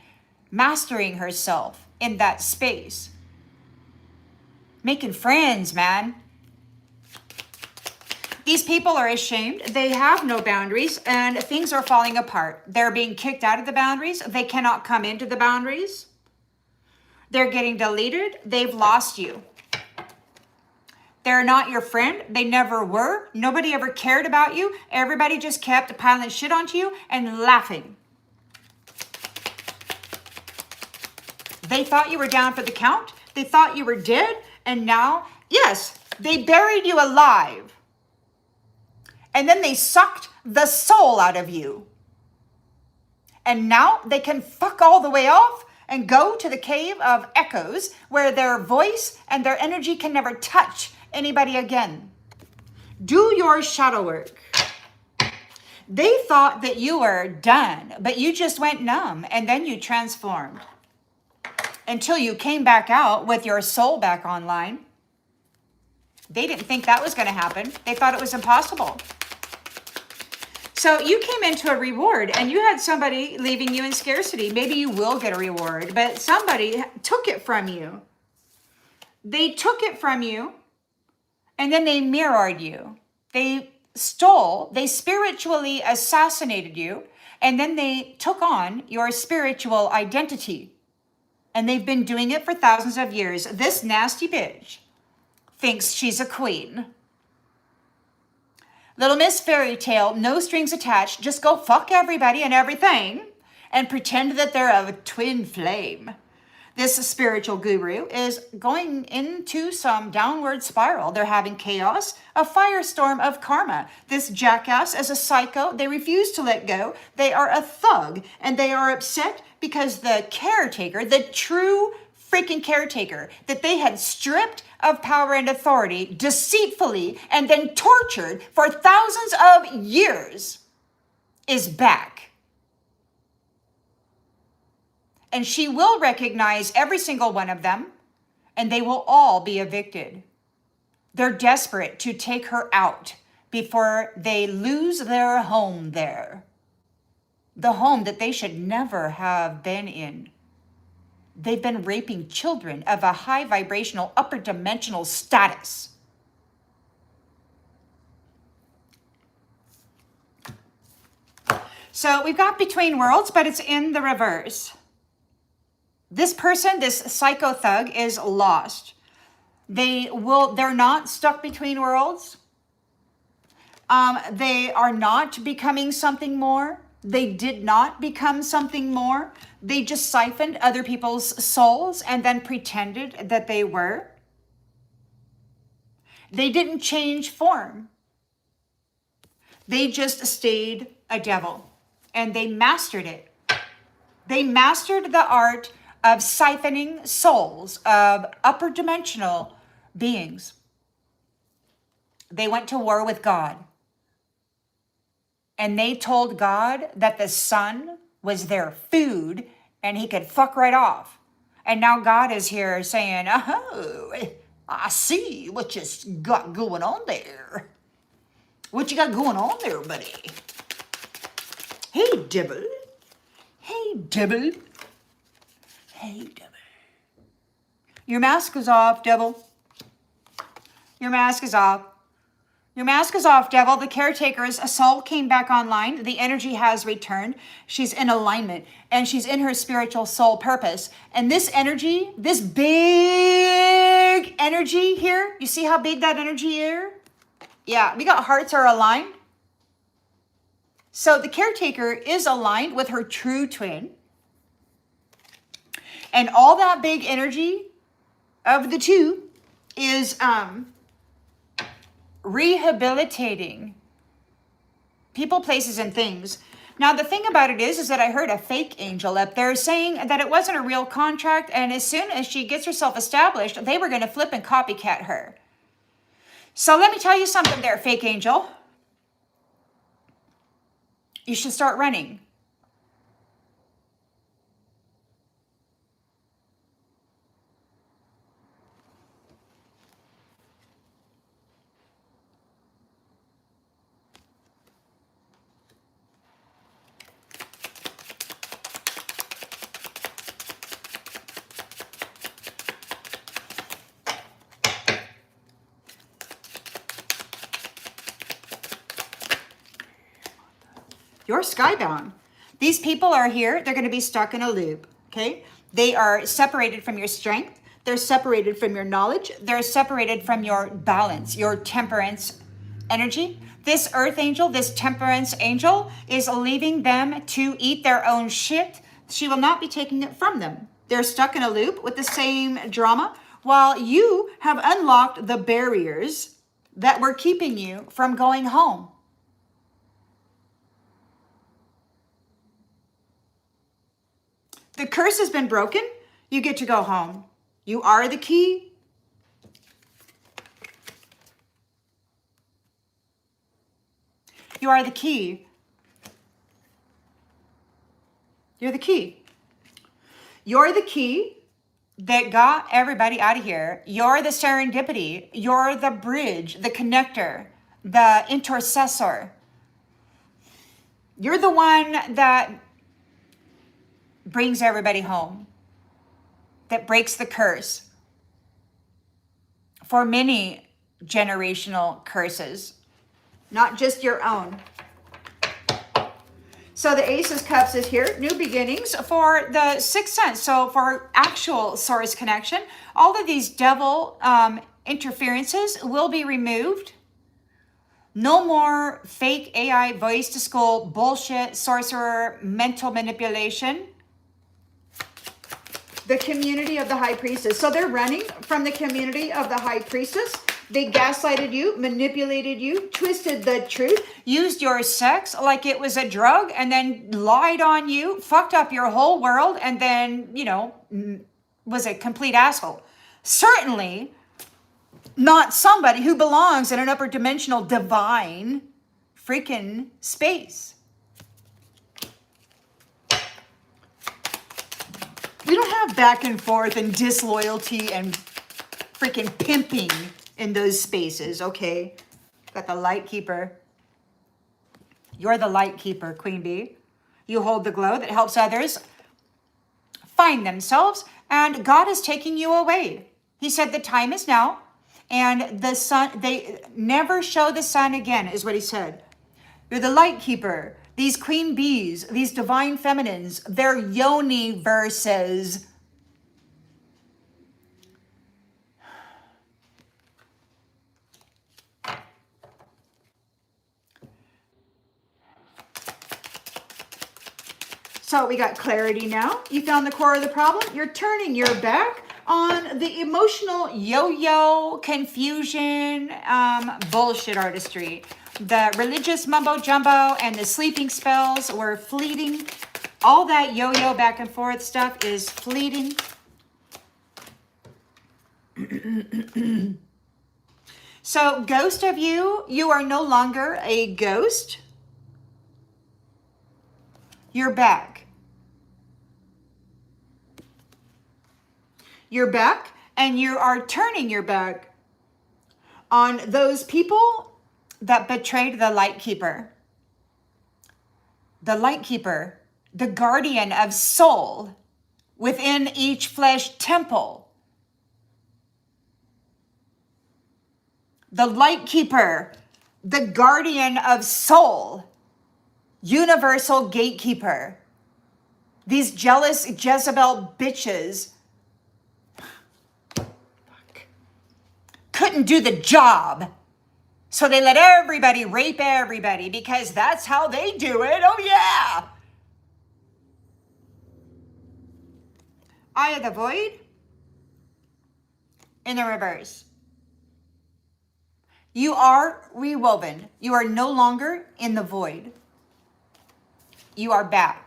A: mastering herself in that space. Making friends, man. These people are ashamed. They have no boundaries, and things are falling apart. They're being kicked out of the boundaries. They cannot come into the boundaries. They're getting deleted. They've lost you. They're not your friend. They never were. Nobody ever cared about you. Everybody just kept piling shit onto you and laughing. They thought you were down for the count. They thought you were dead. And now, yes, they buried you alive. And then they sucked the soul out of you. And now they can fuck all the way off and go to the cave of echoes where their voice and their energy can never touch anybody again. Do your shadow work. They thought that you were done, but you just went numb and then you transformed until you came back out with your soul back online. They didn't think that was going to happen. They thought it was impossible. So you came into a reward and you had somebody leaving you in scarcity. Maybe you will get a reward, but somebody took it from you. They took it from you and then they mirrored you. They stole, they spiritually assassinated you, and then they took on your spiritual identity. And they've been doing it for thousands of years. This nasty bitch thinks she's a queen. Little Miss Fairy Tale, no strings attached, just go fuck everybody and everything and pretend that they're a twin flame. This spiritual guru is going into some downward spiral. They're having chaos, a firestorm of karma. This jackass is a psycho. They refuse to let go. They are a thug, and they are upset because the caretaker, the true freaking caretaker that they had stripped of power and authority deceitfully and then tortured for thousands of years, is back. And she will recognize every single one of them, and they will all be evicted. They're desperate to take her out before they lose their home there. The home that they should never have been in. They've been raping children of a high vibrational upper dimensional status. So we've got between worlds, but it's in the reverse. This person, this psycho thug, is lost. They're not stuck between worlds. They are not becoming something more. They did not become something more. They just siphoned other people's souls and then pretended that they were. They didn't change form. They just stayed a devil, and they mastered it. They mastered the art of siphoning souls of upper dimensional beings. They went to war with God. And they told God that the sun was their food and he could fuck right off. And now God is here saying, oh, I see what you got going on there. What you got going on there, buddy? Hey, devil. Hey, devil. Hey, devil. Your mask is off, devil. Your mask is off. Your mask is off, devil. The caretaker's soul came back online. The energy has returned. She's in alignment, and she's in her spiritual soul purpose. And this energy, this big energy here, you see how big that energy here? Yeah, we got hearts are aligned. So the caretaker is aligned with her true twin. And all that big energy of the two is rehabilitating people, places, and things. Now, the thing about it is that I heard a fake angel up there saying that it wasn't a real contract, and as soon as she gets herself established, they were going to flip and copycat her. So let me tell you something there, fake angel. You should start running. You're skybound. These people are here. They're going to be stuck in a loop. Okay. They are separated from your strength. They're separated from your knowledge. They're separated from your balance, your temperance energy. This earth angel, this temperance angel is leaving them to eat their own shit. She will not be taking it from them. They're stuck in a loop with the same drama while you have unlocked the barriers that were keeping you from going home. The curse has been broken. You get to go home. You are the key. You are the key. You're the key. You're the key that got everybody out of here. You're the serendipity. You're the bridge, the connector, the intercessor. You're the one that brings everybody home, that breaks the curse for many generational curses, not just your own. So the Ace of Cups is here, new beginnings for the sixth sense. So for actual source connection, all of these devil interferences will be removed. No more fake AI voice to skull bullshit, sorcerer, mental manipulation. The community of the High Priestess. So they're running from the community of the High Priestess. They gaslighted you, manipulated you, twisted the truth, used your sex like it was a drug, and then lied on you, fucked up your whole world, and then, you know, was a complete asshole. Certainly not somebody who belongs in an upper dimensional divine freaking space. We don't have back and forth and disloyalty and freaking pimping in those spaces, okay? Got the light keeper. You're the light keeper, Queen Bee. You hold the glow that helps others find themselves, and God is taking you away. He said the time is now, and the sun, they never show the sun again, is what he said. You're the light keeper. These queen bees, these divine feminines, they're yoni verses. So we got clarity now. You found the core of the problem. You're turning your back on the emotional yo-yo confusion bullshit artistry. The religious mumbo jumbo and the sleeping spells were fleeting. All that yo-yo back and forth stuff is fleeting. So ghost of you, you are no longer a ghost. You're back. You're back, and you are turning your back on those people that betrayed the light keeper. The light keeper, the guardian of soul within each flesh temple. The light keeper, the guardian of soul, universal gatekeeper. These jealous Jezebel bitches couldn't do the job. So they let everybody rape everybody because that's how they do it. Oh, yeah. Eye of the Void in the reverse. You are rewoven. You are no longer in the void. You are back.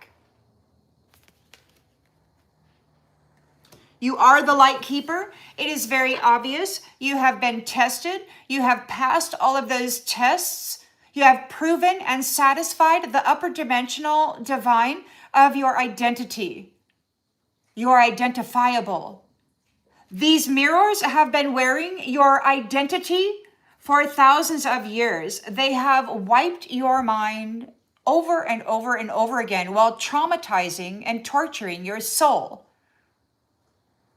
A: You are the light keeper. It is very obvious. You have been tested. You have passed all of those tests. You have proven and satisfied the upper dimensional divine of your identity. You are identifiable. These mirrors have been wearing your identity for thousands of years. They have wiped your mind over and over and over again while traumatizing and torturing your soul.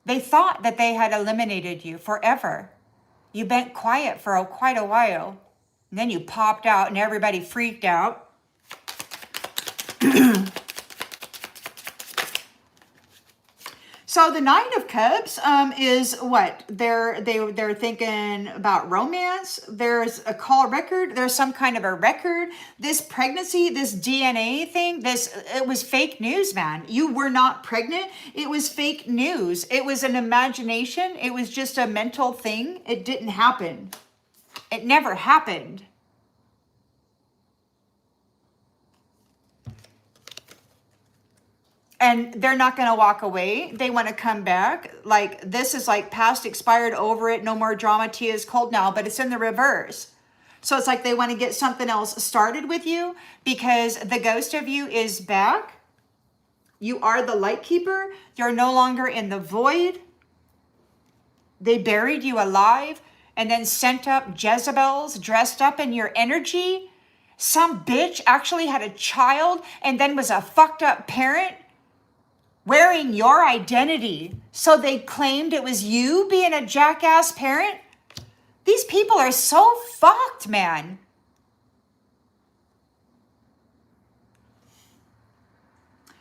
A: They thought that they had eliminated you forever. You been quiet for quite a while. And then you popped out and everybody freaked out. So the Nine of Cups is what? They're thinking about romance. There's a call record. There's some kind of a record. This pregnancy, this DNA thing, it was fake news, man. You were not pregnant. It was fake news. It was an imagination. It was just a mental thing. It didn't happen. It never happened. And they're not going to walk away. They want to come back. Like, this is like past, expired, over it. No more drama. Tea is cold now, but it's in the reverse. So it's like they want to get something else started with you because the ghost of you is back. You are the light keeper. You're no longer in the void. They buried you alive and then sent up Jezebels dressed up in your energy. Some bitch actually had a child and then was a fucked up parent, wearing your identity. So they claimed it was you being a jackass parent. These people are so fucked, man.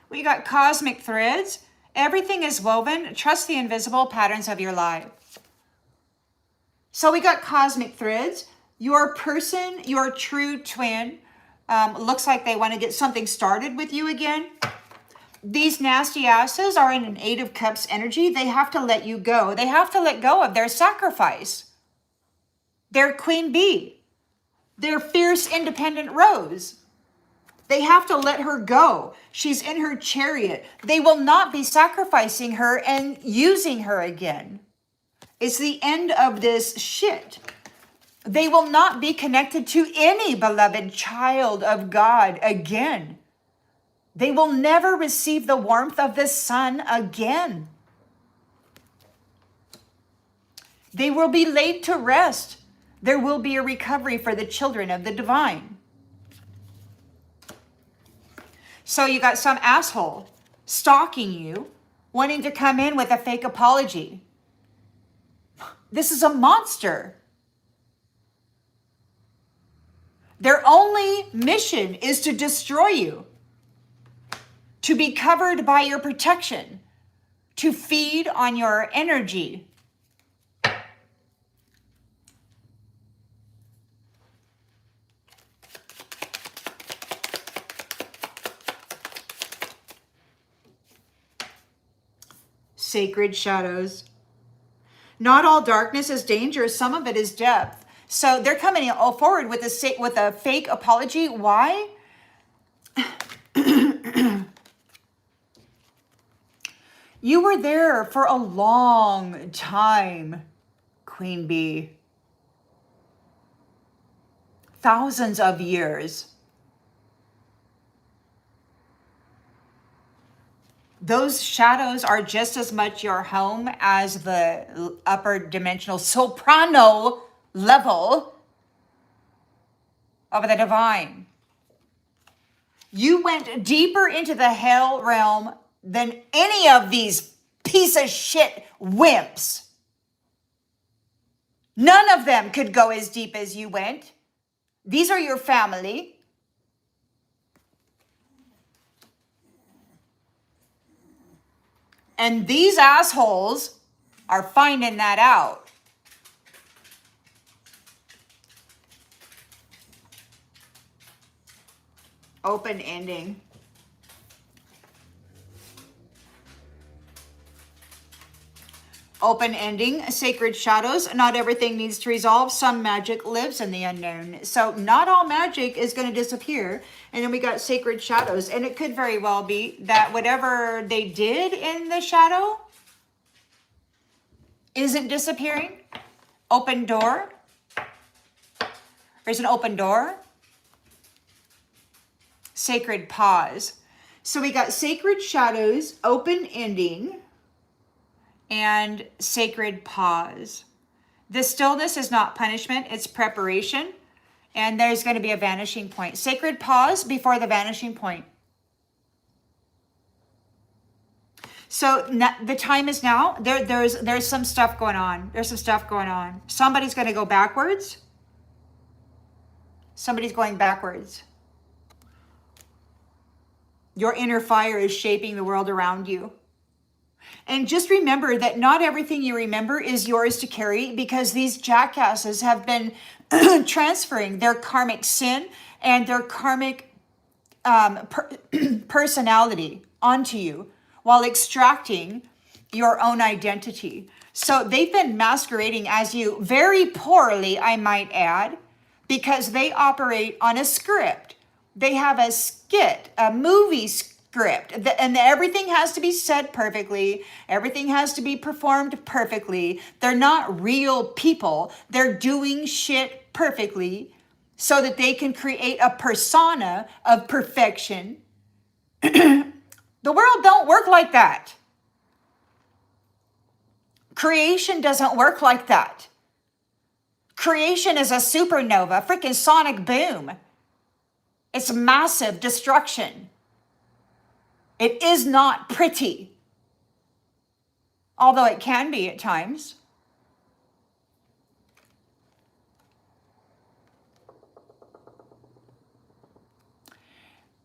A: We got cosmic threads. Everything is woven. Trust the invisible patterns of your life. So we got cosmic threads. Your person, your true twin, looks like they want to get something started with you again. These nasty asses are in an Eight of Cups energy. They have to let you go. They have to let go of their sacrifice. Their queen bee. Their fierce independent rose. They have to let her go. She's in her chariot. They will not be sacrificing her and using her again. It's the end of this shit. They will not be connected to any beloved child of God again. They will never receive the warmth of the sun again. They will be laid to rest. There will be a recovery for the children of the divine. So you got some asshole stalking you, wanting to come in with a fake apology. This is a monster. Their only mission is to destroy you, to be covered by your protection, to feed on your energy. Sacred shadows. Not all darkness is danger. Some of it is depth. So they're coming forward with a fake apology. Why? You were there for a long time, Queen Bee. Thousands of years. Those shadows are just as much your home as the upper dimensional soprano level of the divine. You went deeper into the hell realm than any of these piece of shit wimps. None of them could go as deep as you went. These are your family. And these assholes are finding that out. Open ending. Open ending, sacred shadows. Not everything needs to resolve. Some magic lives in the unknown. So not all magic is going to disappear. And then we got sacred shadows. And it could very well be that whatever they did in the shadow isn't disappearing. Open door. There's an open door. Sacred pause. So we got sacred shadows, open ending, and sacred pause. The stillness is not punishment, it's preparation. And there's going to be a vanishing point. Sacred pause before the vanishing point. So the time is now. There's some stuff going on. There's some stuff going on. Somebody's going to go backwards. Somebody's going backwards. Your inner fire is shaping the world around you. And just remember that not everything you remember is yours to carry, because these jackasses have been transferring their karmic sin and their karmic personality onto you while extracting your own identity. So they've been masquerading as you very poorly, I might add, because they operate on a script. They have a skit, a movie script, and everything has to be said perfectly. Everything has to be performed perfectly. They're not real people. They're doing shit perfectly so that they can create a persona of perfection. The world don't work like that. Creation doesn't work like that. Creation is a supernova, freaking sonic boom. It's massive destruction. It is not pretty, although it can be at times.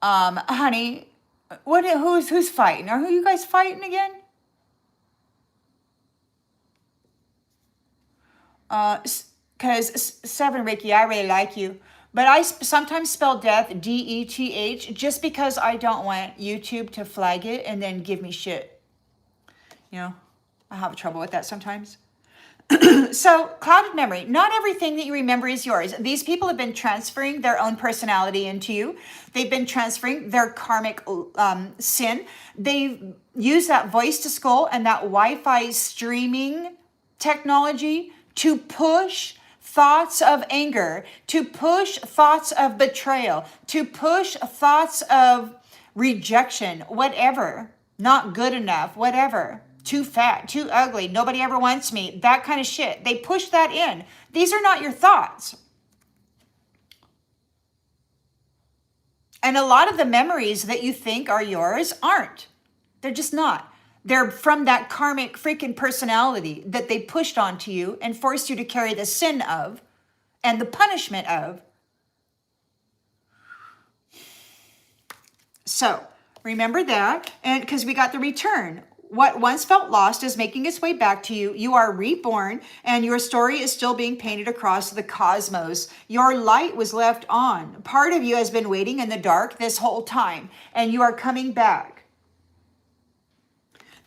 A: Honey, who's fighting? Are you guys fighting again? Because Seven Ricky, I really like you. But I sometimes spell death DETH just because I don't want YouTube to flag it and then give me shit. You know, I have trouble with that sometimes. So, clouded memory. Not everything that you remember is yours. These people have been transferring their own personality into you. They've been transferring their karmic sin. They've used that voice to skull and that Wi-Fi streaming technology to push thoughts of anger, to push thoughts of betrayal, to push thoughts of rejection, whatever, not good enough, whatever, too fat, too ugly, nobody ever wants me, that kind of shit. They push that in. These are not your thoughts. And a lot of the memories that you think are yours aren't. They're just not. They're from that karmic freaking personality that they pushed onto you and forced you to carry the sin of and the punishment of. So remember that, and because we got the return. What once felt lost is making its way back to you. You are reborn, and your story is still being painted across the cosmos. Your light was left on. Part of you has been waiting in the dark this whole time, and you are coming back.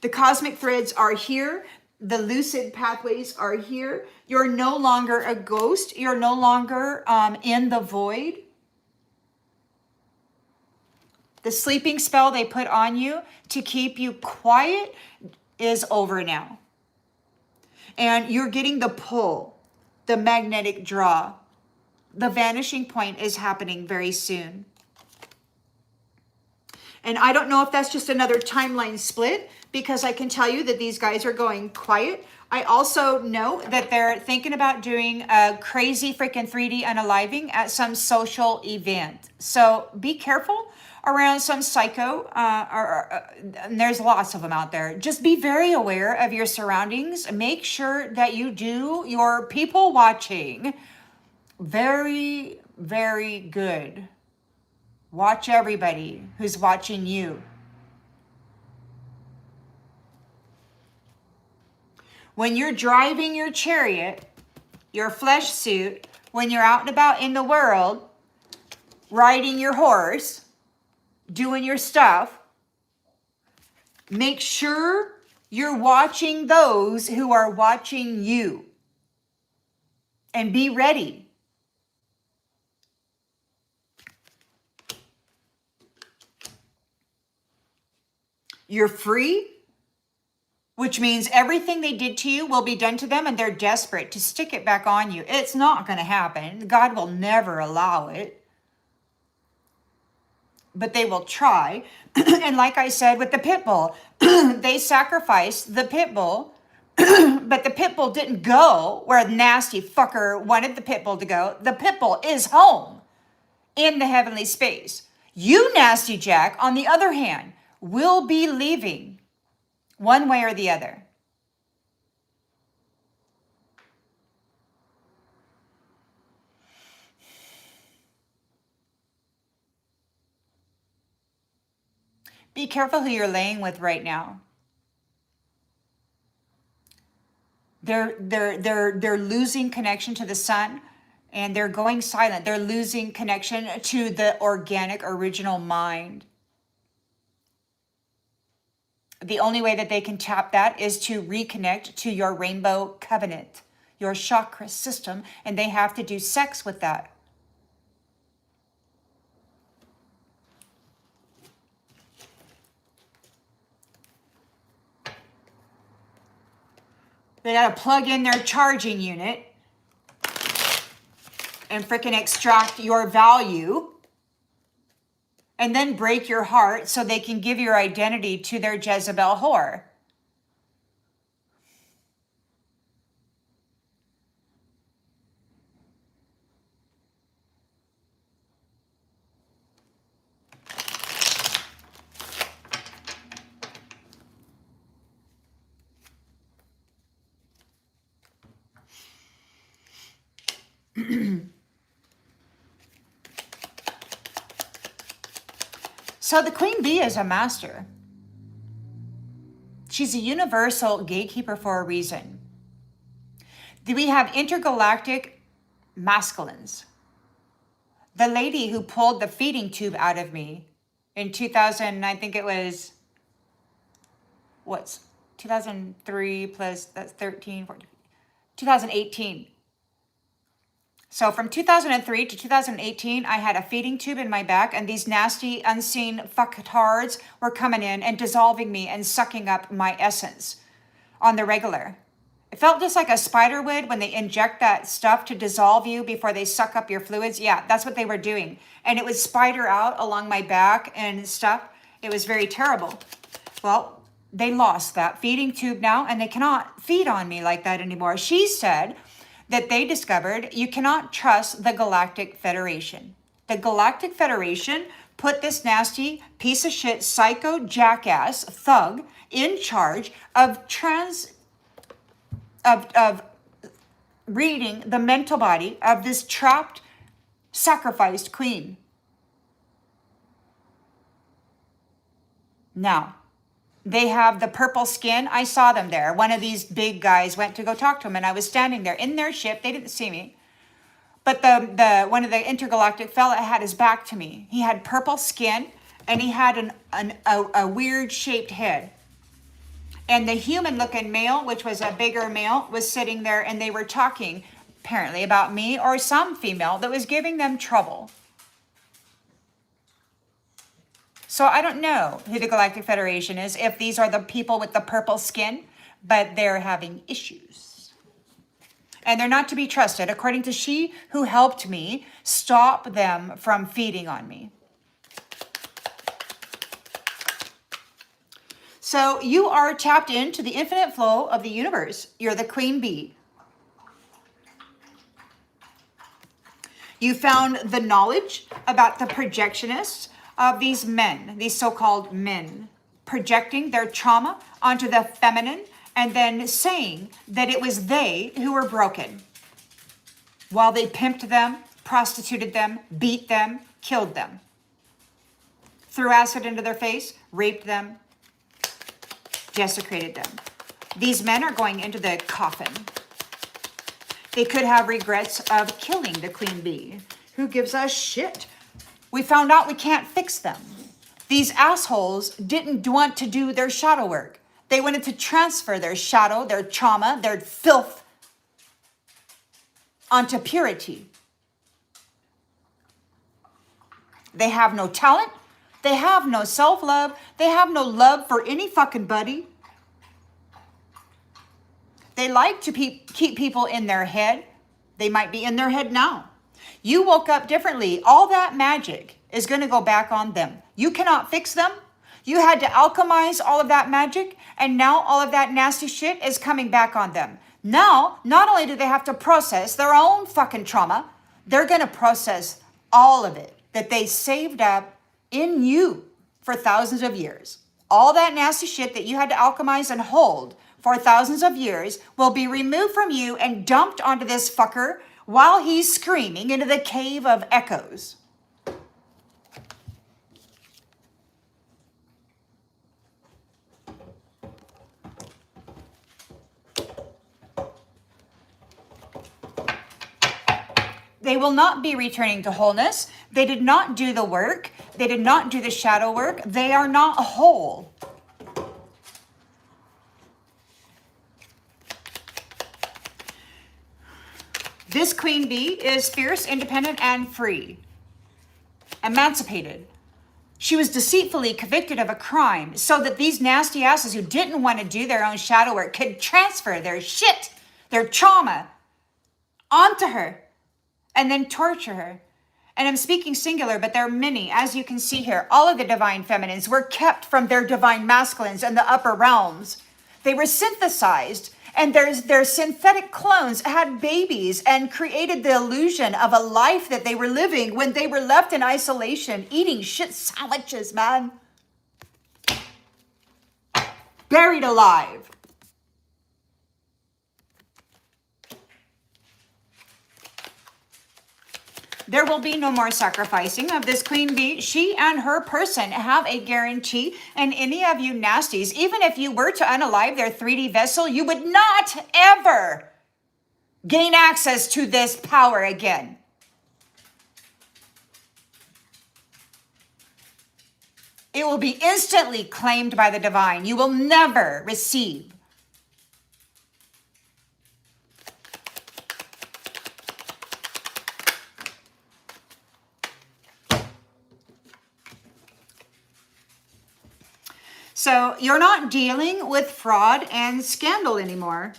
A: The cosmic threads are here. The lucid pathways are here. You're no longer a ghost. You're no longer in the void. The sleeping spell they put on you to keep you quiet is over now. And you're getting the pull, the magnetic draw. The vanishing point is happening very soon. And I don't know if that's just another timeline split, because I can tell you that these guys are going quiet. I also know that they're thinking about doing a crazy freaking 3D unaliving at some social event. So be careful around some psycho, and there's lots of them out there. Just be very aware of your surroundings. Make sure that you do your people watching very, very good. Watch everybody who's watching you. When you're driving your chariot, your flesh suit, when you're out and about in the world, riding your horse, doing your stuff, make sure you're watching those who are watching you. And be ready. You're free, which means everything they did to you will be done to them, and they're desperate to stick it back on you. It's not going to happen. God will never allow it. But they will try. And like I said with the pit bull, they sacrificed the pit bull, but the pit bull didn't go where the nasty fucker wanted the pit bull to go. The pit bull is home in the heavenly space. You, nasty Jack, on the other hand, will be leaving one way or the other. Be careful who you're laying with right now. They're losing connection to the sun, and they're going silent. They're losing connection to the organic original mind. The only way that they can tap that is to reconnect to your rainbow covenant, your chakra system, and they have to do sex with that. They got to plug in their charging unit and freaking extract your value and then break your heart so they can give your identity to their Jezebel whore. So the queen bee is a master. She's a universal gatekeeper for a reason. We have intergalactic masculines. The lady who pulled the feeding tube out of me in 2000, I think it was, 2003 plus, that's 13, 14, 2018. So from 2003 to 2018, I had a feeding tube in my back, and these nasty, unseen fucktards were coming in and dissolving me and sucking up my essence on the regular. It felt just like a spider would when they inject that stuff to dissolve you before they suck up your fluids. Yeah, that's what they were doing. And it would spider out along my back and stuff. It was very terrible. Well, they lost that feeding tube now, and they cannot feed on me like that anymore. She said that they discovered you cannot trust the Galactic Federation. The Galactic Federation put this nasty piece of shit, psycho jackass thug in charge of reading the mental body of this trapped, sacrificed queen. Now, they have the purple skin. I saw them there. One of these big guys went to go talk to him, and I was standing there in their ship. They didn't see me. But the one of the intergalactic fella had his back to me. He had purple skin, and he had a weird shaped head. And the human-looking male, which was a bigger male, was sitting there, and they were talking, apparently, about me or some female that was giving them trouble. So I don't know who the Galactic Federation is, if these are the people with the purple skin, but they're having issues. And they're not to be trusted, according to she who helped me stop them from feeding on me. So you are tapped into the infinite flow of the universe. You're the queen bee. You found the knowledge about the projectionists of these men, these so-called men, projecting their trauma onto the feminine and then saying that it was they who were broken while they pimped them, prostituted them, beat them, killed them, threw acid into their face, raped them, desecrated them. These men are going into the coffin. They could have regrets of killing the queen bee. Who gives a shit? We found out we can't fix them. These assholes didn't want to do their shadow work. They wanted to transfer their shadow, their trauma, their filth onto purity. They have no talent. They have no self-love. They have no love for any fucking buddy. They like to keep people in their head. They might be in their head now. You woke up differently. All that magic is going to go back on them. You cannot fix them. You had to alchemize all of that magic, and now all of that nasty shit is coming back on them. Now, not only do they have to process their own fucking trauma, they're going to process all of it that they saved up in you for thousands of years. All that nasty shit that you had to alchemize and hold for thousands of years will be removed from you and dumped onto this fucker while he's screaming into the cave of echoes. They will not be returning to wholeness. They did not do the work. They did not do the shadow work. They are not whole. This queen bee is fierce, independent, and free. Emancipated. She was deceitfully convicted of a crime so that these nasty asses who didn't want to do their own shadow work could transfer their shit, their trauma, onto her and then torture her. And I'm speaking singular, but there are many, as you can see here. All of the divine feminines were kept from their divine masculines in the upper realms. They were synthesized, and their synthetic clones had babies and created the illusion of a life that they were living when they were left in isolation, eating shit sandwiches, man. Buried alive. There will be no more sacrificing of this queen bee. She and her person have a guarantee. And any of you nasties, even if you were to unalive their 3D vessel, you would not ever gain access to this power again. It will be instantly claimed by the divine. You will never receive. So you're not dealing with fraud and scandal anymore.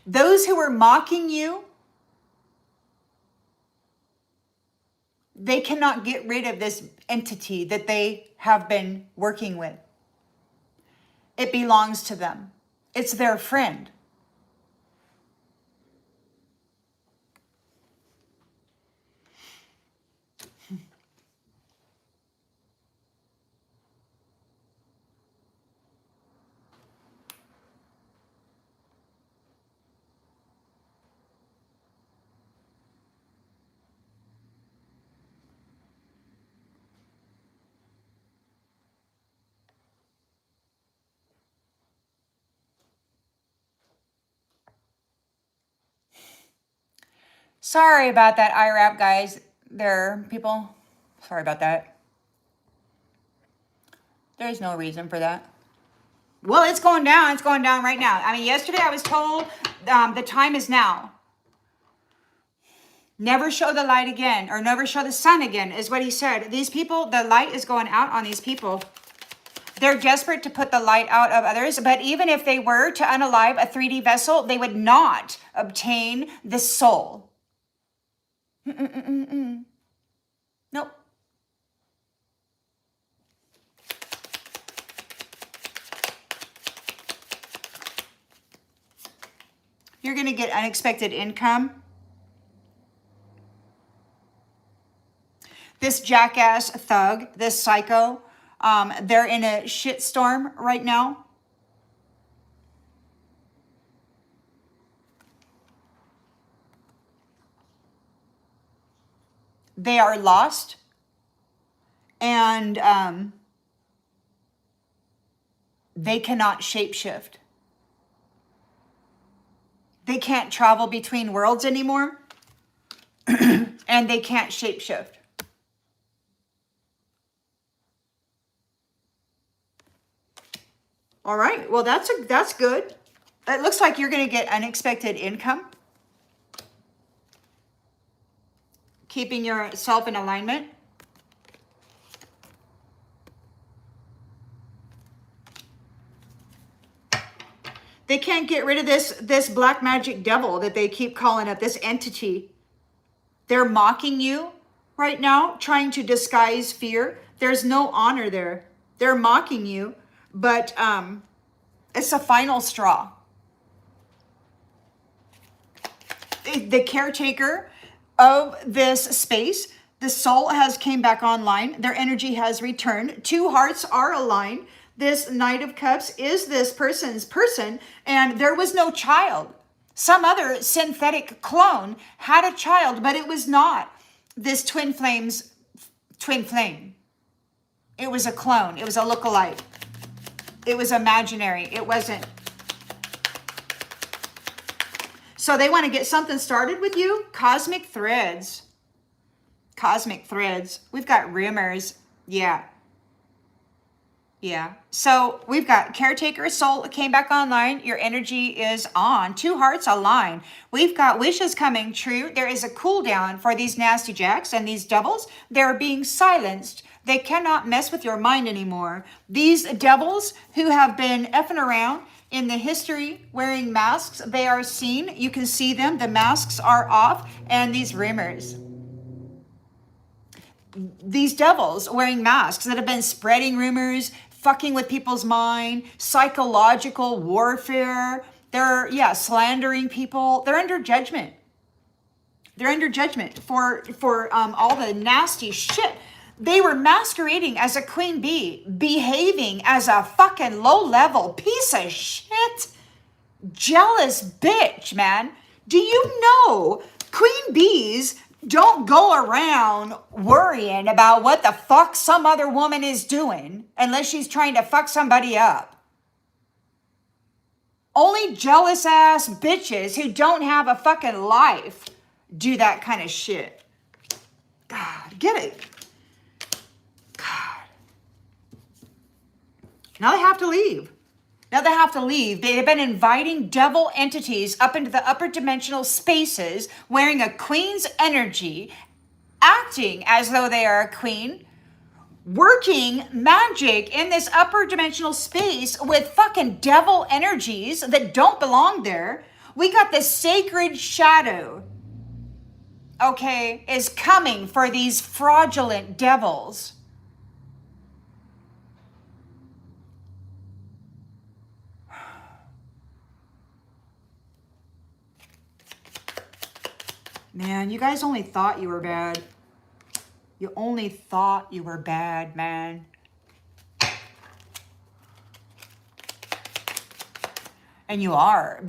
A: Those who were mocking you, they cannot get rid of this entity that they have been working with. It belongs to them. It's their friend. Sorry about that, IRAP guys. There, people. Sorry about that. There's no reason for that. Well, it's going down. It's going down right now. I mean, yesterday I was told the time is now. Never show the light again, or never show the sun again, is what he said. These people, the light is going out on these people. They're desperate to put the light out of others, but even if they were to unalive a 3D vessel, they would not obtain the soul. Nope. You're going to get unexpected income. This jackass thug, this psycho, they're in a shitstorm right now. They are lost, and they cannot shapeshift. They can't travel between worlds anymore, and they can't shapeshift. All right, well, that's good. It looks like you're going to get unexpected income. Keeping yourself in alignment. They can't get rid of this black magic devil that they keep calling up, this entity. They're mocking you right now, trying to disguise fear. There's no honor there. They're mocking you, but it's a final straw. The caretaker of this space, the soul has came back online. Their energy has returned. Two hearts are aligned. This Knight of Cups is this person's person, and there was no child. Some other synthetic clone had a child, but it was not this twin flame. It was a clone. It was a lookalike. It was imaginary. It wasn't. So they want to get something started with you? Cosmic threads. Cosmic threads. We've got rumors. Yeah. Yeah. So we've got caretaker soul came back online. Your energy is on. Two hearts align. We've got wishes coming true. There is a cool down for these nasty jacks and these devils. They're being silenced. They cannot mess with your mind anymore. These devils who have been effing around in the history wearing masks, they are seen. You can see them. The masks are off. And these rumors. These devils wearing masks that have been spreading rumors, fucking with people's mind, psychological warfare. They're, slandering people. They're under judgment. They're under judgment for all the nasty shit. They were masquerading as a queen bee, behaving as a fucking low-level piece of shit. Jealous bitch, man. Do you know queen bees don't go around worrying about what the fuck some other woman is doing unless she's trying to fuck somebody up? Only jealous ass bitches who don't have a fucking life do that kind of shit. God, get it. God. Now they have to leave. They've been inviting devil entities up into the upper dimensional spaces, wearing a queen's energy, acting as though they are a queen, working magic in this upper dimensional space with fucking devil energies that don't belong there. We got the sacred shadow, okay, is coming for these fraudulent devils. Man, you guys only thought you were bad. You only thought you were bad, man. And you are,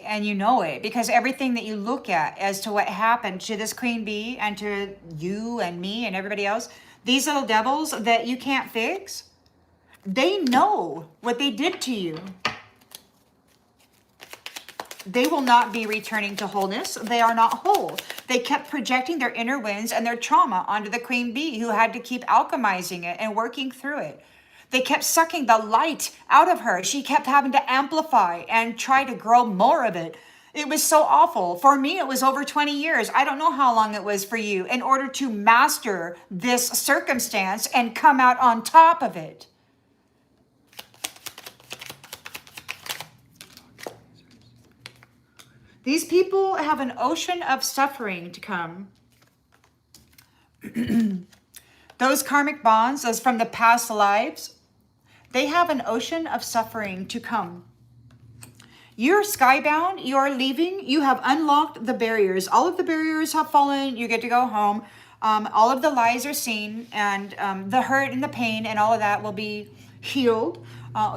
A: and you know it, because everything that you look at as to what happened to this queen bee and to you and me and everybody else, these little devils that you can't fix, they know what they did to you. They will not be returning to wholeness. They are not whole. They kept projecting their inner wounds and their trauma onto the queen bee, who had to keep alchemizing it and working through it. They kept sucking the light out of her. She kept having to amplify and try to grow more of it. It was so awful. For me, it was over 20 years. I don't know how long it was for you, in order to master this circumstance and come out on top of it. These people have an ocean of suffering to come. Those karmic bonds, those from the past lives, they have an ocean of suffering to come. You're skybound, you're leaving, you have unlocked the barriers. All of the barriers have fallen, you get to go home. All of the lies are seen, and the hurt and the pain and all of that will be healed.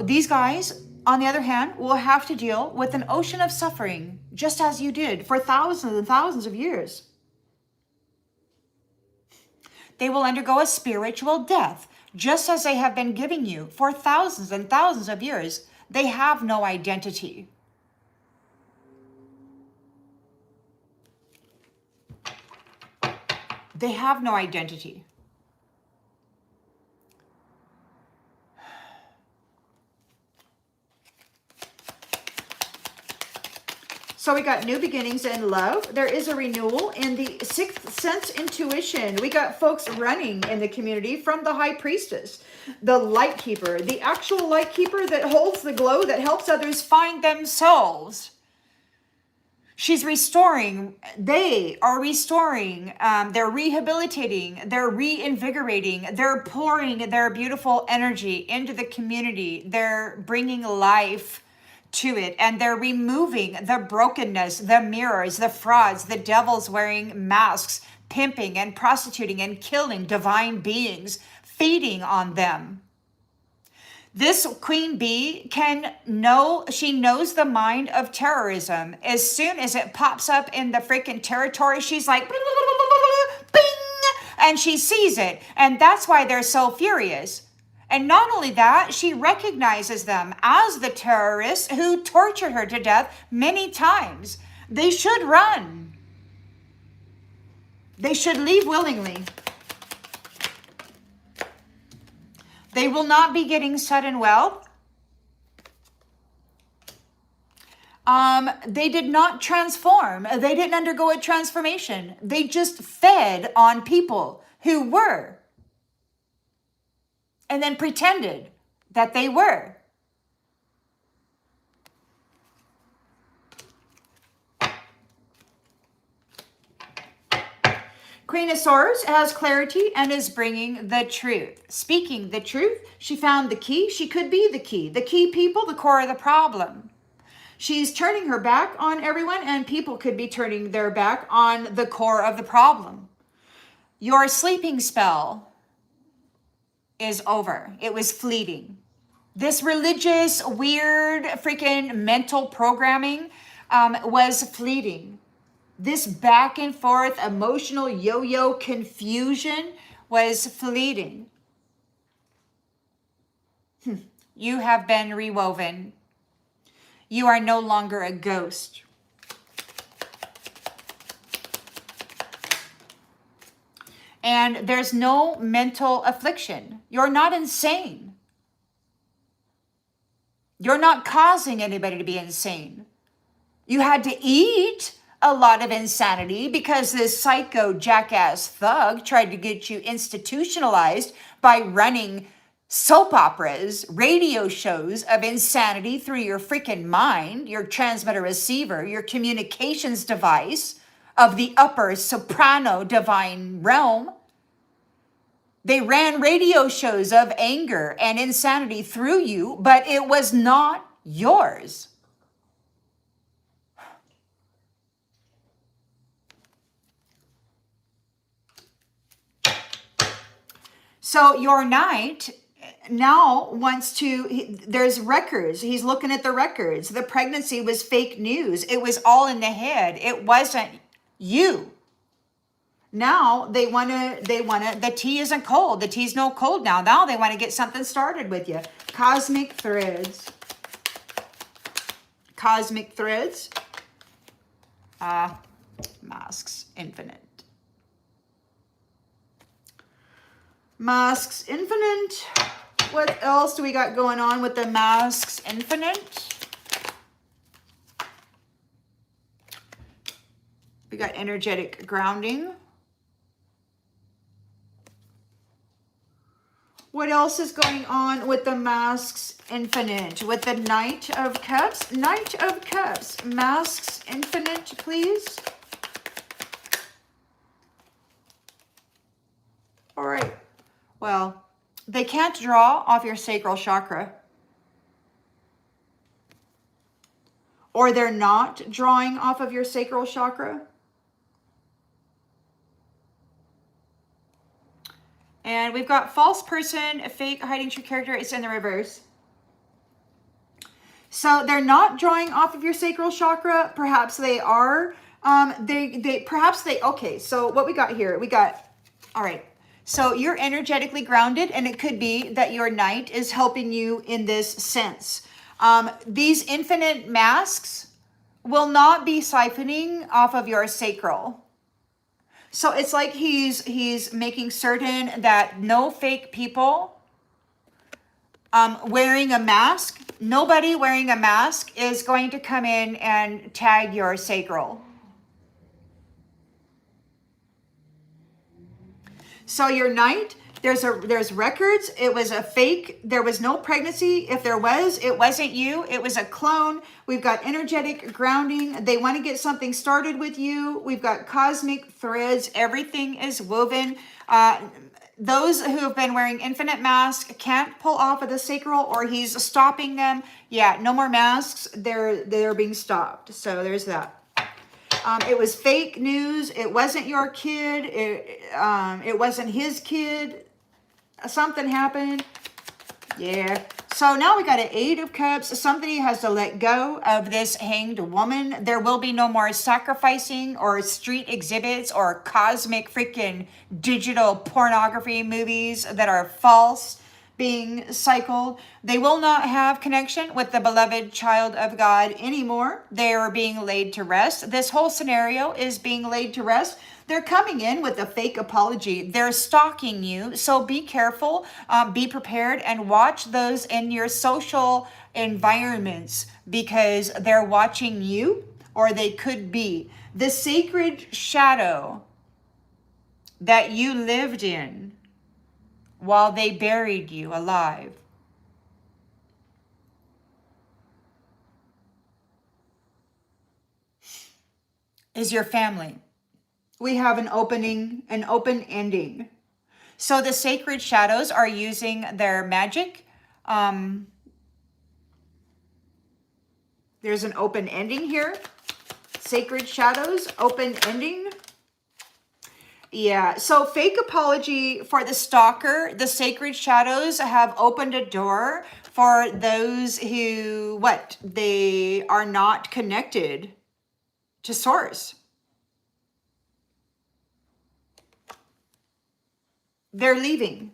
A: These guys, on the other hand, will have to deal with an ocean of suffering, just as you did for thousands and thousands of years. They will undergo a spiritual death, just as they have been giving you for thousands and thousands of years. They have no identity. They have no identity. So we got new beginnings in love. There is a renewal in the sixth sense intuition. We got folks running in the community from the high priestess, the light keeper, the actual light keeper that holds the glow that helps others find themselves. She's restoring. They are restoring. They're rehabilitating. They're reinvigorating. They're pouring their beautiful energy into the community. They're bringing life to it, and they're removing the brokenness, the mirrors, the frauds, the devils wearing masks, pimping and prostituting and killing divine beings, feeding on them. This queen bee she knows the mind of terrorism. As soon as it pops up in the freaking territory, she's like, bing, And she sees it. And that's why they're so furious. And not only that, she recognizes them as the terrorists who tortured her to death many times. They should run. They should leave willingly. They will not be getting sudden wealth. They did not transform. They didn't undergo a transformation. They just fed on people who were, and then pretended that they were. Queen of Swords has clarity and is bringing the truth. Speaking the truth, she found the key. She could be the key. The key people, the core of the problem. She's turning her back on everyone, and people could be turning their back on the core of the problem. Your sleeping spell is over. It was fleeting. This religious, weird, freaking mental programming was fleeting. This back and forth emotional yo-yo confusion was fleeting. You have been rewoven. You are no longer a ghost. And there's no mental affliction. You're not insane. You're not causing anybody to be insane. You had to eat a lot of insanity because this psycho jackass thug tried to get you institutionalized by running soap operas, radio shows of insanity through your freaking mind, your transmitter receiver, your communications device of the upper soprano divine realm. They ran radio shows of anger and insanity through you, but it was not yours. So your knight now wants to, there's records. He's looking at the records. The pregnancy was fake news. It was all in the head. It wasn't you. Now they want to, the tea isn't cold. The tea's no cold now. Now they want to get something started with you. Cosmic threads. Cosmic threads. Masks infinite. Masks infinite. What else do we got going on with the masks infinite? We got energetic grounding. What else is going on with the masks infinite? With the Knight of Cups? Knight of Cups. Masks infinite, please. All right. Well, they can't draw off your sacral chakra. Or they're not drawing off of your sacral chakra. And we've got false person, fake, hiding true character. It's in the reverse. So they're not drawing off of your sacral chakra. Perhaps they are. Okay, so what we got here, all right. So you're energetically grounded, and it could be that your knight is helping you in this sense. These infinite masks will not be siphoning off of your sacral. So it's like he's making certain that no fake people wearing a mask, nobody wearing a mask is going to come in and tag your sacral. So your knight, there's records. It was a fake. There was no pregnancy. If there was, it wasn't you. It was a clone. We've got energetic grounding. They want to get something started with you. We've got cosmic threads. Everything is woven. Those who have been wearing infinite masks can't pull off of the sacral, or he's stopping them. Yeah, no more masks. They're being stopped. So there's that. It was fake news. It wasn't your kid. It wasn't his kid. Something happened. Yeah. So now we got an 8 of Cups. Somebody has to let go of this hanged woman. There will be no more sacrificing or street exhibits or cosmic freaking digital pornography movies that are false being cycled. They will not have connection with the beloved child of God anymore. They are being laid to rest. This whole scenario is being laid to rest. They're coming in with a fake apology. They're stalking you. So be careful, be prepared, and watch those in your social environments because they're watching you, or they could be. The sacred shadow that you lived in while they buried you alive is your family. We have an opening, an open ending. So the sacred shadows are using their magic. There's an open ending here. Sacred shadows, open ending. Yeah, so fake apology for the stalker. The sacred shadows have opened a door for those who, they are not connected to source. They're leaving.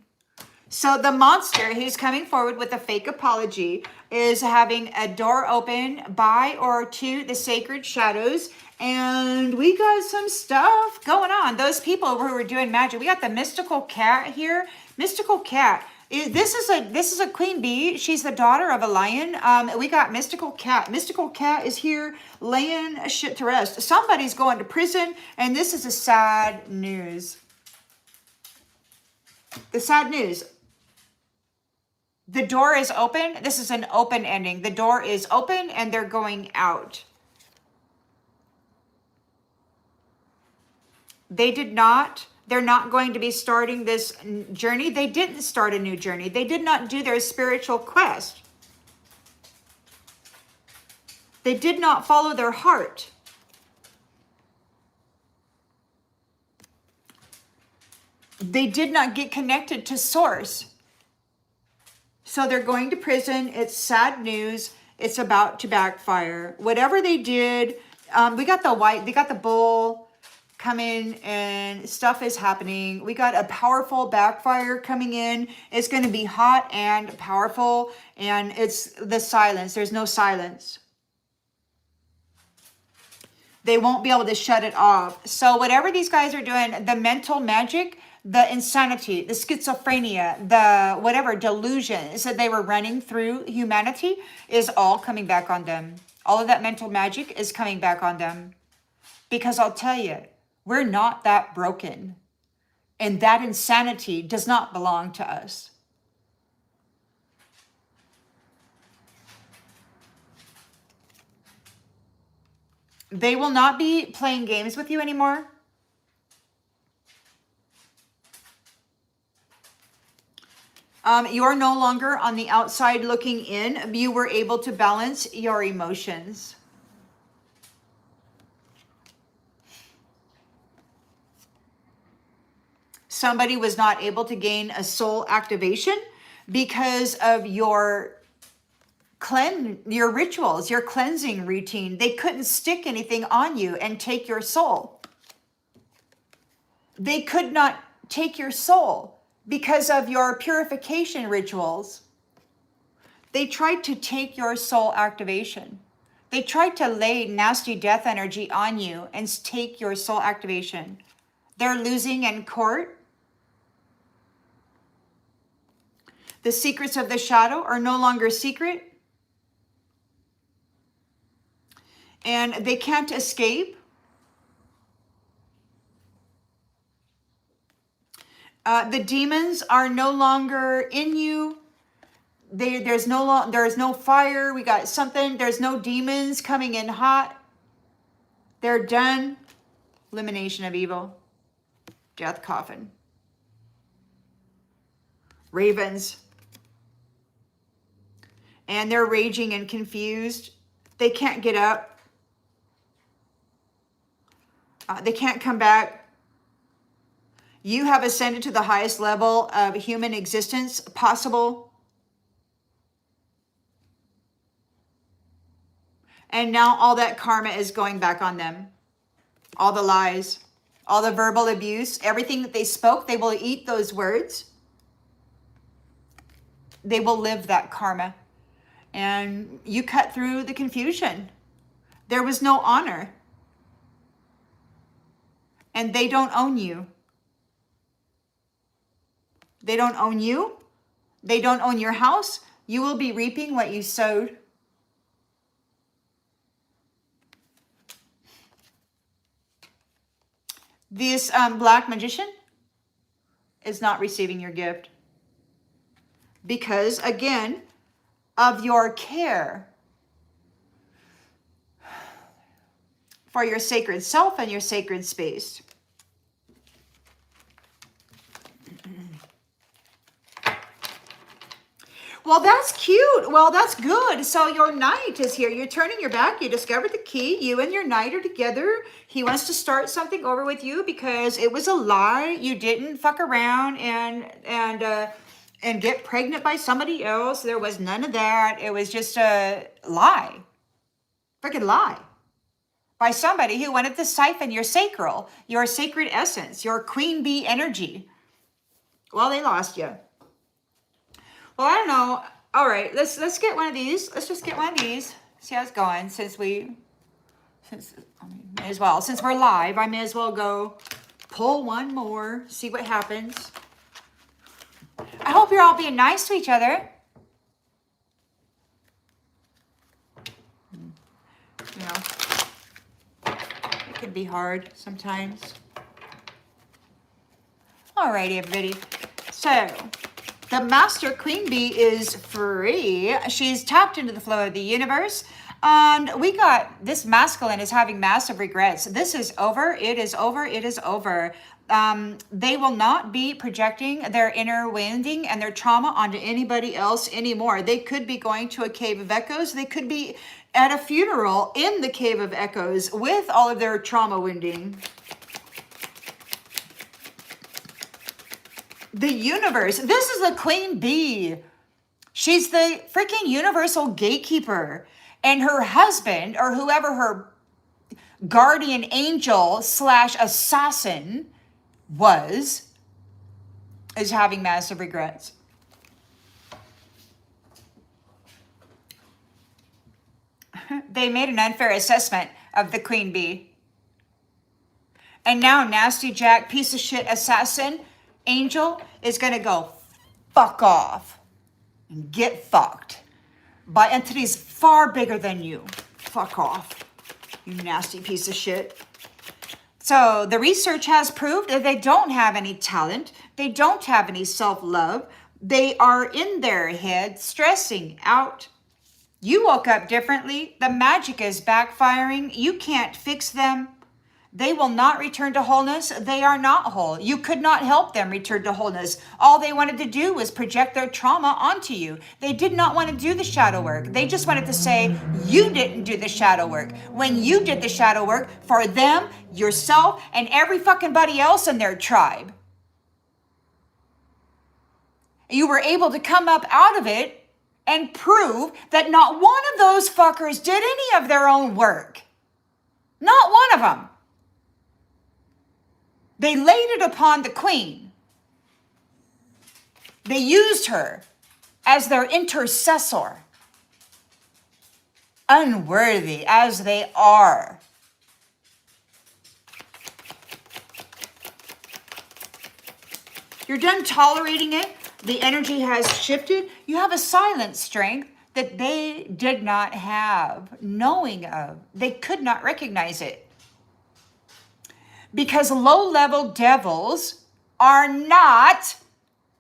A: So the monster who's coming forward with a fake apology is having a door open by or to the sacred shadows. And we got some stuff going on. Those people who were doing magic. We got the mystical cat here. Mystical cat. This is a queen bee. She's the daughter of a lion. We got mystical cat. Mystical cat is here laying shit to rest. Somebody's going to prison, and this is a sad news. The sad news. The door is open. This is an open ending. The door is open and they're going out. They're not going to be starting this journey. They didn't start a new journey. They did not do their spiritual quest. They did not follow their heart. They did not get connected to source. So they're going to prison. It's sad news. It's about to backfire. Whatever they did, we got the bull coming and stuff is happening. We got a powerful backfire coming in. It's going to be hot and powerful, and it's the silence. There's no silence. They won't be able to shut it off. So whatever these guys are doing, the mental magic, the insanity, the schizophrenia, the whatever delusions that they were running through humanity is all coming back on them. All of that mental magic is coming back on them. Because I'll tell you, we're not that broken. And that insanity does not belong to us. They will not be playing games with you anymore. You're no longer on the outside looking in. You were able to balance your emotions. Somebody was not able to gain a soul activation because of your rituals, your cleansing routine. They couldn't stick anything on you and take your soul. They could not take your soul because of your purification rituals. They tried to take your soul activation. They tried to lay nasty death energy on you and take your soul activation. They're losing in court. The secrets of the shadow are no longer secret. And they can't escape. The demons are no longer in you. There's no fire. We got something. There's no demons coming in hot. They're done. Elimination of evil. Death coffin. Ravens. And they're raging and confused. They can't get up. They can't come back. You have ascended to the highest level of human existence possible. And now all that karma is going back on them. All the lies, all the verbal abuse, everything that they spoke, they will eat those words. They will live that karma. And you cut through the confusion. There was no honor. And they don't own you. They don't own you. They don't own your house. You will be reaping what you sowed. This black magician is not receiving your gift. Because, again, of your care for your sacred self and your sacred space. Well, that's cute. Well, that's good. So your knight is here. You're turning your back. You discovered the key. You and your knight are together. He wants to start something over with you because it was a lie. You didn't fuck around and get pregnant by somebody else. There was none of that. It was just a lie. Freaking lie. By somebody who wanted to siphon your sacral, your sacred essence, your queen bee energy. Well, they lost you. Well, I don't know. All right, let's get one of these. Let's just get one of these. See how it's going. Since may as well. Since we're live, I may as well go pull one more. See what happens. I hope you're all being nice to each other. You know, it can be hard sometimes. Alrighty, everybody. So, the Master Queen Bee is free. She's tapped into the flow of the universe. And we got this masculine is having massive regrets. This is over. It is over. It is over. They will not be projecting their inner wounding and their trauma onto anybody else anymore. They could be going to a cave of echoes. They could be at a funeral in the cave of echoes with all of their trauma wounding. The universe. This is the queen bee. She's the freaking universal gatekeeper. And her husband, or whoever her guardian angel / assassin was, is having massive regrets. They made an unfair assessment of the queen bee. And now nasty Jack, piece of shit assassin, angel is going to go fuck off and get fucked by entities far bigger than you. Fuck off, you nasty piece of shit. So the research has proved that they don't have any talent. They don't have any self-love. They are in their head stressing out. You woke up differently. The magic is backfiring. You can't fix them. They will not return to wholeness. They are not whole. You could not help them return to wholeness. All they wanted to do was project their trauma onto you. They did not want to do the shadow work. They just wanted to say, you didn't do the shadow work. When you did the shadow work for them, yourself, and every fucking buddy else in their tribe, you were able to come up out of it and prove that not one of those fuckers did any of their own work. Not one of them. They laid it upon the queen. They used her as their intercessor. Unworthy as they are. You're done tolerating it. The energy has shifted. You have a silent strength that they did not have knowing of. They could not recognize it. Because low-level devils are not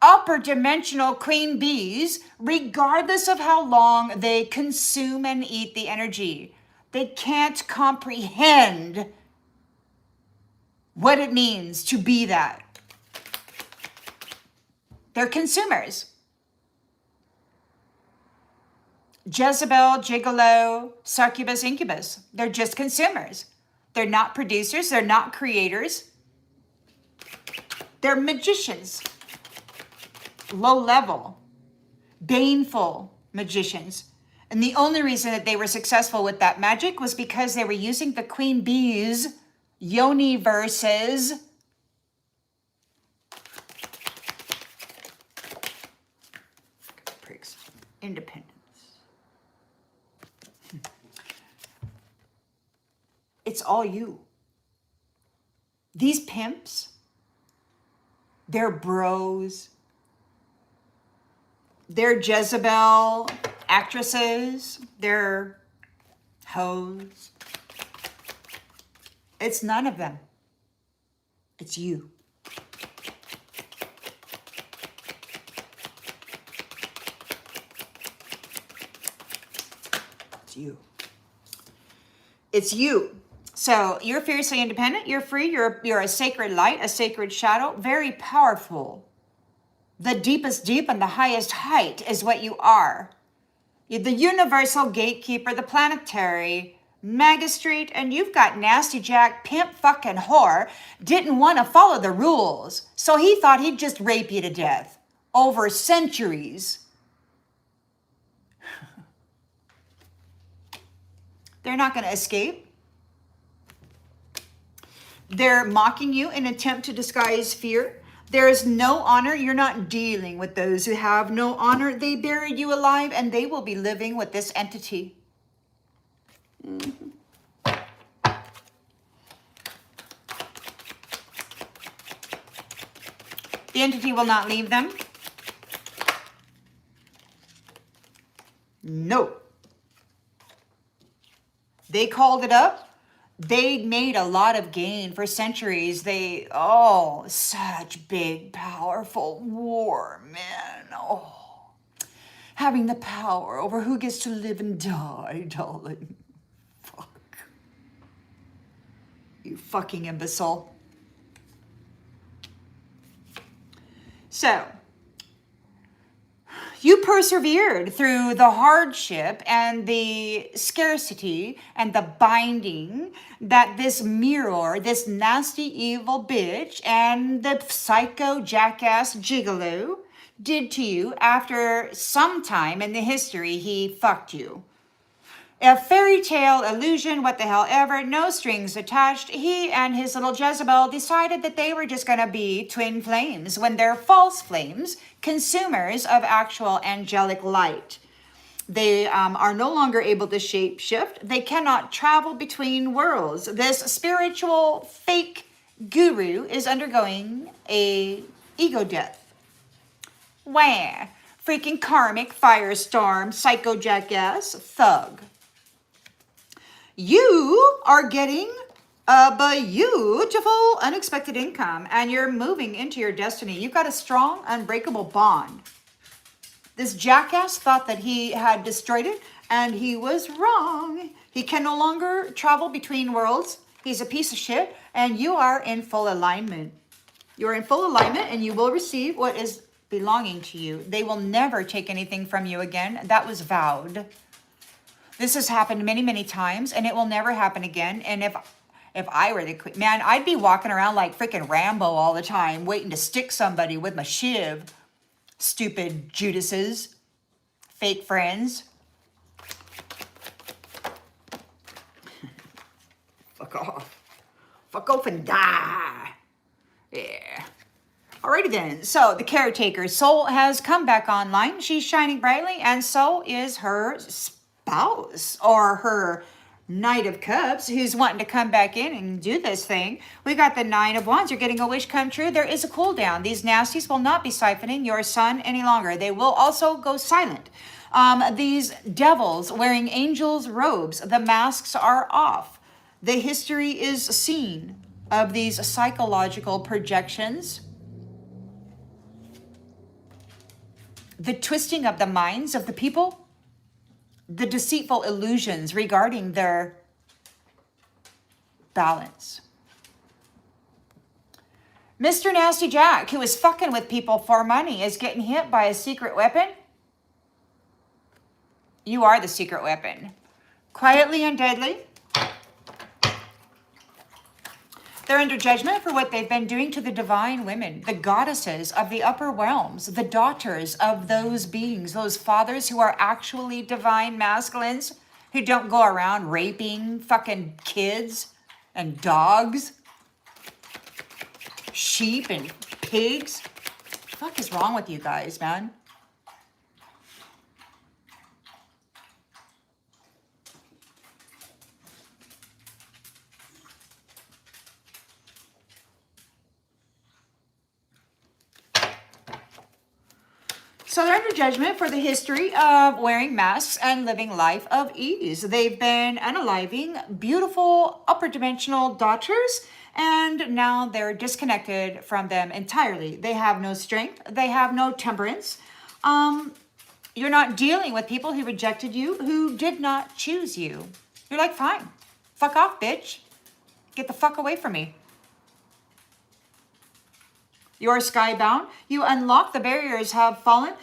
A: upper dimensional queen bees, regardless of how long they consume and eat the energy. They can't comprehend what it means to be that. They're consumers. Jezebel, gigolo, succubus, incubus. They're just consumers. They're not producers. They're not creators. They're magicians. Low level, baneful magicians. And the only reason that they were successful with that magic was because they were using the queen bee's yoni verses. Pricks. Independence. It's all you. These pimps, they're bros, they're Jezebel actresses, they're hoes. It's none of them. It's you. It's you. It's you. So you're fiercely independent. You're free. You're a sacred light, a sacred shadow, very powerful. The deepest deep and the highest height is what you are. You're the universal gatekeeper, the planetary magistrate, and you've got nasty Jack, pimp fucking whore, didn't want to follow the rules. So he thought he'd just rape you to death over centuries. They're not going to escape. They're mocking you in an attempt to disguise fear. There is no honor. You're not dealing with those who have no honor. They buried you alive and they will be living with this entity. The entity will not leave them. No. They called it up. They made a lot of gain for centuries. Such big, powerful war, man. Oh, having the power over who gets to live and die, darling. Fuck. You fucking imbecile. So, you persevered through the hardship and the scarcity and the binding that this mirror, this nasty evil bitch and the psycho jackass gigolo did to you after some time in the history he fucked you. A fairy tale illusion, what the hell ever, no strings attached. He and his little Jezebel decided that they were just going to be twin flames when they're false flames, consumers of actual angelic light. They are no longer able to shape shift. They cannot travel between worlds. This spiritual fake guru is undergoing a ego death. Wah! Freaking karmic firestorm, psycho jackass, thug. You are getting a beautiful, unexpected income, and you're moving into your destiny. You've got a strong, unbreakable bond. This jackass thought that he had destroyed it, and he was wrong. He can no longer travel between worlds. He's a piece of shit, and you are in full alignment. You're in full alignment, and you will receive what is belonging to you. They will never take anything from you again. That was vowed. This has happened many, many times, and it will never happen again. And if I were the queen, man, I'd be walking around like freaking Rambo all the time, waiting to stick somebody with my shiv. Stupid Judases, fake friends. Fuck off. Fuck off and die. Yeah. Alrighty then. So the caretaker's soul has come back online. She's shining brightly, and so is her spouse or her Knight of Cups who's wanting to come back in and do this thing. We got the Nine of Wands. You're getting a wish come true. There is a cool down. These nasties will not be siphoning your sun any longer. They will also go silent. These devils wearing angels' robes, the masks are off. The history is seen of these psychological projections. The twisting of the minds of the people. The deceitful illusions regarding their balance. Mr. Nasty Jack, who is fucking with people for money, is getting hit by a secret weapon. You are the secret weapon. Quietly and deadly. They're under judgment for what they've been doing to the divine women, the goddesses of the upper realms, the daughters of those beings, those fathers who are actually divine masculines, who don't go around raping fucking kids and dogs, sheep and pigs. What the fuck is wrong with you guys, man? So they're under judgment for the history of wearing masks and living life of ease. They've been unaliving beautiful upper dimensional daughters, and now they're disconnected from them entirely. They have no strength. They have no temperance. You're not dealing with people who rejected you, who did not choose you. You're like, fine, fuck off, bitch. Get the fuck away from me. You're skybound. You unlock, the barriers have fallen.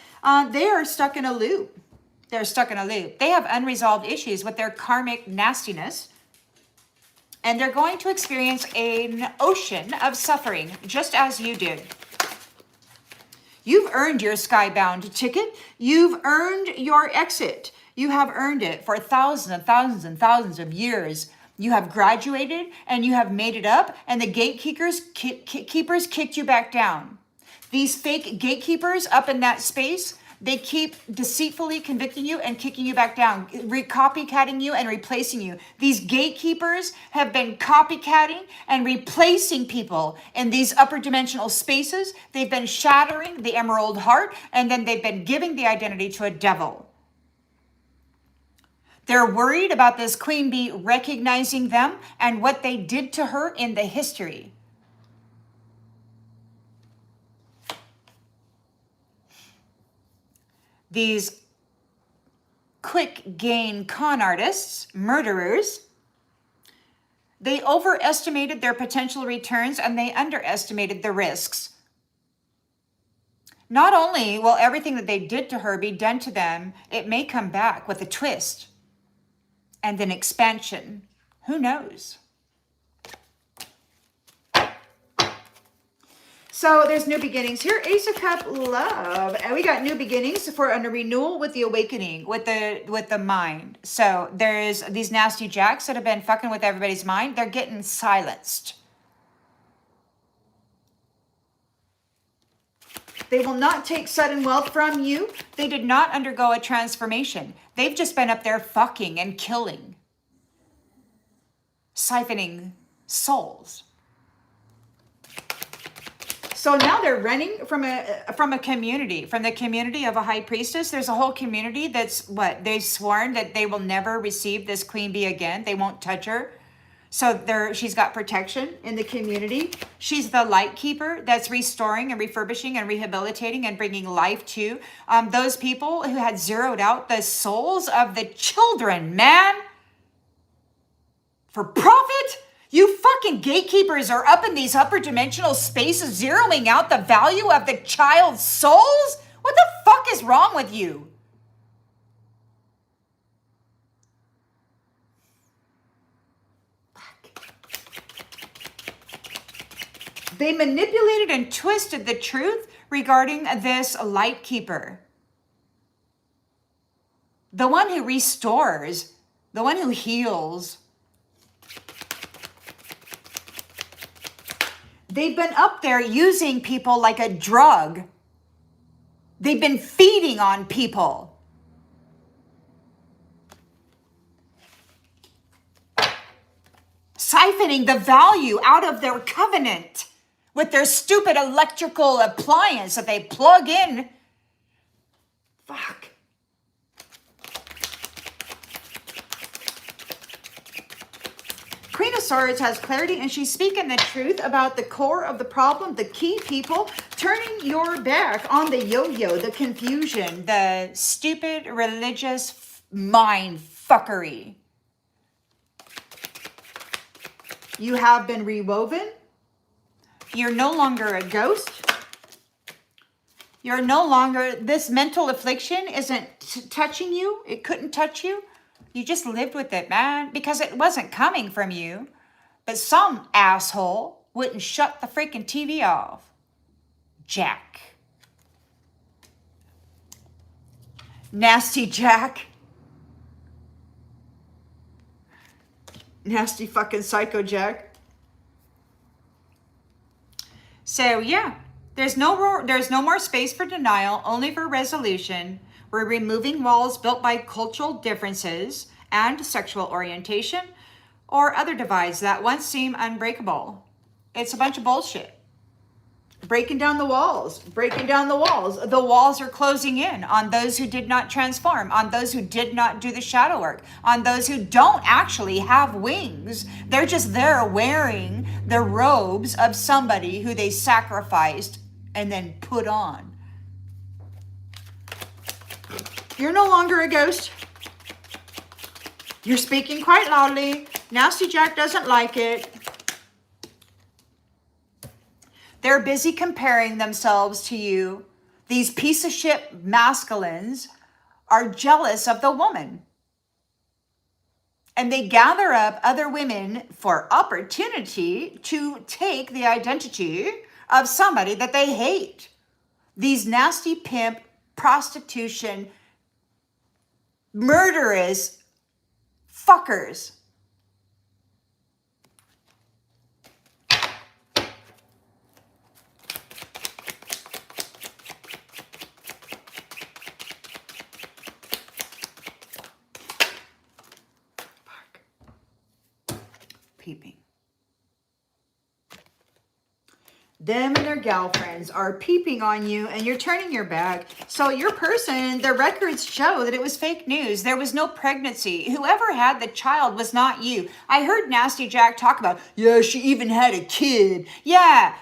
A: They are stuck in a loop. They're stuck in a loop. They have unresolved issues with their karmic nastiness. And they're going to experience an ocean of suffering, just as you did. You've earned your skybound ticket. You've earned your exit. You have earned it for thousands and thousands and thousands of years. You have graduated and you have made it up, and the gatekeepers kicked you back down. These fake gatekeepers up in that space, they keep deceitfully convicting you and kicking you back down, copycatting you and replacing you. These gatekeepers have been copycatting and replacing people in these upper dimensional spaces. They've been shattering the emerald heart, and then they've been giving the identity to a devil. They're worried about this queen bee recognizing them and what they did to her in the history. These quick gain con artists, murderers, they overestimated their potential returns and they underestimated the risks. Not only will everything that they did to her be done to them, it may come back with a twist and an expansion. Who knows? So there's new beginnings here. Ace of Cup, love. And we got new beginnings for a renewal with the awakening, with the mind. So there's these nasty jacks that have been fucking with everybody's mind. They're getting silenced. They will not take sudden wealth from you. They did not undergo a transformation. They've just been up there fucking and killing, siphoning souls. So now they're running from a community, from the community of a high priestess. There's a whole community that's they've sworn that they will never receive this queen bee again. They won't touch her. So she's got protection in the community. She's the light keeper that's restoring and refurbishing and rehabilitating and bringing life to those people who had zeroed out the souls of the children, man. For profit? You fucking gatekeepers are up in these upper dimensional spaces zeroing out the value of the child's souls? What the fuck is wrong with you? They manipulated and twisted the truth regarding this light keeper. The one who restores, the one who heals. They've been up there using people like a drug. They've been feeding on people. Siphoning the value out of their covenant with their stupid electrical appliance that they plug in. Fuck. Queen of Swords has clarity, and she's speaking the truth about the core of the problem, the key people, turning your back on the yo-yo, the confusion, the stupid religious mind fuckery. You have been rewoven. You're no longer a ghost. You're no longer, this mental affliction isn't touching you. It couldn't touch you. You just lived with it, man, because it wasn't coming from you. But some asshole wouldn't shut the freaking TV off. Jack. Nasty Jack. Nasty fucking psycho Jack. So yeah, there's no more space for denial, only for resolution. We're removing walls built by cultural differences and sexual orientation or other divides that once seemed unbreakable. It's a bunch of bullshit. Breaking down the walls, breaking down the walls. The walls are closing in on those who did not transform, on those who did not do the shadow work, on those who don't actually have wings. They're just there wearing the robes of somebody who they sacrificed and then put on. You're no longer a ghost. You're speaking quite loudly. Nasty Jack doesn't like it. They're busy comparing themselves to you. These piece of shit masculines are jealous of the woman. And they gather up other women for opportunity to take the identity of somebody that they hate. These nasty pimp, prostitution, murderous fuckers. Peeping. Them and their girlfriends are peeping on you and you're turning your back. So your person, the records show that it was fake news. There was no pregnancy. Whoever had the child was not you. I heard Nasty Jack talk about, yeah, she even had a kid. Yeah.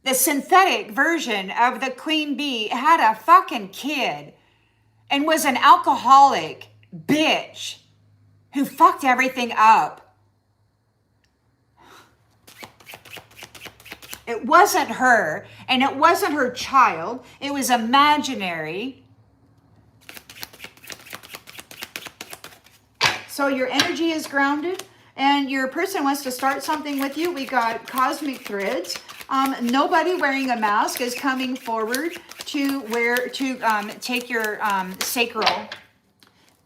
A: The synthetic version of the queen bee had a fucking kid and was an alcoholic bitch who fucked everything up. It wasn't her, and it wasn't her child. It was imaginary. So your energy is grounded, and your person wants to start something with you. We got cosmic threads. Nobody wearing a mask is coming forward to take your sacral.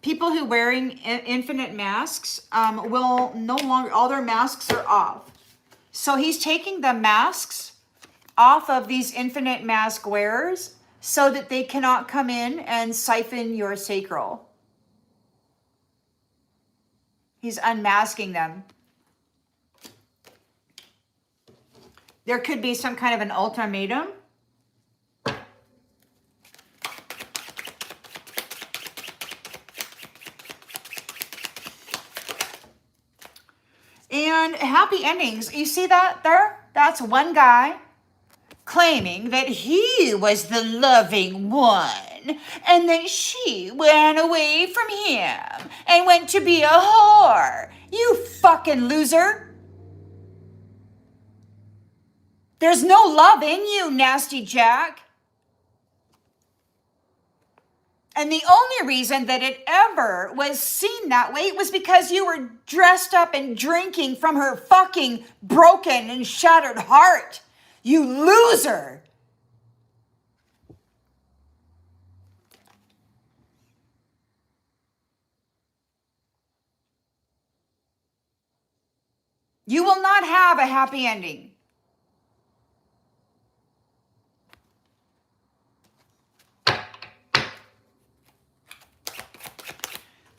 A: People who wearing infinite masks will no longer, all their masks are off. So he's taking the masks off of these infinite mask wearers so that they cannot come in and siphon your sacral. He's unmasking them. There could be some kind of an ultimatum. And happy endings. You see that there? That's one guy claiming that he was the loving one and that she ran away from him and went to be a whore. You fucking loser. There's no love in you, Nasty Jack. And the only reason that it ever was seen that way was because you were dressed up and drinking from her fucking broken and shattered heart. You loser. You will not have a happy ending.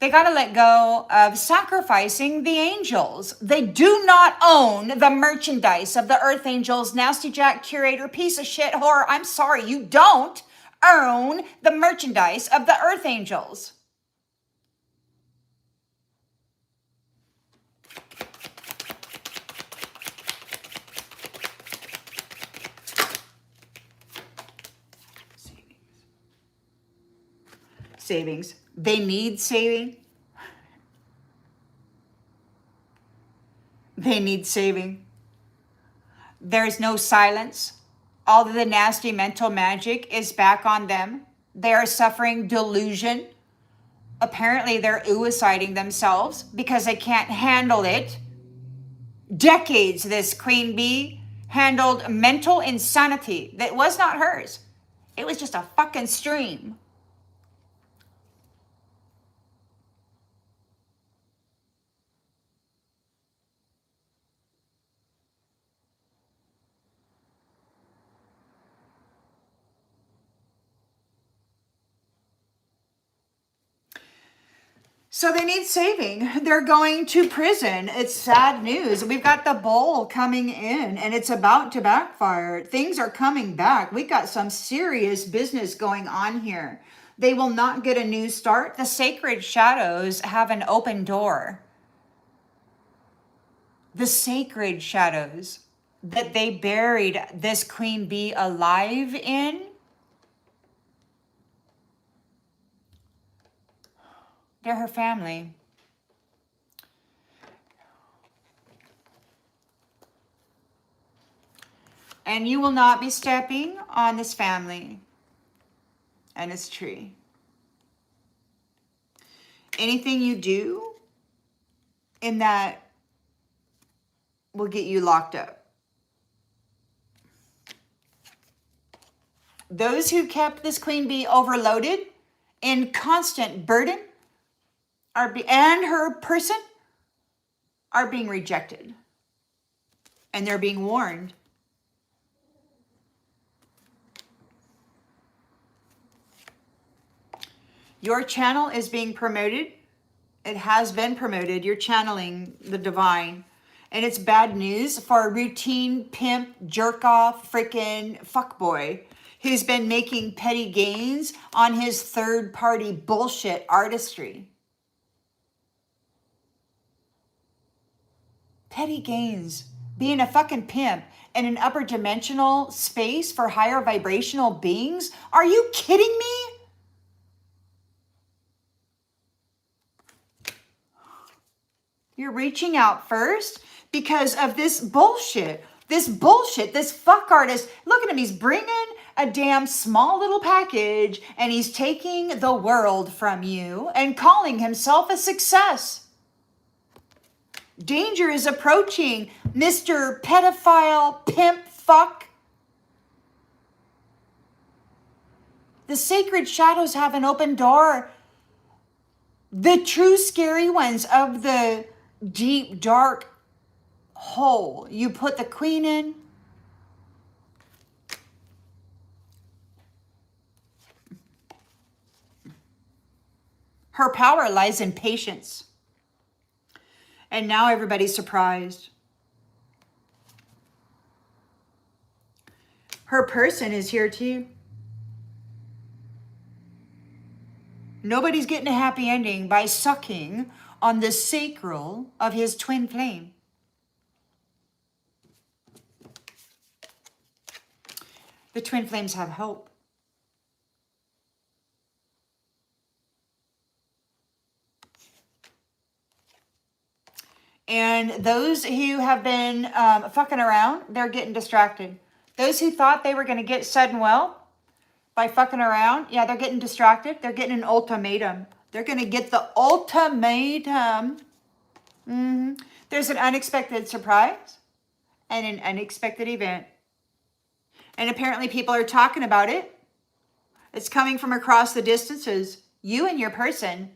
A: They got to let go of sacrificing the angels. They do not own the merchandise of the earth angels. Nasty Jack, curator, piece of shit, whore. I'm sorry, you don't own the merchandise of the earth angels. Savings. They need saving. They need saving. There's no silence. All of the nasty mental magic is back on them. They are suffering delusion. Apparently they're suiciding themselves because they can't handle it. Decades this queen bee handled mental insanity that was not hers. It was just a fucking stream. So they need saving. They're going to prison. It's sad news. We've got the bull coming in and it's about to backfire. Things are coming back. We got some serious business going on here. They will not get a new start. The sacred shadows have an open door. The sacred shadows that they buried this queen bee alive in, they're her family. And you will not be stepping on this family and its tree. Anything you do in that will get you locked up. Those who kept this queen bee overloaded in constant burden and her person are being rejected. And they're being warned. Your channel is being promoted. It has been promoted. You're channeling the divine. And it's bad news for a routine pimp, jerk-off, freaking fuckboy who's been making petty gains on his third-party bullshit artistry. Petty gains. Being a fucking pimp in an upper dimensional space for higher vibrational beings? Are you kidding me? You're reaching out first because of this bullshit. This fuck artist. Look at him. He's bringing a damn small little package and he's taking the world from you and calling himself a success. Danger is approaching, Mr. Pedophile Pimp Fuck. The sacred shadows have an open door. The true scary ones of the deep, dark hole you put the queen in. Her power lies in patience. And now everybody's surprised. Her person is here too. Nobody's getting a happy ending by sucking on the sacral of his twin flame. The twin flames have hope. And those who have been fucking around, they're getting distracted. Those who thought they were going to get sudden wealth by fucking around, yeah, they're getting distracted. They're getting an ultimatum. They're going to get the ultimatum. There's an unexpected surprise and an unexpected event. And apparently people are talking about it. It's coming from across the distances. You and your person.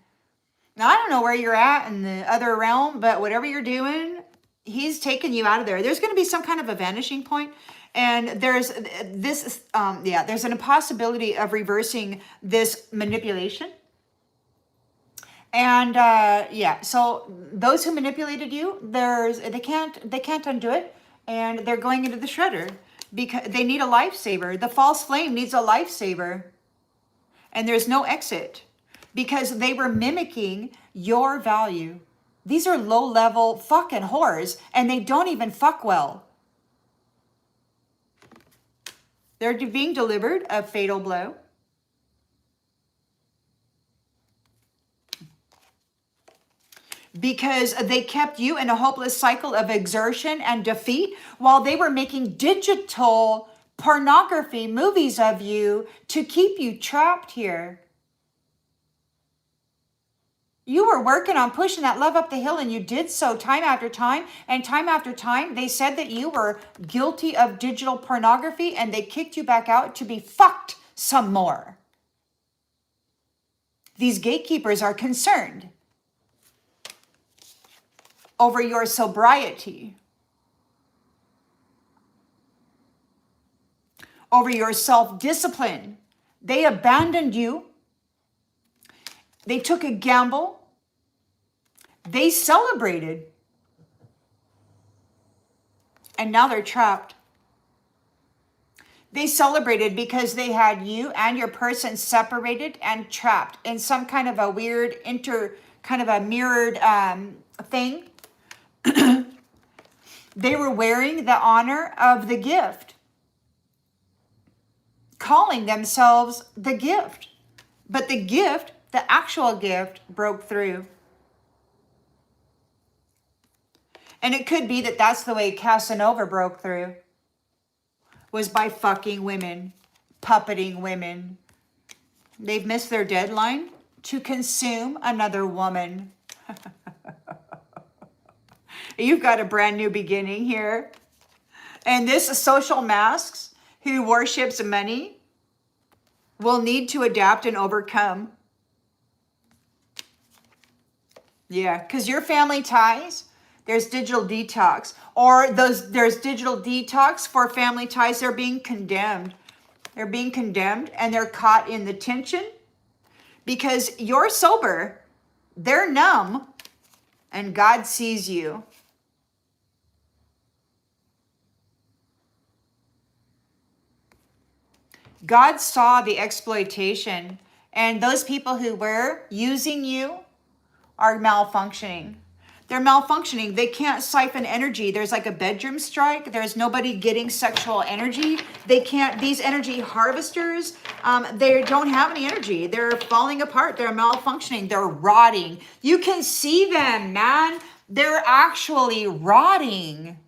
A: Now, I don't know where you're at in the other realm, but whatever you're doing, he's taking you out of there. There's going to be some kind of a vanishing point. And there's this, there's an impossibility of reversing this manipulation. And so those who manipulated you, they can't undo it. And they're going into the shredder because they need a lifesaver. The false flame needs a lifesaver. And there's no exit. Because they were mimicking your value. These are low-level fucking whores, and they don't even fuck well. They're being delivered a fatal blow. Because they kept you in a hopeless cycle of exertion and defeat while they were making digital pornography movies of you to keep you trapped here. You were working on pushing that love up the hill, and you did so time after time. And time after time, they said that you were guilty of digital pornography, and they kicked you back out to be fucked some more. These gatekeepers are concerned over your sobriety, over your self-discipline. They abandoned you. They took a gamble. They celebrated. And now they're trapped. They celebrated because they had you and your person separated and trapped in some kind of a weird kind of a mirrored thing. They were wearing the honor of the gift, calling themselves the gift. But the gift, the actual gift, broke through. And it could be that that's the way Casanova broke through, was by fucking women, puppeting women. They've missed their deadline to consume another woman. You've got a brand new beginning here. And this social masks who worships money will need to adapt and overcome. Yeah, because your family ties, there's digital detox. Or there's digital detox for family ties. They're being condemned. They're being condemned, and they're caught in the tension because you're sober. They're numb, and God sees you. God saw the exploitation, and those people who were using you are malfunctioning. They're malfunctioning. They can't siphon energy. There's like a bedroom strike. There's nobody getting sexual energy. They can't, these energy harvesters, they don't have any energy. They're falling apart. They're malfunctioning. They're rotting. You can see them, man. They're actually rotting.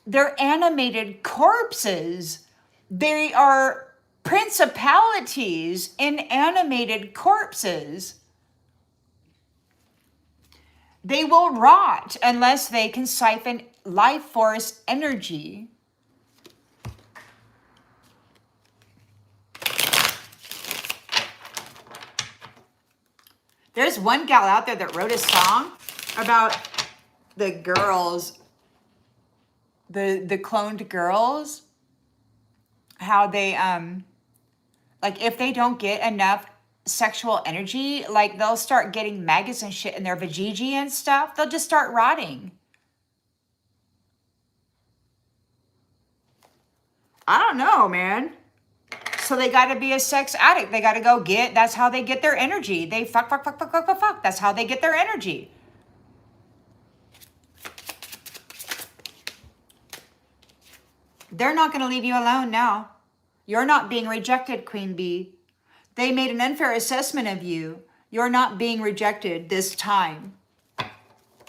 A: They're animated corpses. They are principalities in animated corpses. They will rot unless they can siphon life force energy. There's one gal out there that wrote a song about the girls, the cloned girls, how they, like if they don't get enough sexual energy, like they'll start getting maggots and shit in their vajayjay and stuff. They'll just start rotting. I don't know, man. So they got to be a sex addict. They got to go get, that's how they get their energy. They fuck. That's how they get their energy. They're not going to leave you alone now. You're not being rejected, Queen Bee. They made an unfair assessment of you. You're not being rejected this time.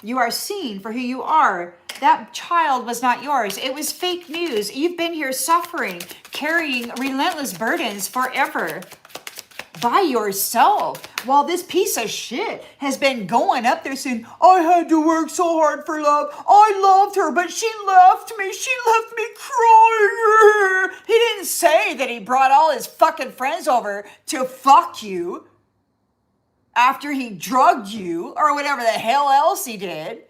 A: You are seen for who you are. That child was not yours. It was fake news. You've been here suffering, carrying relentless burdens forever by yourself, while this piece of shit has been going up there saying, I had to work so hard for love. I loved her, but she left me. She left me crying. He didn't say that he brought all his fucking friends over to fuck you after he drugged you or whatever the hell else he did.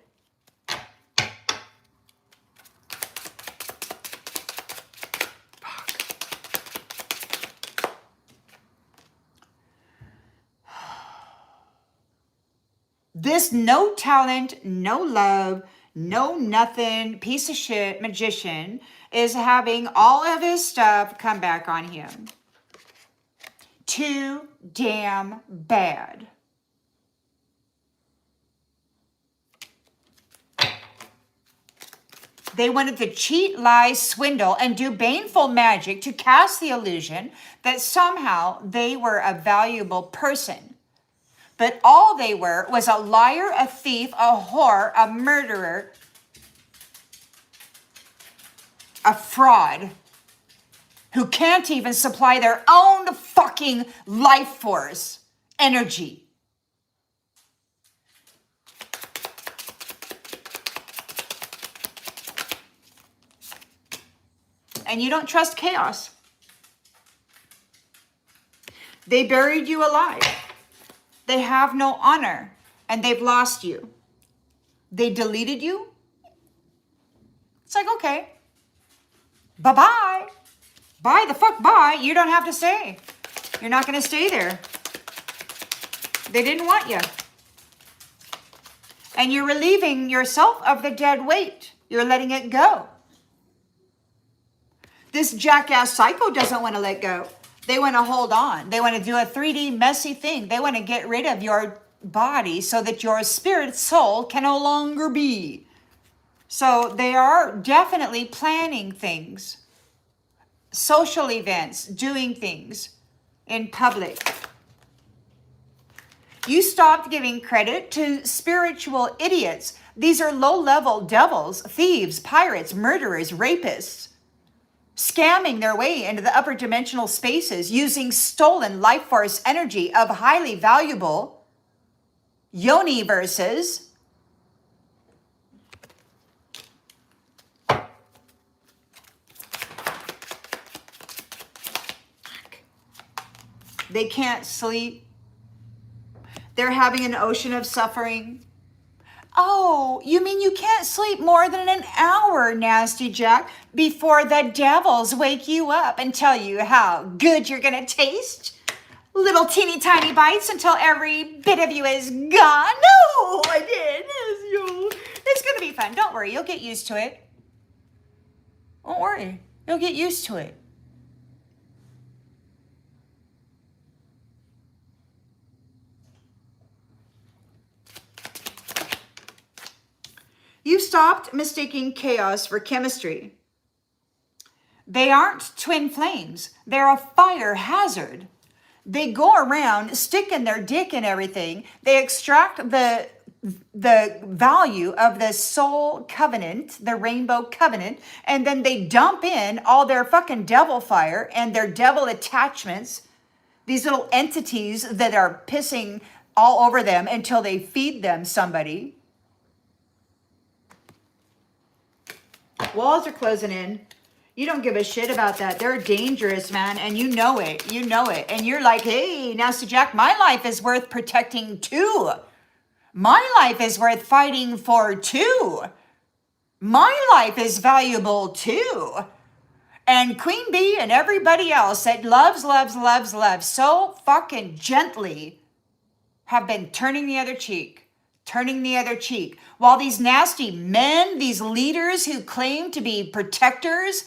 A: This no talent, no love, no nothing piece of shit magician is having all of his stuff come back on him. Too damn bad. They wanted to cheat, lie, swindle, and do baneful magic to cast the illusion that somehow they were a valuable person. But all they were was a liar, a thief, a whore, a murderer, a fraud, who can't even supply their own fucking life force energy. And you don't trust chaos. They buried you alive. They have no honor, and they've lost you. They deleted you. It's like, okay, bye-bye. Bye the fuck bye. You don't have to stay. You're not going to stay there. They didn't want you. And you're relieving yourself of the dead weight. You're letting it go. This jackass psycho doesn't want to let go. They want to hold on. They want to do a 3D messy thing. They want to get rid of your body so that your spirit soul can no longer be. So they are definitely planning things, social events, doing things in public. You stopped giving credit to spiritual idiots. These are low-level devils, thieves, pirates, murderers, rapists, scamming their way into the upper dimensional spaces using stolen life force energy of highly valuable yoni-verses. They can't sleep. They're having an ocean of suffering. Oh, you mean you can't sleep more than an hour, Nasty Jack, before the devils wake you up and tell you how good you're going to taste? Little teeny tiny bites until every bit of you is gone? No, I did. It's going to be fun. Don't worry. You'll get used to it. Don't worry. You'll get used to it. You stopped mistaking chaos for chemistry. They aren't twin flames. They're a fire hazard. They go around sticking their dick in everything. They extract the value of the soul covenant, the rainbow covenant, and then they dump in all their fucking devil fire and their devil attachments, these little entities that are pissing all over them until they feed them somebody. Walls are closing in. You don't give a shit about that. They're dangerous, man, and you know it. You know it. And you're like, hey, Nasty Jack, my life is worth protecting too. My life is worth fighting for too. My life is valuable too. And Queen Bee and everybody else that loves so fucking gently have been turning the other cheek. Turning the other cheek. While these nasty men, these leaders who claim to be protectors,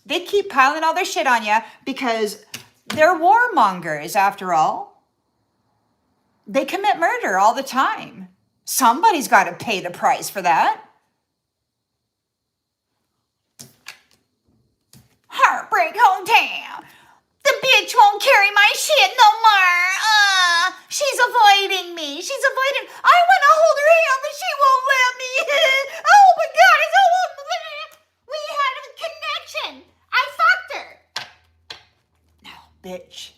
A: they keep piling all their shit on you because they're warmongers after all. They commit murder all the time. Somebody's got to pay the price for that. Heartbreak hometown. The bitch won't carry my shit no more. She's avoiding me. She's avoiding. I want to hold her hand, but she won't let me. Oh my God, it's so. We had a connection. I fucked her. No, bitch.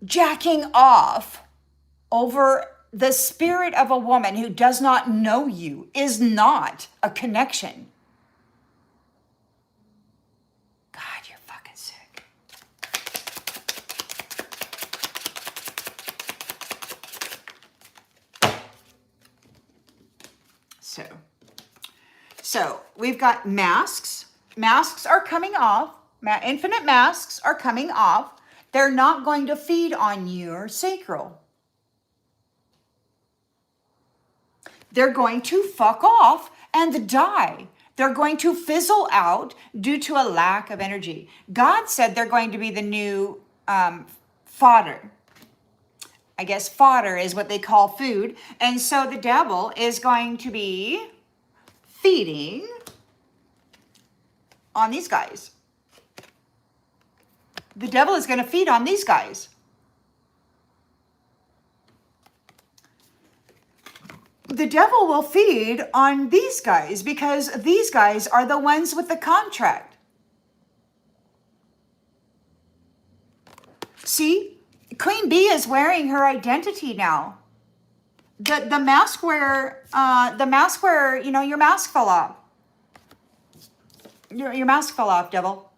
A: Jacking off over the spirit of a woman who does not know you is not a connection. God, you're fucking sick. So we've got masks. Masks are coming off. Infinite masks are coming off. They're not going to feed on your sacral. They're going to fuck off and die. They're going to fizzle out due to a lack of energy. God said they're going to be the new fodder. I guess fodder is what they call food. And so the devil is going to be feeding on these guys. The devil is going to feed on these guys. The devil will feed on these guys because these guys are the ones with the contract. See, Queen Bee is wearing her identity now. The mask where, your mask fell off. Your mask fell off, devil.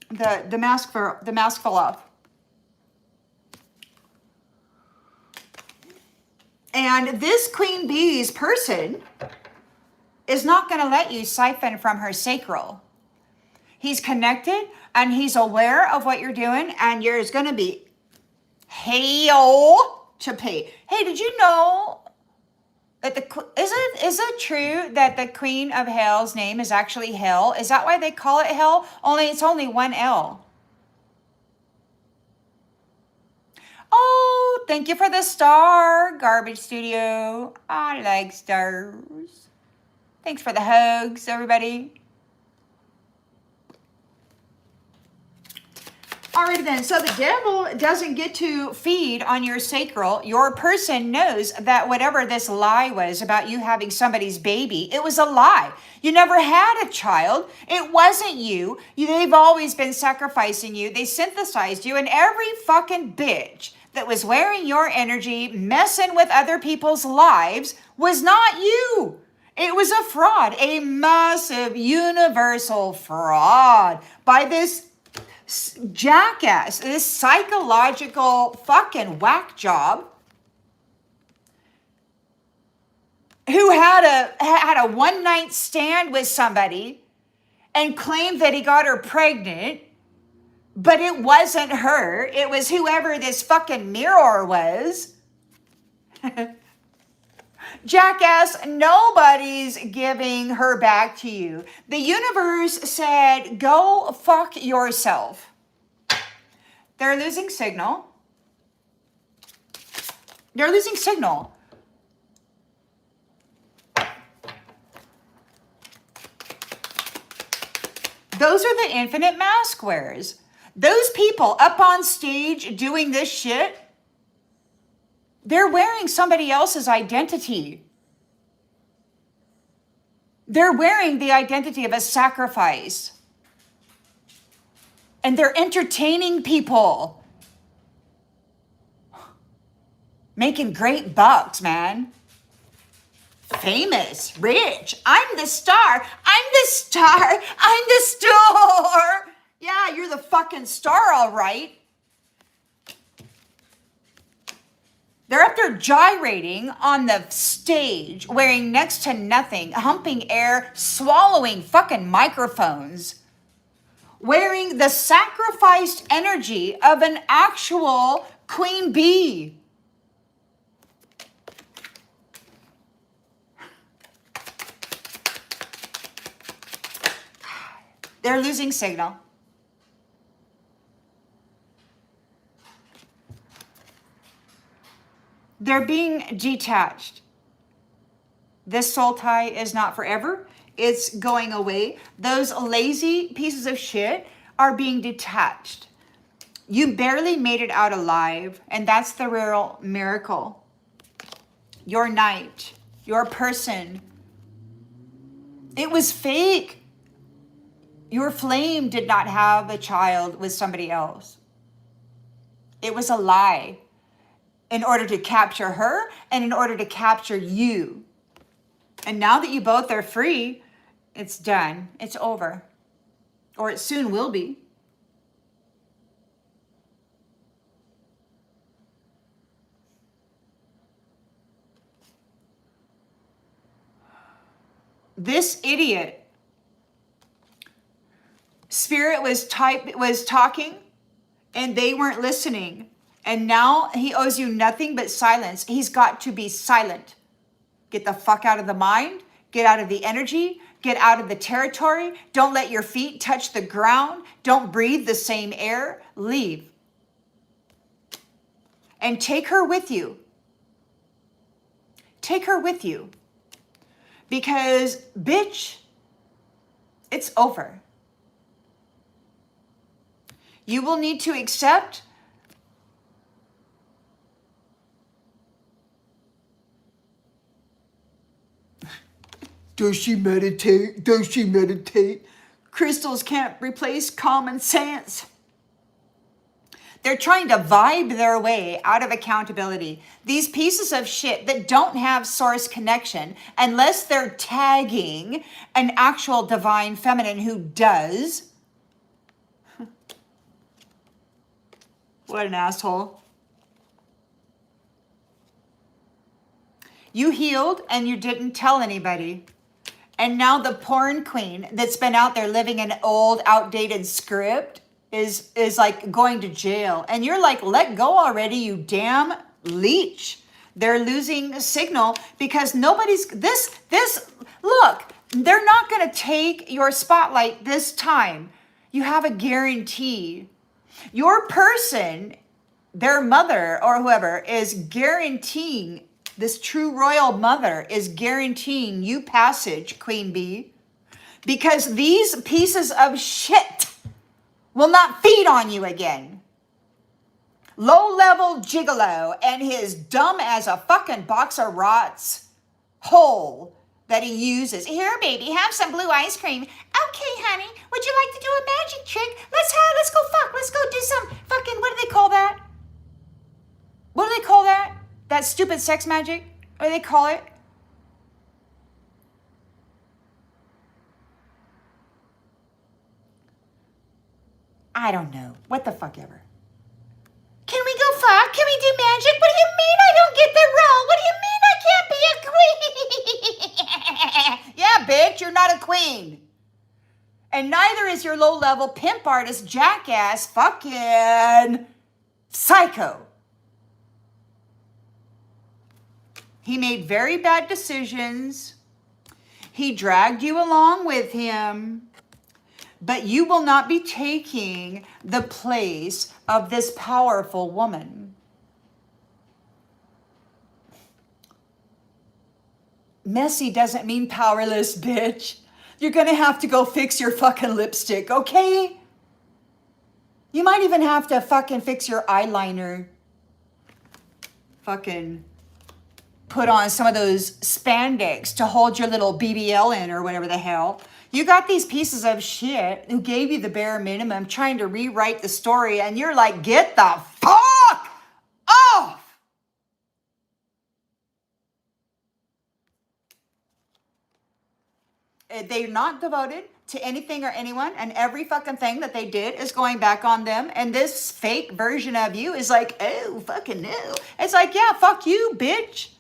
A: The mask fell off. And this queen bee's person is not going to let you siphon from her sacral. He's connected and he's aware of what you're doing, and there's going to be hell to pay. Hey, did you know that is it true that the queen of hell's name is actually Hell? Is that why they call it Hell? It's only one L. Oh, thank you for the star, Garbage Studio. I like stars. Thanks for the hugs, everybody. Alrighty then, so the devil doesn't get to feed on your sacral. Your person knows that whatever this lie was about you having somebody's baby, it was a lie. You never had a child. It wasn't you. They've always been sacrificing you. They synthesized you, and every fucking bitch that was wearing your energy, messing with other people's lives, was not you. It was a fraud, a massive universal fraud by this jackass, this psychological fucking whack job who had a one night stand with somebody and claimed that he got her pregnant, but it wasn't her. It was whoever this fucking mirror was. Jackass, nobody's giving her back to you. The universe said, go fuck yourself. They're losing signal. They're losing signal. Those are the infinite mask wearers. Those people up on stage doing this shit, they're wearing somebody else's identity. They're wearing the identity of a sacrifice. And they're entertaining people. Making great bucks, man. Famous, rich. I'm the star. I'm the star. I'm the star. Yeah, you're the fucking star, all right. They're up there gyrating on the stage, wearing next to nothing, humping air, swallowing fucking microphones, wearing the sacrificed energy of an actual queen bee. They're losing signal. They're being detached. This soul tie is not forever. It's going away. Those lazy pieces of shit are being detached. You barely made it out alive, and that's the real miracle. Your night, your person, it was fake. Your flame did not have a child with somebody else. It was a lie. In order to capture her and in order to capture you. And now that you both are free, it's done. It's over. Or it soon will be. This idiot, spirit was talking and they weren't listening. And now he owes you nothing but silence. He's got to be silent. Get the fuck out of the mind. Get out of the energy. Get out of the territory. Don't let your feet touch the ground. Don't breathe the same air. Leave. And take her with you. Take her with you. Because, bitch, it's over. You will need to accept Does she meditate? Does she meditate? Crystals can't replace common sense. They're trying to vibe their way out of accountability. These pieces of shit that don't have source connection, unless they're tagging an actual divine feminine who does. What an asshole. You healed and you didn't tell anybody. And now the porn queen that's been out there living an old, outdated script is like going to jail. And you're like, let go already, you damn leech. They're losing signal because nobody's, look, they're not going to take your spotlight this time. You have a guarantee. Your person, their mother or whoever, is guaranteeing, this true royal mother is guaranteeing you passage, Queen Bee, because these pieces of shit will not feed on you again. Low-level gigolo and his dumb as a fucking box of rats hole that he uses. Here, baby, have some blue ice cream. Okay, honey, would you like to do a magic trick? Let's go fuck. Let's go do some fucking, what do they call that? What do they call that? That stupid sex magic? What do they call it? I don't know. What the fuck ever. Can we go fuck? Can we do magic? What do you mean I don't get the role? What do you mean I can't be a queen? Yeah, bitch, you're not a queen. And neither is your low-level pimp artist jackass fucking psycho. He made very bad decisions. He dragged you along with him. But you will not be taking the place of this powerful woman. Messy doesn't mean powerless, bitch. You're going to have to go fix your fucking lipstick, okay? You might even have to fucking fix your eyeliner. Fucking put on some of those spandex to hold your little BBL in or whatever the hell. You got these pieces of shit who gave you the bare minimum trying to rewrite the story, and you're like, get the fuck off! They're not devoted to anything or anyone, and every fucking thing that they did is going back on them, and this fake version of you is like, oh, fucking no. It's like, yeah, fuck you, bitch.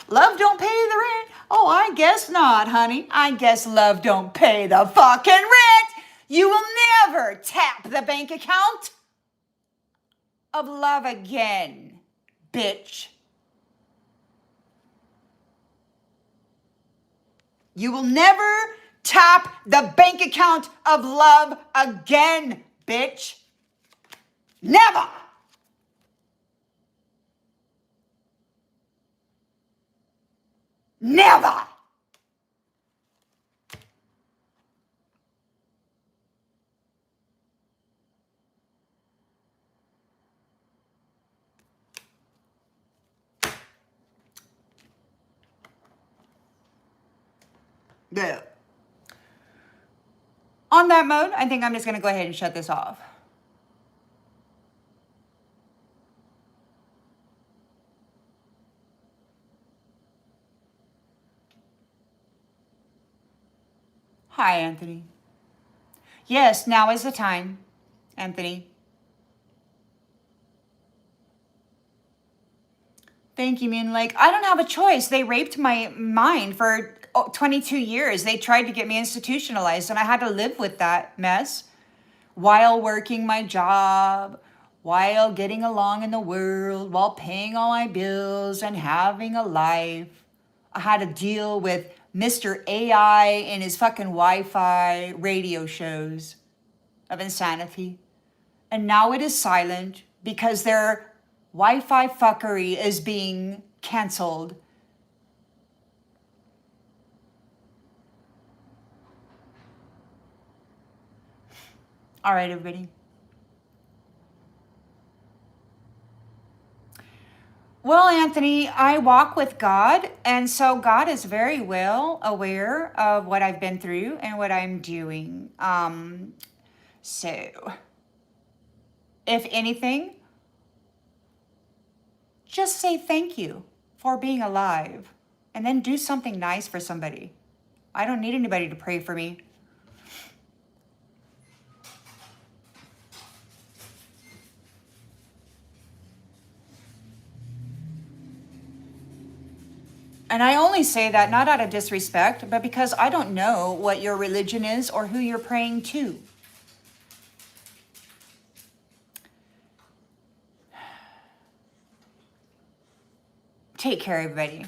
A: Love don't pay the rent. Oh, I guess not, honey. I guess love don't pay the fucking rent. You will never tap the bank account of love again, bitch. You will never tap the bank account of love again, bitch. Never. Never! No. On that mode, I think I'm just going to go ahead and shut this off. Hi, Anthony. Yes, now is the time, Anthony. Thank you, Moon Lake. I don't have a choice. They raped my mind for 22 years. They tried to get me institutionalized, and I had to live with that mess while working my job, while getting along in the world, while paying all my bills and having a life. I had to deal with Mr. AI and his fucking Wi-Fi radio shows of insanity. And now it is silent because their Wi-Fi fuckery is being canceled. All right, everybody. Well, Anthony, I walk with God, and so God is very well aware of what I've been through and what I'm doing. So If anything, just say thank you for being alive and then do something nice for somebody. I don't need anybody to pray for me. And I only say that not out of disrespect, but because I don't know what your religion is or who you're praying to. Take care, everybody.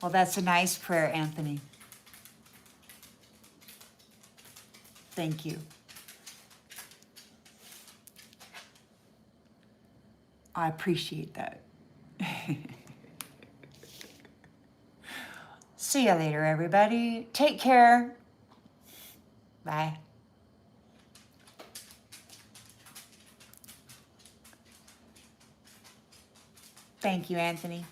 A: Well, that's a nice prayer, Anthony. Thank you. I appreciate that. See you later, everybody. Take care. Bye. Thank you, Anthony.